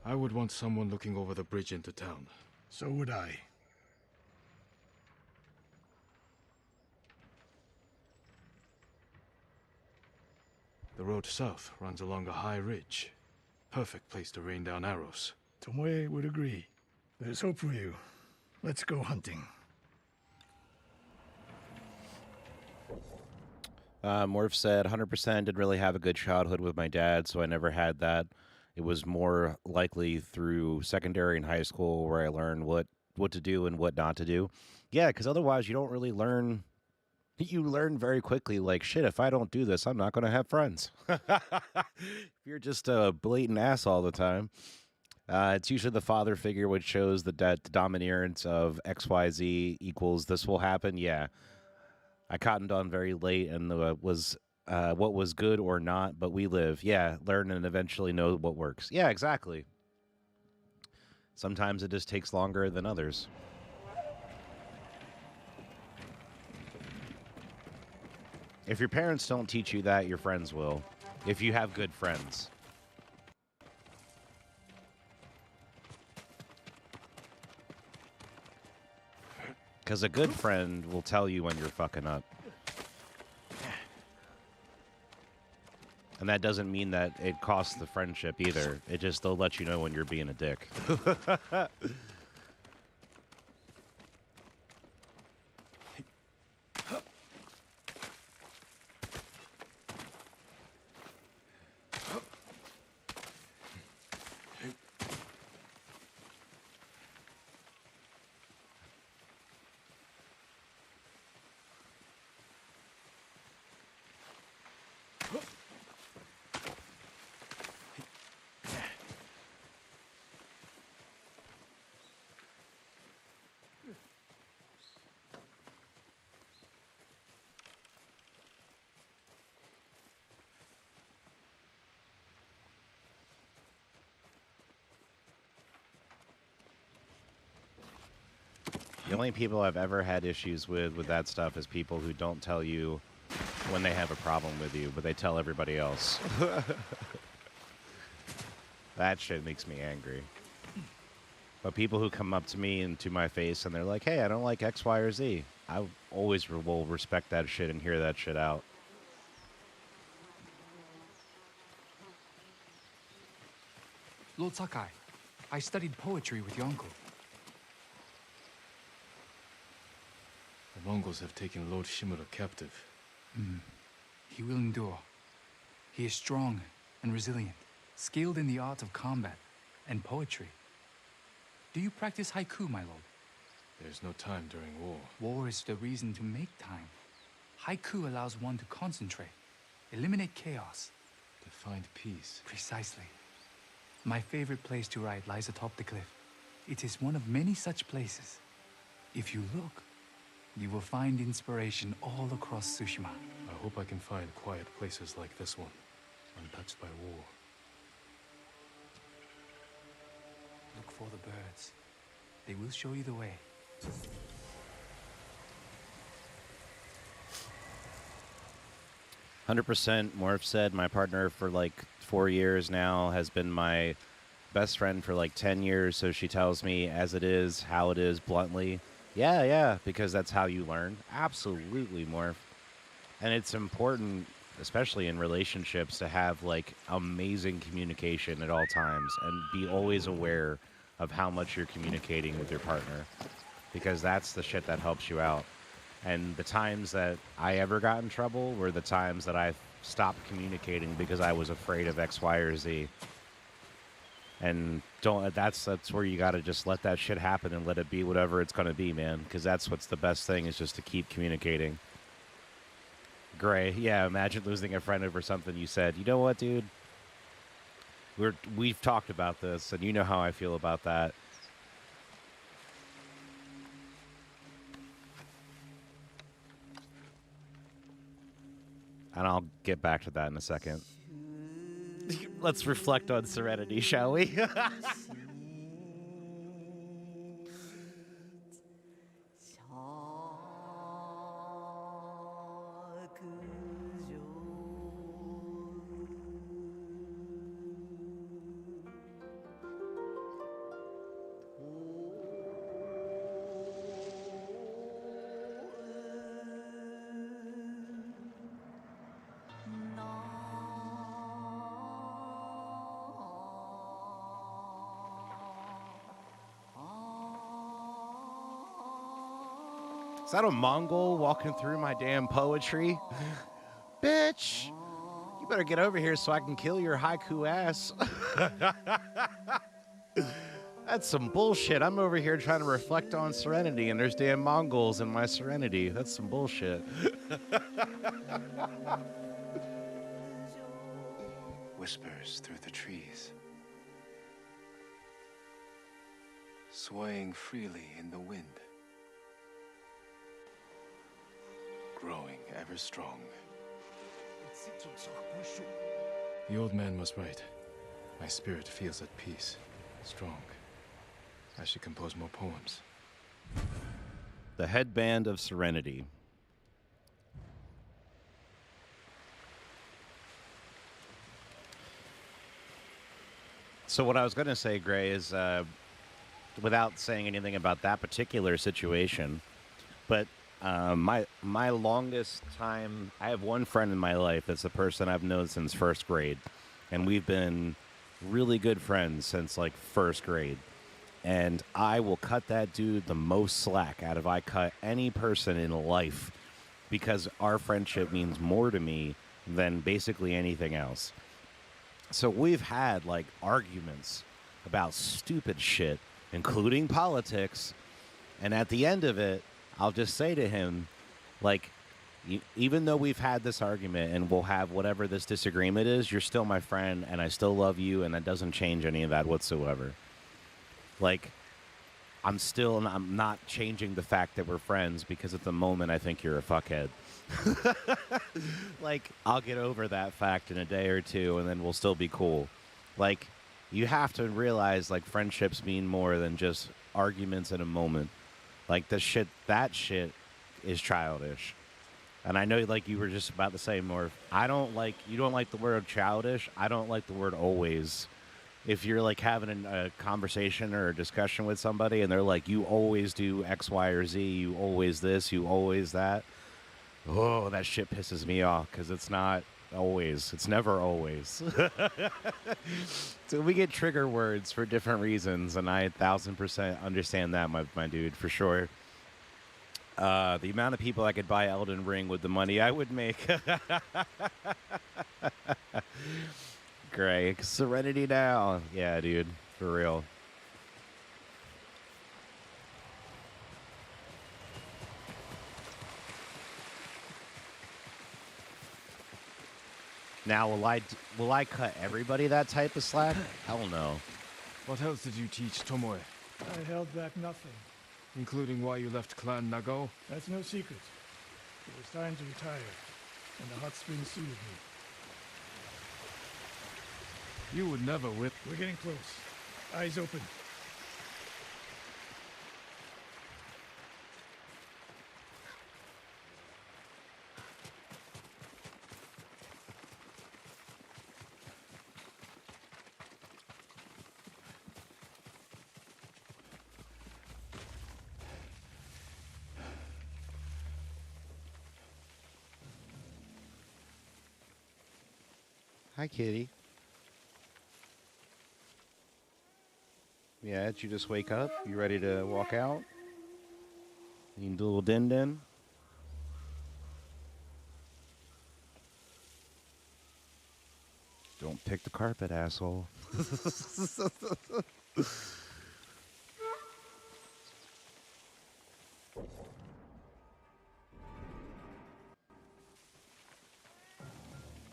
I would want someone looking over the bridge into town. So would I. The road south runs along a high ridge. Perfect place to rain down arrows. Tomoe would agree. There's hope for you. Let's go hunting. Morph said, 100% didn't really have a good childhood with my dad, so I never had that. It was more likely through secondary and high school where I learned what to do and what not to do. Yeah, because otherwise you don't really learn. You learn very quickly, like, shit, if I don't do this, I'm not going to have friends. If you're just a blatant ass all the time. It's usually the father figure which shows the dominance of XYZ equals this will happen. Yeah. I cottoned on very late and was what was good or not, but we live. Yeah, learn and eventually know what works. Yeah, exactly. Sometimes it just takes longer than others. If your parents don't teach you that, your friends will. If you have good friends. Because a good friend will tell you when you're fucking up. And that doesn't mean that it costs the friendship either. It just, they'll let you know when you're being a dick. The only people I've ever had issues with that stuff is people who don't tell you when they have a problem with you, but they tell everybody else. That shit makes me angry. But people who come up to me and to my face and they're like, hey, I don't like X, Y, or Z. I always will respect that shit and hear that shit out. Lord Sakai, I studied poetry with your uncle. The Mongols have taken Lord Shimura captive. He will endure. He is strong and resilient, skilled in the art of combat and poetry. Do you practice haiku, my lord? There's no time during war. War is the reason to make time. Haiku allows one to concentrate, eliminate chaos. To find peace. Precisely. My favorite place to write lies atop the cliff. It is one of many such places. If you look, you will find inspiration all across Tsushima. I hope I can find quiet places like this one, untouched by war. Look for the birds. They will show you the way. 100%, Morph said, my partner for like 4 years now has been my best friend for like 10 years, so she tells me as it is, how it is, bluntly. Yeah, because that's how you learn. Absolutely, Morph. And it's important, especially in relationships, to have like amazing communication at all times and be always aware of how much you're communicating with your partner, because that's the shit that helps you out. And the times that I ever got in trouble were the times that I stopped communicating because I was afraid of X, Y, or Z. And that's where you got to just let that shit happen and let it be whatever it's going to be, man. Because that's what's the best thing, is just to keep communicating. Gray, yeah, imagine losing a friend over something you said. You know what, dude? We've talked about this, and you know how I feel about that. And I'll get back to that in a second. Let's reflect on Serenity, shall we? Is that a Mongol walking through my damn poetry? Bitch! You better get over here so I can kill your haiku ass. That's some bullshit. I'm over here trying to reflect on Serenity, and there's damn Mongols in my Serenity. That's some bullshit. Whispers through the trees, swaying freely in the wind, growing ever strong. The old man was right. My spirit feels at peace, strong. I should compose more poems. The Headband of Serenity. So what I was going to say, Gray, is without saying anything about that particular situation, but my longest time, I have one friend in my life that's the person I've known since first grade, and we've been really good friends since like first grade. And I will cut that dude the most slack out of I cut any person in life, because our friendship means more to me than basically anything else. So we've had like arguments about stupid shit, including politics, and at the end of it, I'll just say to him, like, even though we've had this argument and we'll have whatever this disagreement is, you're still my friend, and I still love you, and that doesn't change any of that whatsoever. Like, I'm not changing the fact that we're friends, because at the moment I think you're a fuckhead. Like, I'll get over that fact in a day or two, and then we'll still be cool. Like, you have to realize, like, friendships mean more than just arguments in a moment. Like, that shit is childish. And I know, like, you were just about to say, Morph, you don't like the word childish. I don't like the word always. If you're, like, having a conversation or a discussion with somebody, and they're like, you always do X, Y, or Z, you always this, you always that. Oh, that shit pisses me off, because it's not always. It's never always. So we get trigger words for different reasons, and I 1,000% understand that, my dude, for sure. The amount of people I could buy Elden Ring with the money I would make. Great. Serenity now. Yeah, dude. For real. Now, will I cut everybody that type of slack? Hell no. What else did you teach Tomoe? I held back nothing. Including why you left Clan Nagao? That's no secret. It was time to retire, and the hot spring suited me. You would never whip. We're getting close. Eyes open. Hi, kitty. Yeah, did you just wake up? You ready to walk out? You need a little din-din? Don't pick the carpet, asshole.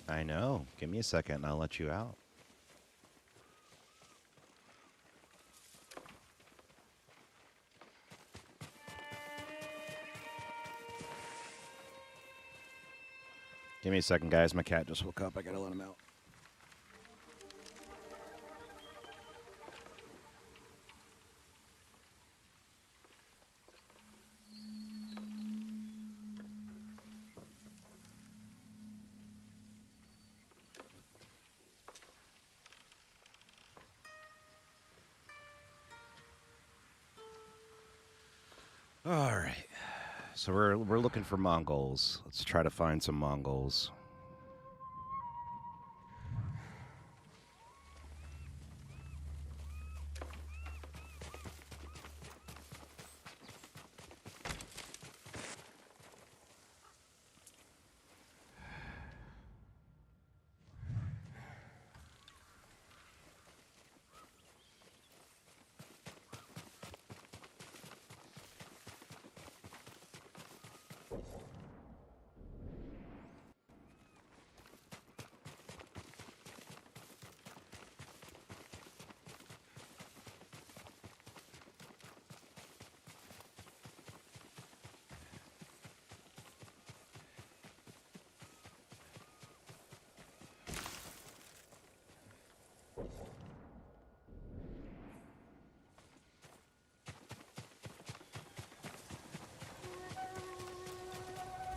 I know. Give me a second and I'll let you out. Give me a second, guys. My cat just woke up. I gotta let him out. All right. So we're looking for Mongols. Let's try to find some Mongols.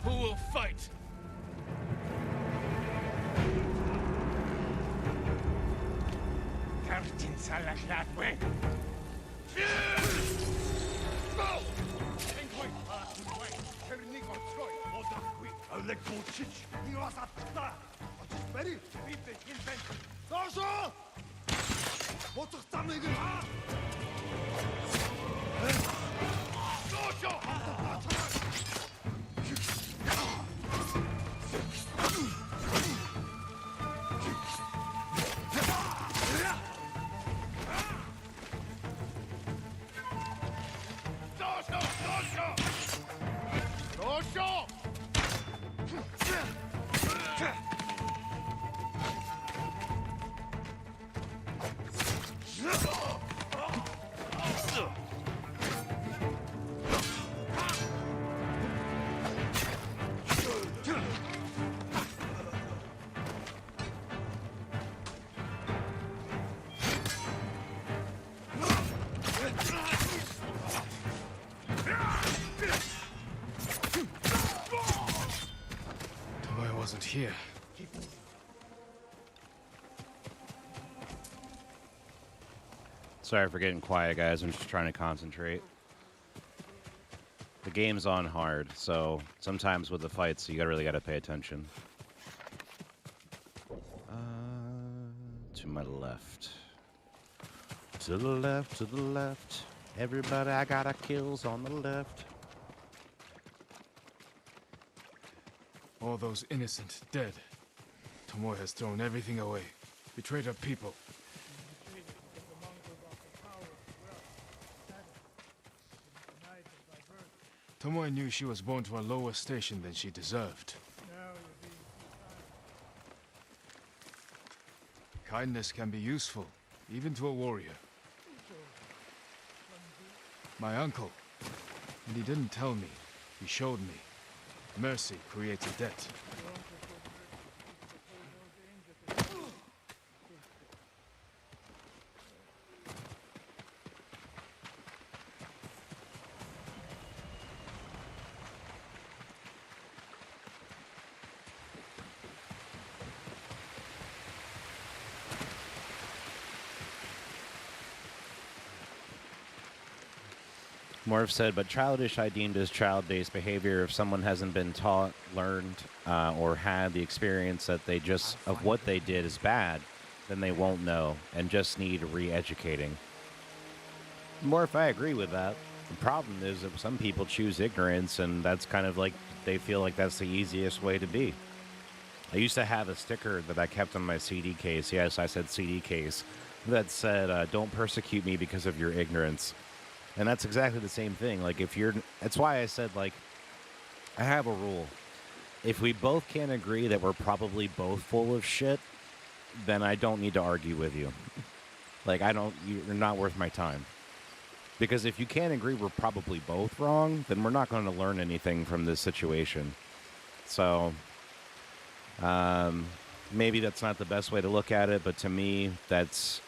Who will fight? Wasn't here. Sorry for getting quiet, guys. I'm just trying to concentrate. The game's on hard, so sometimes with the fights, you really gotta pay attention. To my left. To the left, to the left. Everybody, I got a kills on the left. All those innocent dead. Tomoe has thrown everything away. Betrayed her people. Tomoe knew she was born to a lower station than she deserved. Kindness can be useful, even to a warrior. My uncle, and he didn't tell me, he showed me. Mercy creates a debt. Morph said, but childish I deemed as child-based behavior if someone hasn't been taught, learned, or had the experience that they just, of what they did is bad, then they won't know and just need re-educating. Morph, I agree with that. The problem is that some people choose ignorance and that's kind of like, they feel like that's the easiest way to be. I used to have a sticker that I kept on my CD case. Yes, I said CD case. That said, don't persecute me because of your ignorance. And that's exactly the same thing. Like, if you're... That's why I said, like, I have a rule. If we both can't agree that we're probably both full of shit, then I don't need to argue with you. Like, you're not worth my time. Because if you can't agree we're probably both wrong, then we're not going to learn anything from this situation. So, maybe that's not the best way to look at it, but to me, that's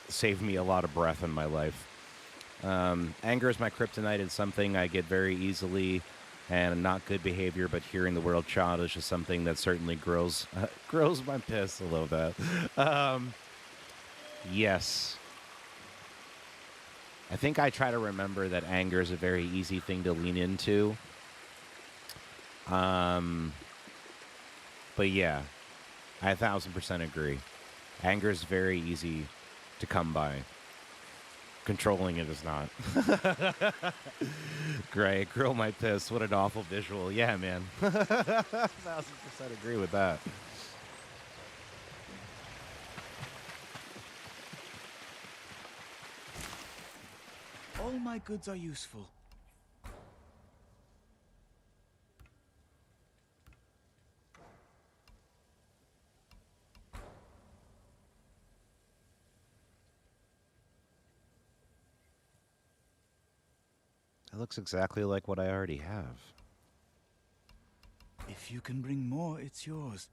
saved me a lot of breath in my life. Anger is my kryptonite. It's something I get very easily, and not good behavior, but hearing the word child is just something that certainly grows my piss a little bit. Yes. I think I try to remember that anger is a very easy thing to lean into. But yeah, I 1000% agree. Anger is very easy to come by. Controlling it is not. Great. Grill my piss. What an awful visual. Yeah, man. 1000% agree with that. All my goods are useful. It looks exactly like what I already have. If you can bring more, it's yours.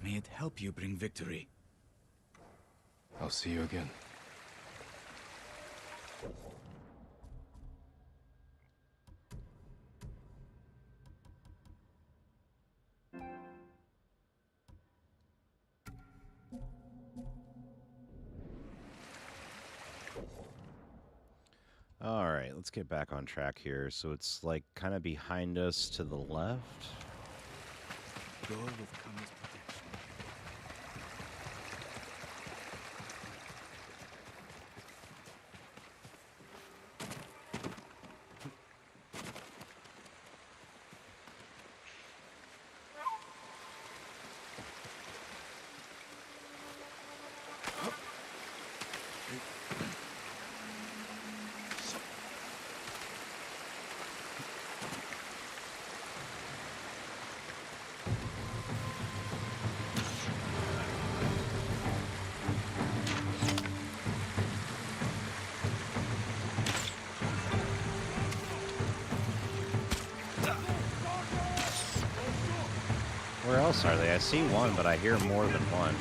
May it help you bring victory. I'll see you again. All right, let's get back on track here. So it's like kind of behind us to the left. Go with Kami's protection. Where else are they? I see one, but I hear more than one.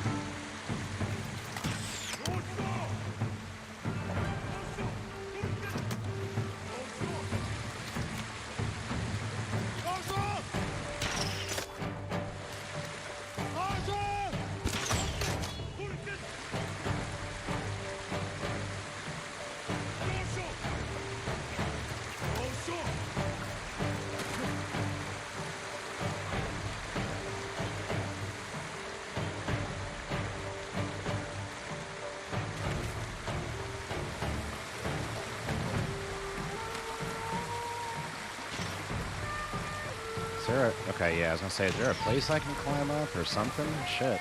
Okay, yeah, I was gonna say, is there a place I can climb up or something? Shit.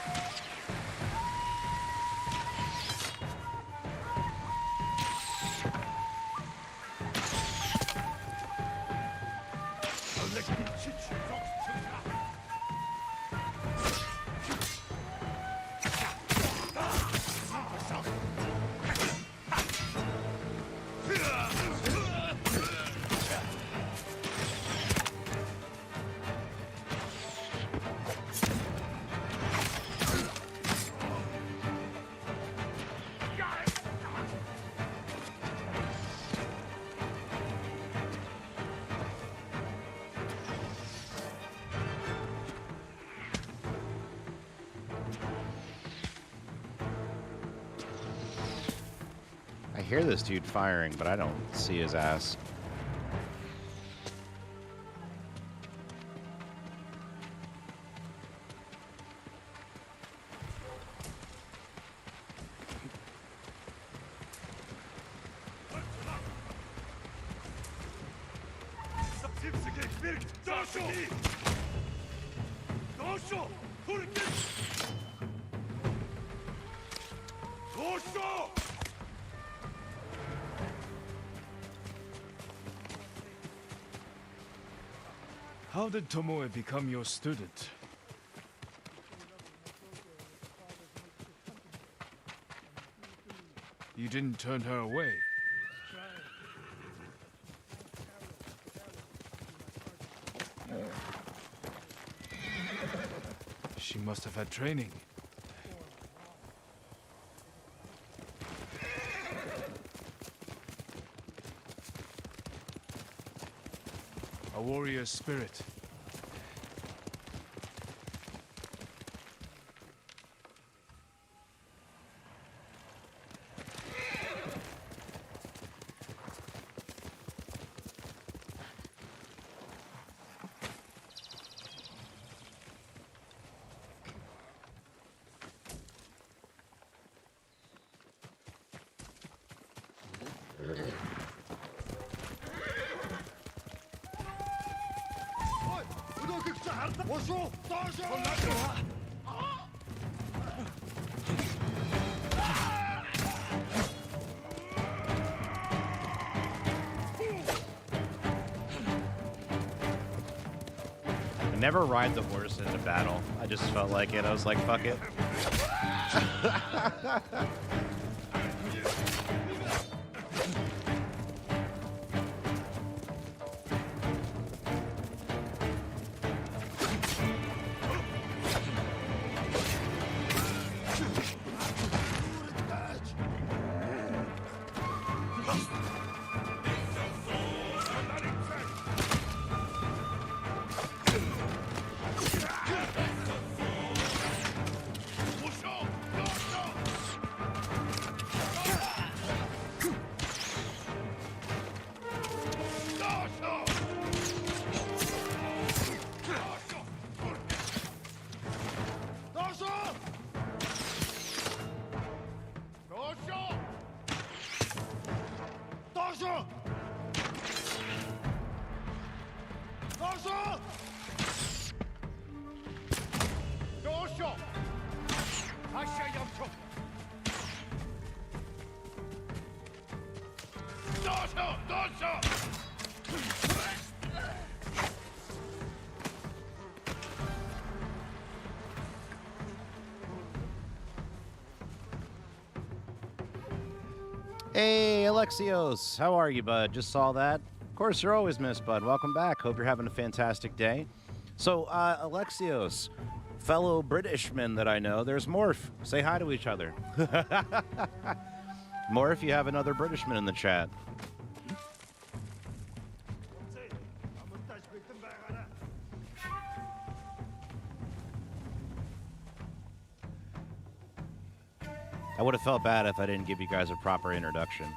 I hear this dude firing, but I don't see his ass. How did Tomoe become your student? You didn't turn her away. She must have had training. A warrior spirit. I never ride the horse into battle. I just felt like it. I was like, fuck it. Hey, Alexios. How are you, bud? Just saw that. Of course, you're always missed, bud. Welcome back. Hope you're having a fantastic day. So, Alexios, fellow Britishman that I know, there's Morph. Say hi to each other. Morph, you have another Britishman in the chat. I would have felt bad if I didn't give you guys a proper introduction.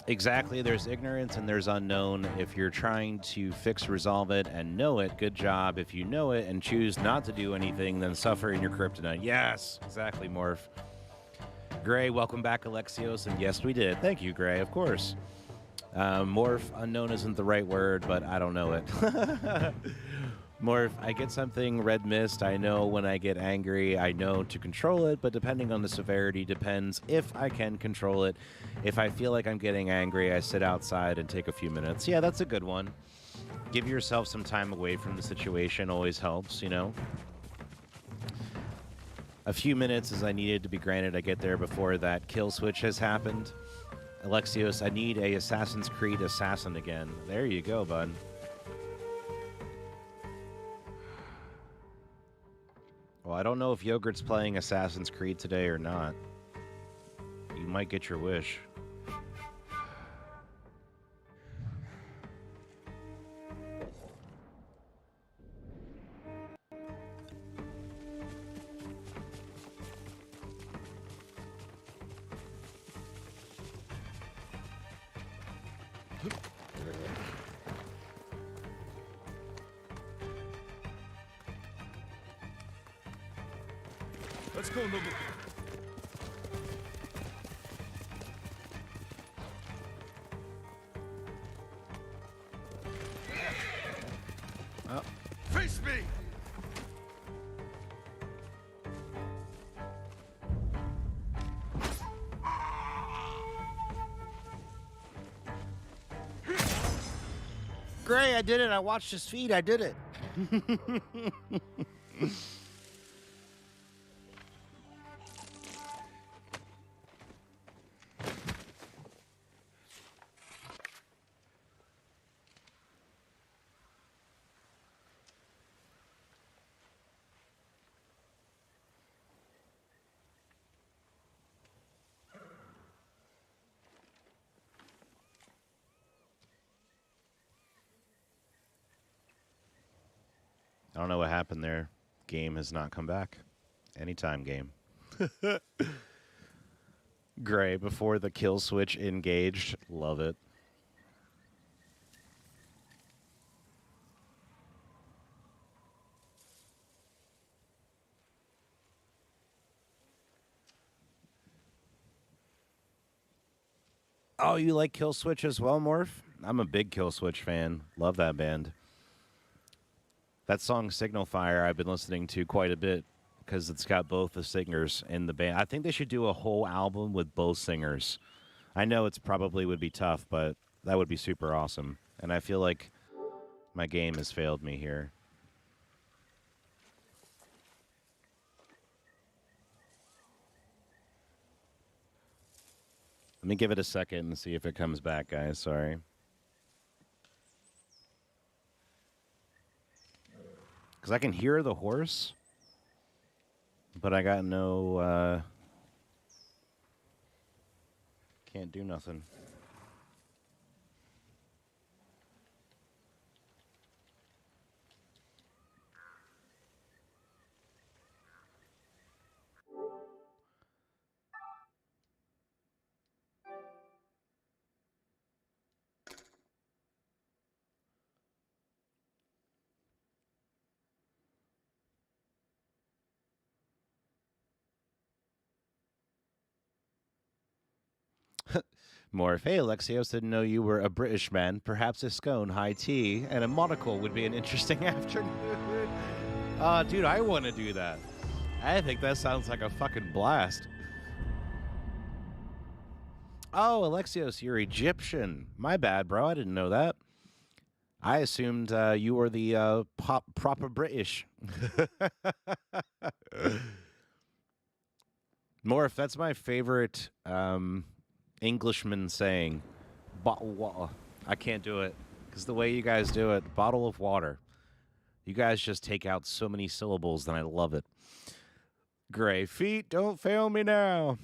Exactly. There's ignorance and there's unknown. If you're trying to fix, resolve it, and know it, good job. If you know it and choose not to do anything, then suffer in your kryptonite. Yes, exactly, Morph. Gray, welcome back, Alexios. And yes, we did. Thank you, Gray, of course. Morph, unknown isn't the right word, but I don't know it. Morph, I get something, red mist. I know when I get angry, I know to control it, but depending on the severity, depends if I can control it. If I feel like I'm getting angry, I sit outside and take a few minutes. Yeah, that's a good one. Give yourself some time away from the situation always helps, you know? A few minutes as I needed to be granted. I get there before that kill switch has happened. Alexios, I need a Assassin's Creed assassin again. There you go, bud. Well, I don't know if Yogurt's playing Assassin's Creed today or not. You might get your wish. Let's go, Nobu. Oh. Face me! Gray, I did it. I watched his feed. I did it. I don't know what happened there. Game has not come back. Anytime game. Gray, before the kill switch engaged. Love it. Oh, you like Kill Switch as well, Morph? I'm a big Kill Switch fan. Love that band. That song Signal Fire I've been listening to quite a bit because it's got both the singers in the band. I think they should do a whole album with both singers. I know it's probably would be tough, but that would be super awesome. And I feel like my game has failed me here. Let me give it a second and see if it comes back, guys. Sorry. Because I can hear the horse, but I got no... can't do nothing. Morph, hey, Alexios, didn't know you were a British man. Perhaps a scone, high tea, and a monocle would be an interesting afternoon. Dude, I want to do that. I think that sounds like a fucking blast. Oh, Alexios, you're Egyptian. My bad, bro. I didn't know that. I assumed you were the proper British. Morph, that's my favorite Englishman saying. Bottle water. I can't do it. Because the way you guys do it, bottle of water. You guys just take out so many syllables, and I love it. Gray feet, don't fail me now.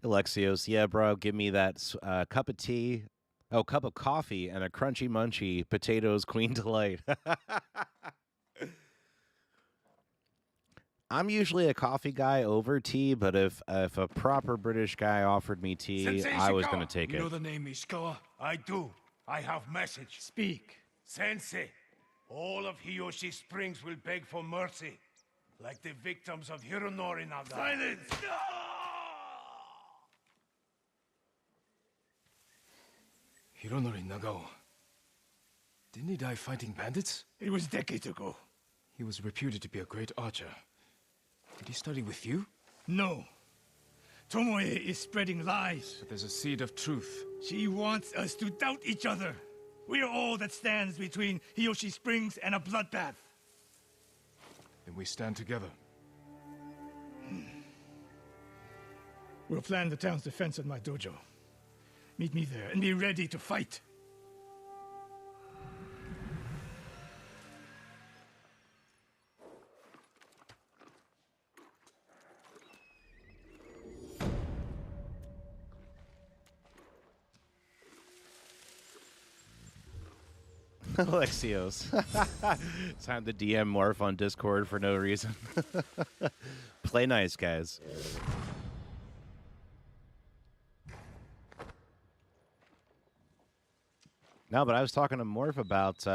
Alexios, yeah, bro, give me that cup of tea. Oh, cup of coffee and a crunchy munchy potatoes Queen Delight. I'm usually a coffee guy over tea, but if a proper British guy offered me tea, Sensei I was Ishikawa. going to take You it. know the name Ishikawa? I do. I have message. Speak. Sensei, all of Hiyoshi Springs will beg for mercy, like the victims of Hironori Naga. Silence! Hironori Nagao. Didn't he die fighting bandits? It was decades ago. He was reputed to be a great archer. Did he study with you? No. Tomoe is spreading lies. But there's a seed of truth. She wants us to doubt each other. We are all that stands between Hiyoshi Springs and a bloodbath. Then we stand together. We'll plan the town's defense at my dojo. Meet me there and be ready to fight. Alexios. Time to DM Morph on Discord for no reason. Play nice, guys. No, but I was talking to Morph about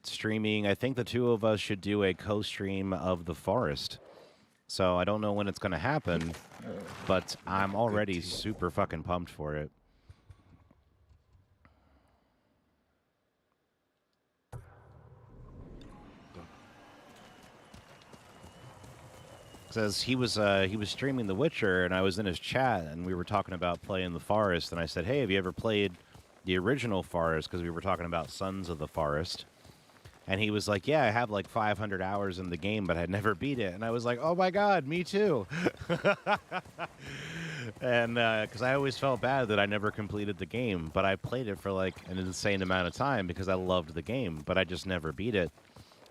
streaming. I think the two of us should do a co-stream of The Forest. So I don't know when it's going to happen, but I'm already super fucking pumped for it. Says he was streaming The Witcher, and I was in his chat, and we were talking about playing The Forest, and I said, hey, have you ever played the original Forest? Because we were talking about Sons of the Forest. And he was like, yeah, I have like 500 hours in the game, but I'd never beat it. And I was like, oh my god, me too. And because I always felt bad that I never completed the game, but I played it for like an insane amount of time because I loved the game, but I just never beat it.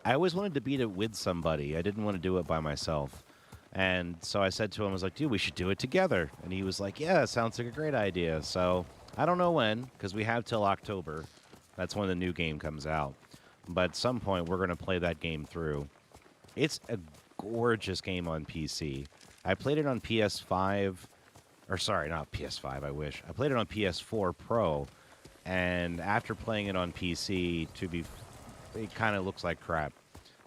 I always wanted to beat it with somebody. I didn't want to do it by myself. And so I said to him, I was like, dude, we should do it together. And he was like, yeah, sounds like a great idea. So I don't know when, because we have till October. That's when the new game comes out. But at some point, we're going to play that game through. It's a gorgeous game on PC. I played it on PS5. Or sorry, not PS5, I wish. I played it on PS4 Pro. And after playing it on PC, it kind of looks like crap.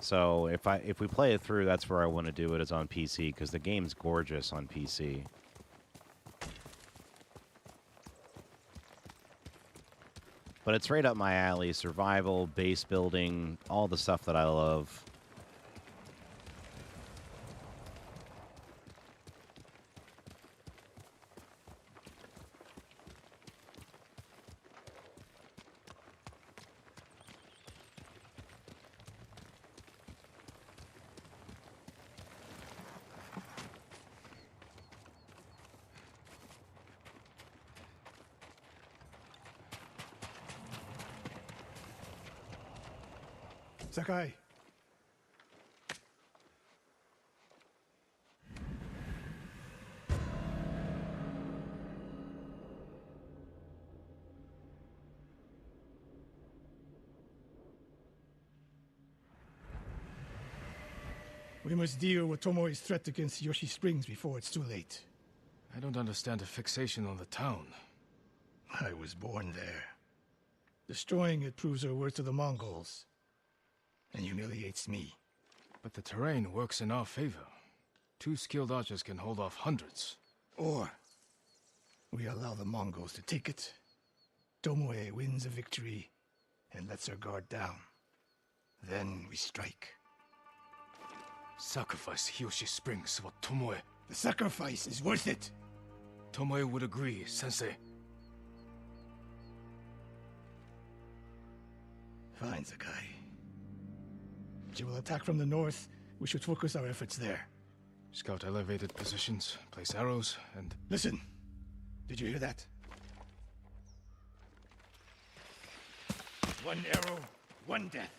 So if we play it through, that's where I want to do it, is on PC, because the game's gorgeous on PC. But it's right up my alley. Survival, base building, all the stuff that I love. Sakai. We must deal with Tomoe's threat against Yoshi Springs before it's too late. I don't understand a fixation on the town. I was born there. Destroying it proves our worth to the Mongols. And humiliates me. But the terrain works in our favor. 2 skilled archers can hold off hundreds. Or we allow the Mongols to take it. Tomoe wins a victory and lets her guard down. Then we strike. Sacrifice Hiyoshi Springs for Tomoe. The sacrifice is worth it. Tomoe would agree, Sensei. Fine, Sakai. She will attack from the north. We should focus our efforts there. Scout elevated positions, place arrows, and... Listen! Did you hear that? One arrow, one death.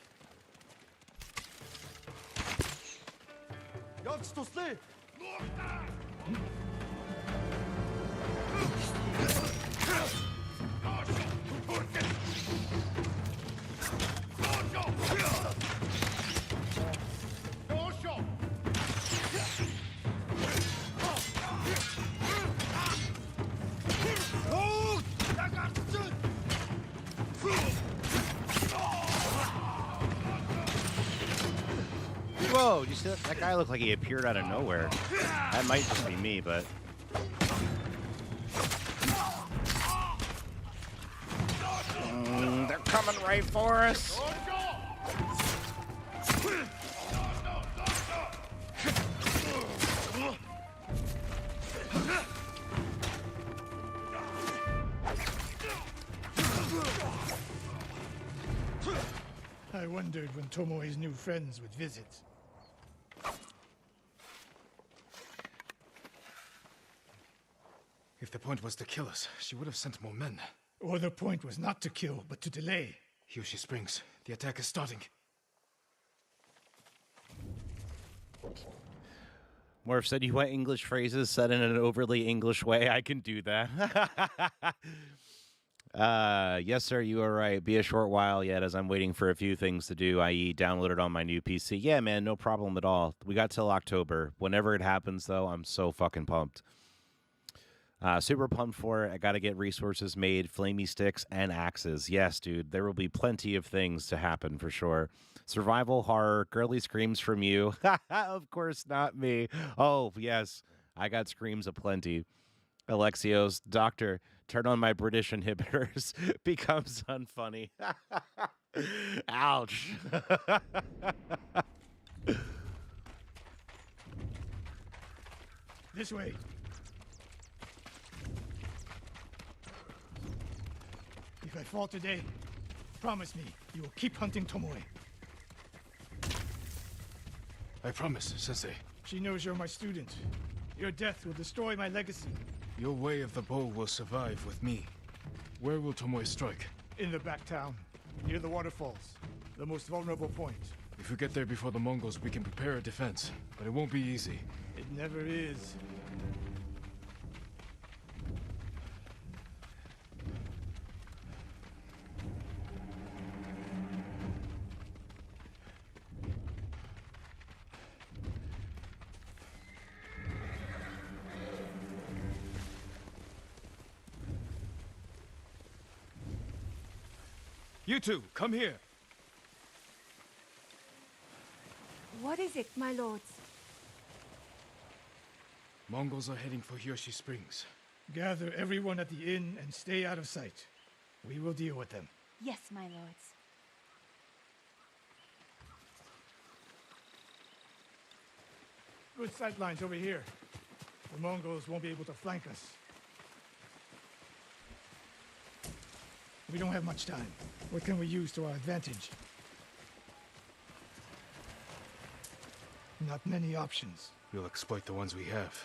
Whoa, did you see that? That guy looked like he appeared out of nowhere. That might just be me, but... they're coming right for us! I wondered when Tomoe's new friends would visit. If the point was to kill us, she would have sent more men. Or the point was not to kill, but to delay. Hiyoshi Springs. The attack is starting. Morph said you want English phrases said in an overly English way. I can do that. Yes, sir, you are right. Be a short while yet as I'm waiting for a few things to do, i.e. download it on my new PC. Yeah, man, no problem at all. We got till October. Whenever it happens, though, I'm so fucking pumped. Super pumped for it. I got to get resources made, flamey sticks, and axes. Yes, dude, there will be plenty of things to happen for sure. Survival horror, girly screams from you. Of course, not me. Oh, yes, I got screams aplenty. Alexios, doctor, turn on my British inhibitors. Becomes unfunny. Ouch. This way. If I fall today, promise me you will keep hunting Tomoe. I promise, Sensei. She knows you're my student. Your death will destroy my legacy. Your way of the bow will survive with me. Where will Tomoe strike? In the back town, near the waterfalls, the most vulnerable point. If we get there before the Mongols, we can prepare a defense, but it won't be easy. It never is. You two, come here. What is it, my lords? Mongols are heading for Hiyoshi Springs. Gather everyone at the inn and stay out of sight. We will deal with them. Yes, my lords. Good sight lines over here. The Mongols won't be able to flank us. We don't have much time. What can we use to our advantage? Not many options. We'll exploit the ones we have.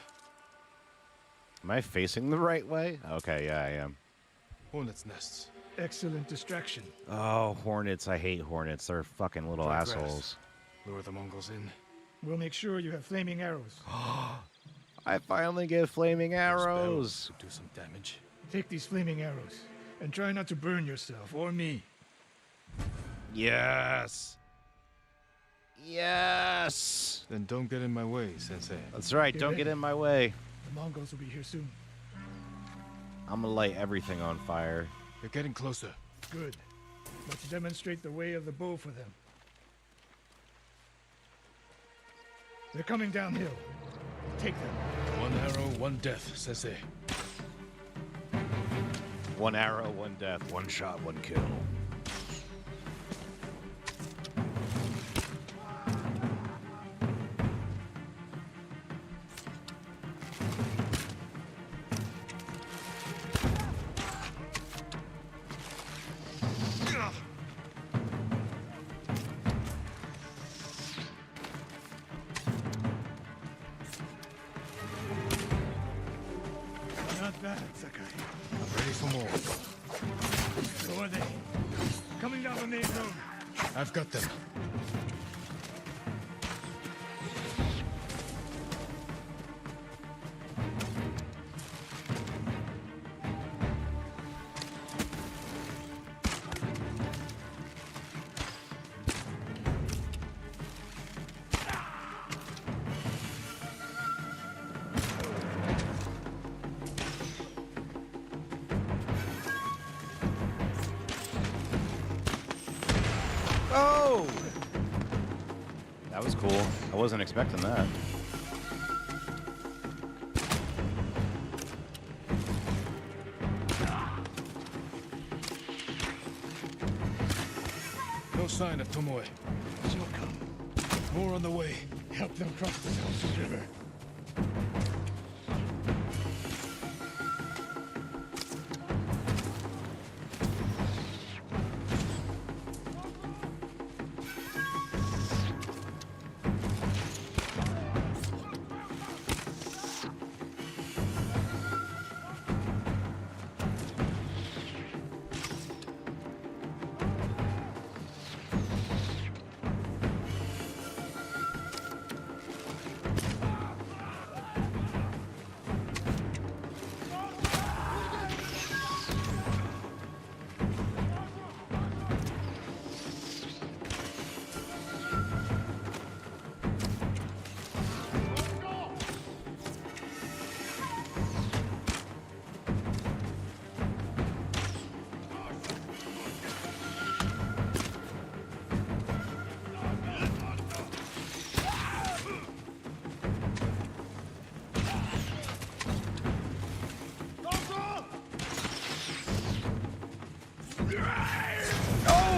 Am I facing the right way? Okay, yeah, I am. Hornets' nests. Excellent distraction. Oh, hornets. I hate hornets. They're fucking little Dry assholes. grass. Lure the Mongols in. We'll make sure you have flaming arrows. I finally get flaming Those arrows. barrels could do some damage. Take these flaming arrows and try not to burn yourself or me. Yes. Yes. Then don't get in my way, Sensei. That's right. Don't get in my way. The Mongols will be here soon. I'm gonna light everything on fire. They're getting closer. Good. Let's demonstrate the way of the bow for them. They're coming downhill. Take them. One arrow, one death, Sensei. One arrow, one death. One shot, one kill. Not bad, Sakai. I'm ready for more. So are they. Coming down the main road. I've got them. Oh! That was cool. I wasn't expecting that. No sign of Tomoe. She'll come. More on the way. Help them cross the Selsu River.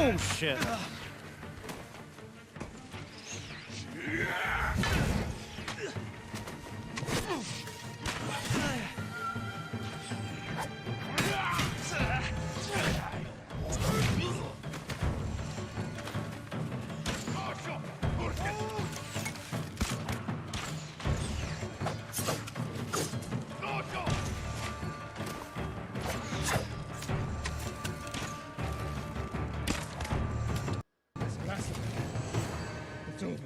Oh, shit.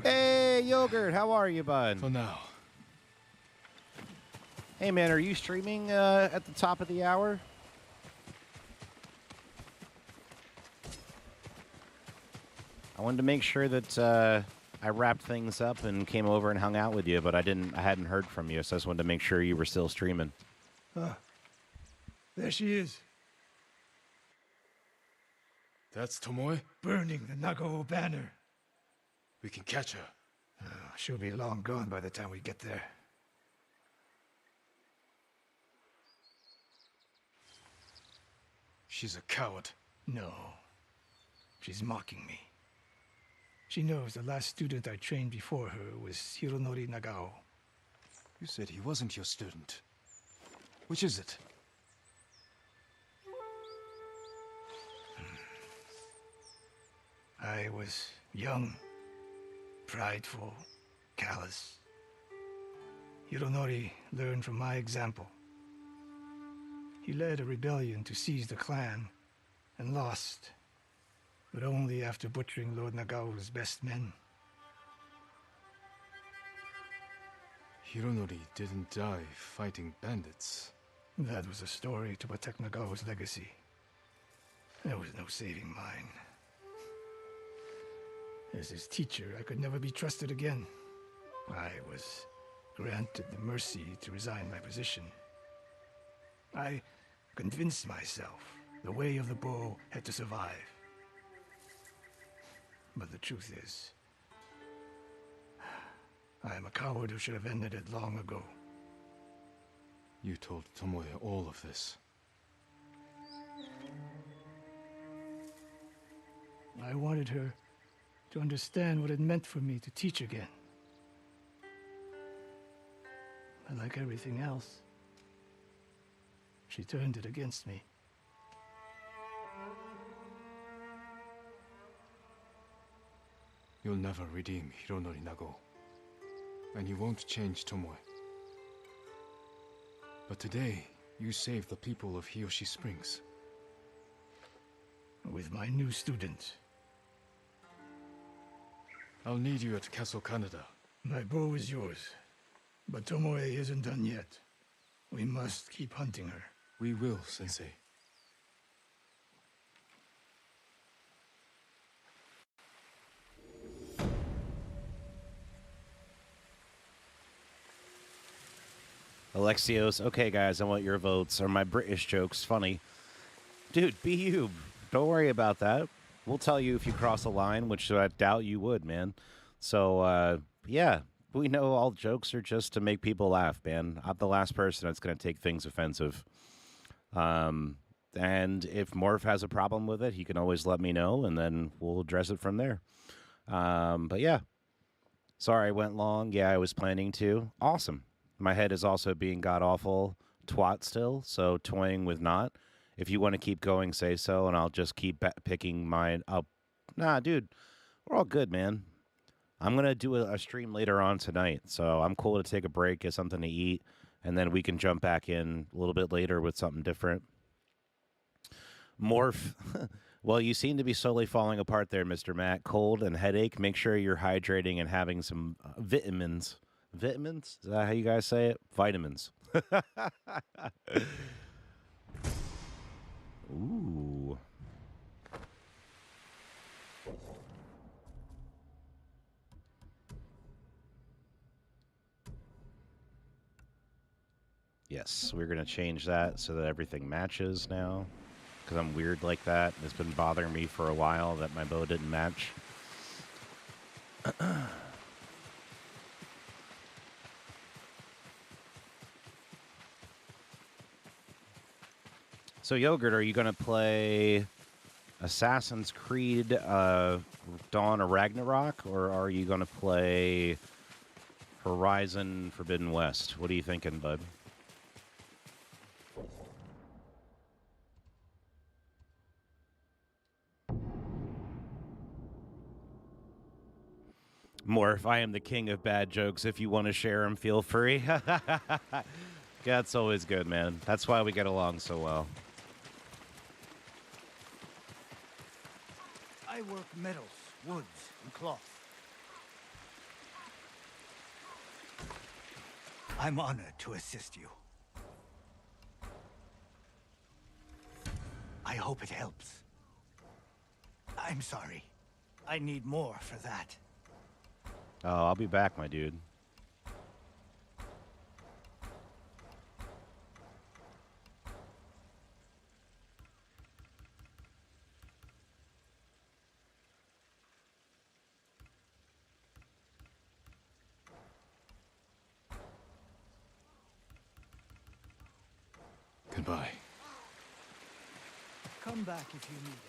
Hey, Yogurt, how are you, bud? For now. Hey, man, are you streaming at the top of the hour? I wanted to make sure that I wrapped things up and came over and hung out with you, but I hadn't heard from you, so I just wanted to make sure you were still streaming. There she is. That's Tomoe? Burning the Nagao banner. We can catch her. She'll be long gone by the time we get there. She's a coward. No. She's mocking me. She knows the last student I trained before her was Hironori Nagao. You said he wasn't your student. Which is it? I was young, prideful, callous. Hironori learned from my example. He led a rebellion to seize the clan, and lost, but only after butchering Lord Nagao's best men. Hironori didn't die fighting bandits. That was a story to protect Nagao's legacy. There was no saving mine. As his teacher, I could never be trusted again. I was granted the mercy to resign my position. I convinced myself the way of the bow had to survive. But the truth is, I am a coward who should have ended it long ago. You told Tomoe all of this. I wanted her to understand what it meant for me to teach again. But like everything else, she turned it against me. You'll never redeem Hironori Nagao. And you won't change Tomoe. But today, you saved the people of Hiyoshi Springs. With my new student. I'll need you at Castle Canada. My bow is yours. But Tomoe isn't done yet. We must keep hunting her. We will, Sensei. Alexios, okay, guys, I want your votes. Are my British jokes funny? Dude, be you. Don't worry about that. We'll tell you if you cross a line, which I doubt you would, man. So, yeah, we know all jokes are just to make people laugh, man. I'm the last person that's going to take things offensive. And if Morph has a problem with it, he can always let me know, and then we'll address it from there. But, yeah. Sorry I went long. Yeah, I was planning to. Awesome. My head is also being god-awful twat still, so toying with not. If you want to keep going, say so, and I'll just keep picking mine up. Nah, dude, we're all good, man. I'm going to do a stream later on tonight, so I'm cool to take a break, get something to eat, and then we can jump back in a little bit later with something different. Morph, well, you seem to be slowly falling apart there, Mr. Matt. Cold and headache. Make sure you're hydrating and having some vitamins. Vitamins? Is that how you guys say it? Vitamins. Ooh. Yes, we're going to change that so that everything matches now. Because I'm weird like that. It's been bothering me for a while that my bow didn't match. So, Yogurt, are you going to play Assassin's Creed Dawn of Ragnarok, or are you going to play Horizon Forbidden West? What are you thinking, bud? Morph, I am the king of bad jokes. If you want to share them, feel free. That's always good, man. That's why we get along so well. I work metals, woods, and cloth. I'm honored to assist you. I hope it helps. I'm sorry. I need more for that. Oh, I'll be back, my dude. Goodbye. Come back if you need anything.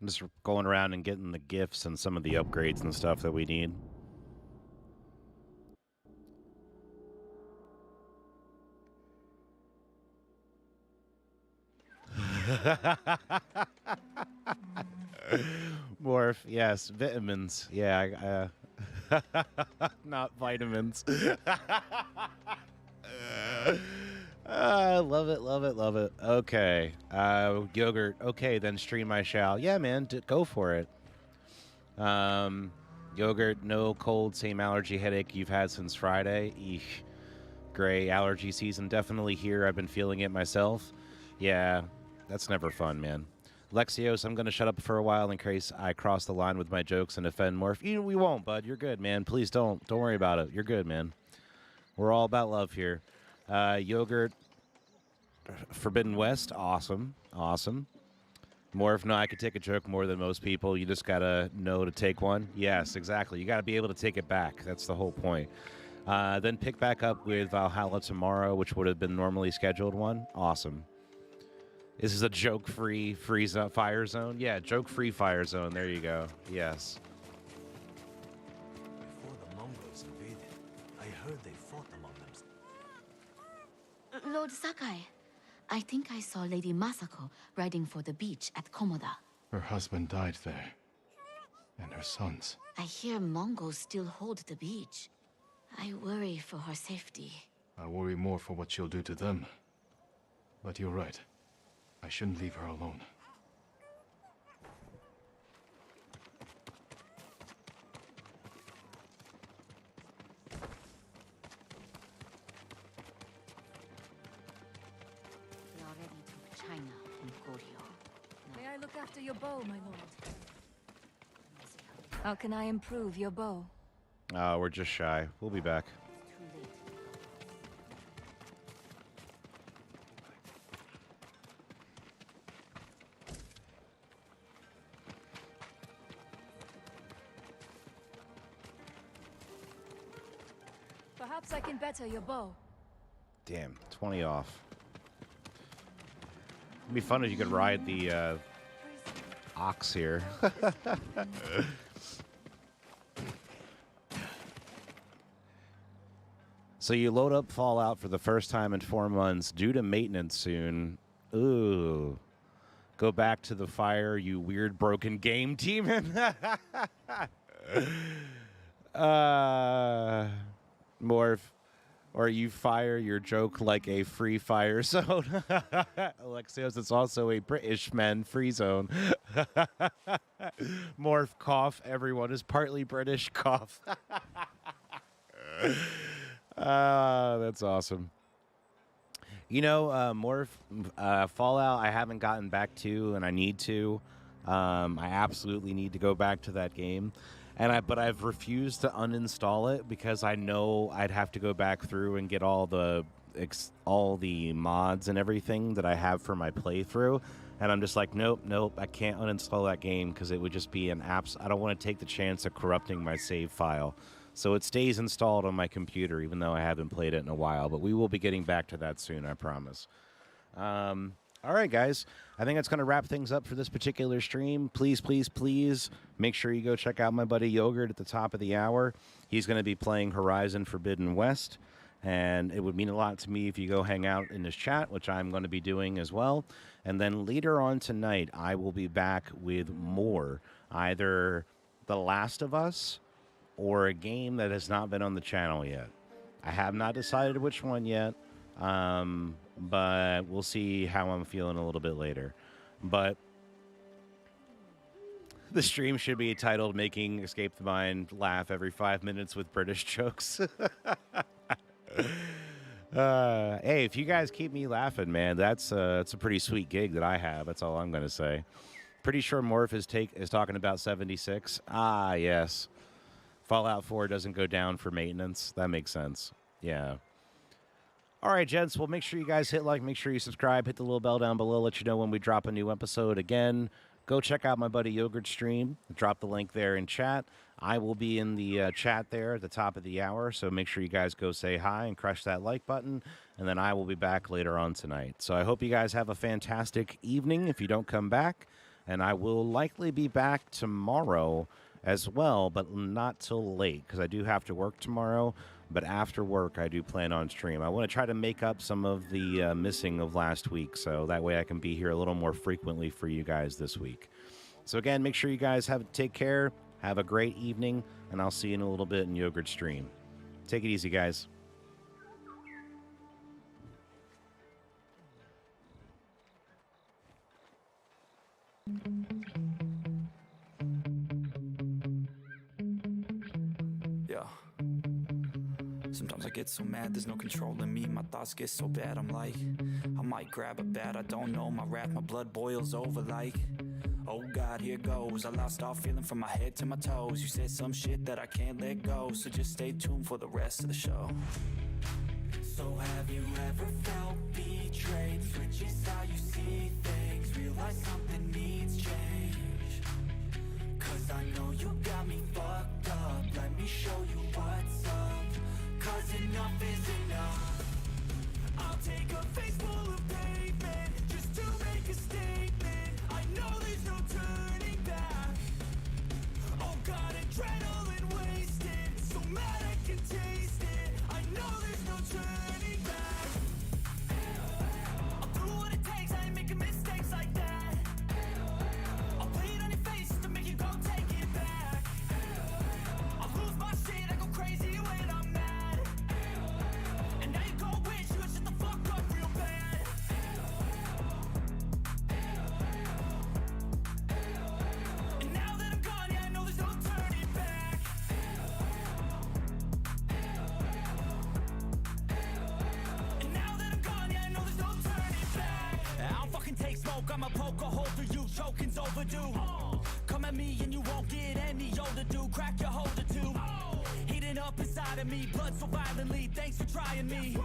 I'm just going around and getting the gifts and some of the upgrades and stuff that we need. Morph, yes, vitamins. Yeah, not vitamins. Love it, love it, love it. Okay. Yogurt. Okay, then stream I shall. Yeah, man, go for it. Yogurt, no cold, same allergy headache you've had since Friday. Eesh. Gray allergy season definitely here. I've been feeling it myself. Yeah, that's never fun, man. Lexios, I'm going to shut up for a while in case I cross the line with my jokes and offend Morph. We won't, bud. You're good, man. Please don't. Don't worry about it. You're good, man. We're all about love here. Yogurt, Forbidden West, awesome. Awesome. Morph, no, I could take a joke more than most people. You just got to know to take one. Yes, exactly. You got to be able to take it back. That's the whole point. Then pick back up with Valhalla tomorrow, which would have been normally scheduled one. Awesome. This is a joke-free fire zone? Yeah, joke-free fire zone. There you go. Yes. Before the Mongols invaded, I heard they fought among them. Lord Sakai, I think I saw Lady Masako riding for the beach at Komoda. Her husband died there. And her sons. I hear Mongols still hold the beach. I worry for her safety. I worry more for what she'll do to them. But you're right. I shouldn't leave her alone. We already took China and Goryeo. May I look after your bow, my lord? How can I improve your bow? We're just shy. We'll be back. Perhaps I can better your bow. Damn, 20 off. It'd be fun if you could ride the ox here. So you load up Fallout for the first time in 4 months due to maintenance soon. Ooh. Go back to the fire, you weird broken game demon. Morph. Or you fire your joke like a free fire zone. Alexios, it's also a British men free zone. Morph, cough. Everyone is partly British, cough. That's awesome. You know, Morph, Fallout, I haven't gotten back to, and I need to. I absolutely need to go back to that game. But I've refused to uninstall it because I know I'd have to go back through and get all the all the mods and everything that I have for my playthrough, and I'm just like, nope, I can't uninstall that game because it would just be an apps. I don't want to take the chance of corrupting my save file. So it stays installed on my computer, even though I haven't played it in a while. But we will be getting back to that soon, I promise. All right, guys. I think that's going to wrap things up for this particular stream. Please, please, please make sure you go check out my buddy Yogurt at the top of the hour. He's going to be playing Horizon Forbidden West, and it would mean a lot to me if you go hang out in his chat, which I'm going to be doing as well. And then later on tonight, I will be back with more, either The Last of Us or a game that has not been on the channel yet. I have not decided which one yet. But we'll see how I'm feeling a little bit later. But the stream should be titled Making Escape the Mind Laugh Every 5 minutes with British Jokes. Hey, if you guys keep me laughing, man, it's a pretty sweet gig that I have. That's all I'm going to say. Pretty sure Morph is talking about 76. Ah, yes. Fallout 4 doesn't go down for maintenance. That makes sense. Yeah. All right, gents, well, make sure you guys hit like, make sure you subscribe, hit the little bell down below, let you know when we drop a new episode. Again, go check out my buddy Yogurt's stream. Drop the link there in chat. I will be in the chat there at the top of the hour, so make sure you guys go say hi and crush that like button, and then I will be back later on tonight. So I hope you guys have a fantastic evening if you don't come back, and I will likely be back tomorrow as well, but not till late, because I do have to work tomorrow. But after work, I do plan on stream. I want to try to make up some of the missing of last week, so that way I can be here a little more frequently for you guys this week. So again, make sure you guys take care, have a great evening, and I'll see you in a little bit in Yogurt stream. Take it easy, guys. Yeah. Sometimes I get so mad, there's no controlling me. My thoughts get so bad, I'm like, I might grab a bat, I don't know. My wrath, my blood boils over like, oh God, here goes. I lost all feeling from my head to my toes. You said some shit that I can't let go, so just stay tuned for the rest of the show. So have you ever felt betrayed? Switches how you see things, realize something needs change. Cause I know you got me fucked up, let me show you what's up. Cause enough is enough. I'll take a face full of pavement just to make a statement. I know there's no turning back. Oh God, adrenaline wasted, so mad I can taste it. I know there's no turning back. I'll do what it takes, I ain't making mistakes like that. I'll play it on your face to make you go take it back. I'll lose my shit, I go crazy when I'm mad. And now you go wish you would shut the fuck up real bad. And now that I'm gone, yeah, I know there's no turning back. And now that I'm gone, yeah, I know there's no turning back. I'll fucking take smoke, I'ma poke a hole through you, choking's overdue. Come at me and you won't get any older, dude. Crack your holder too. Heating up inside of me, blood so violently, thanks for trying me.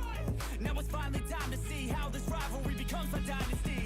Now it's finally time to see how this rivalry becomes a dynasty.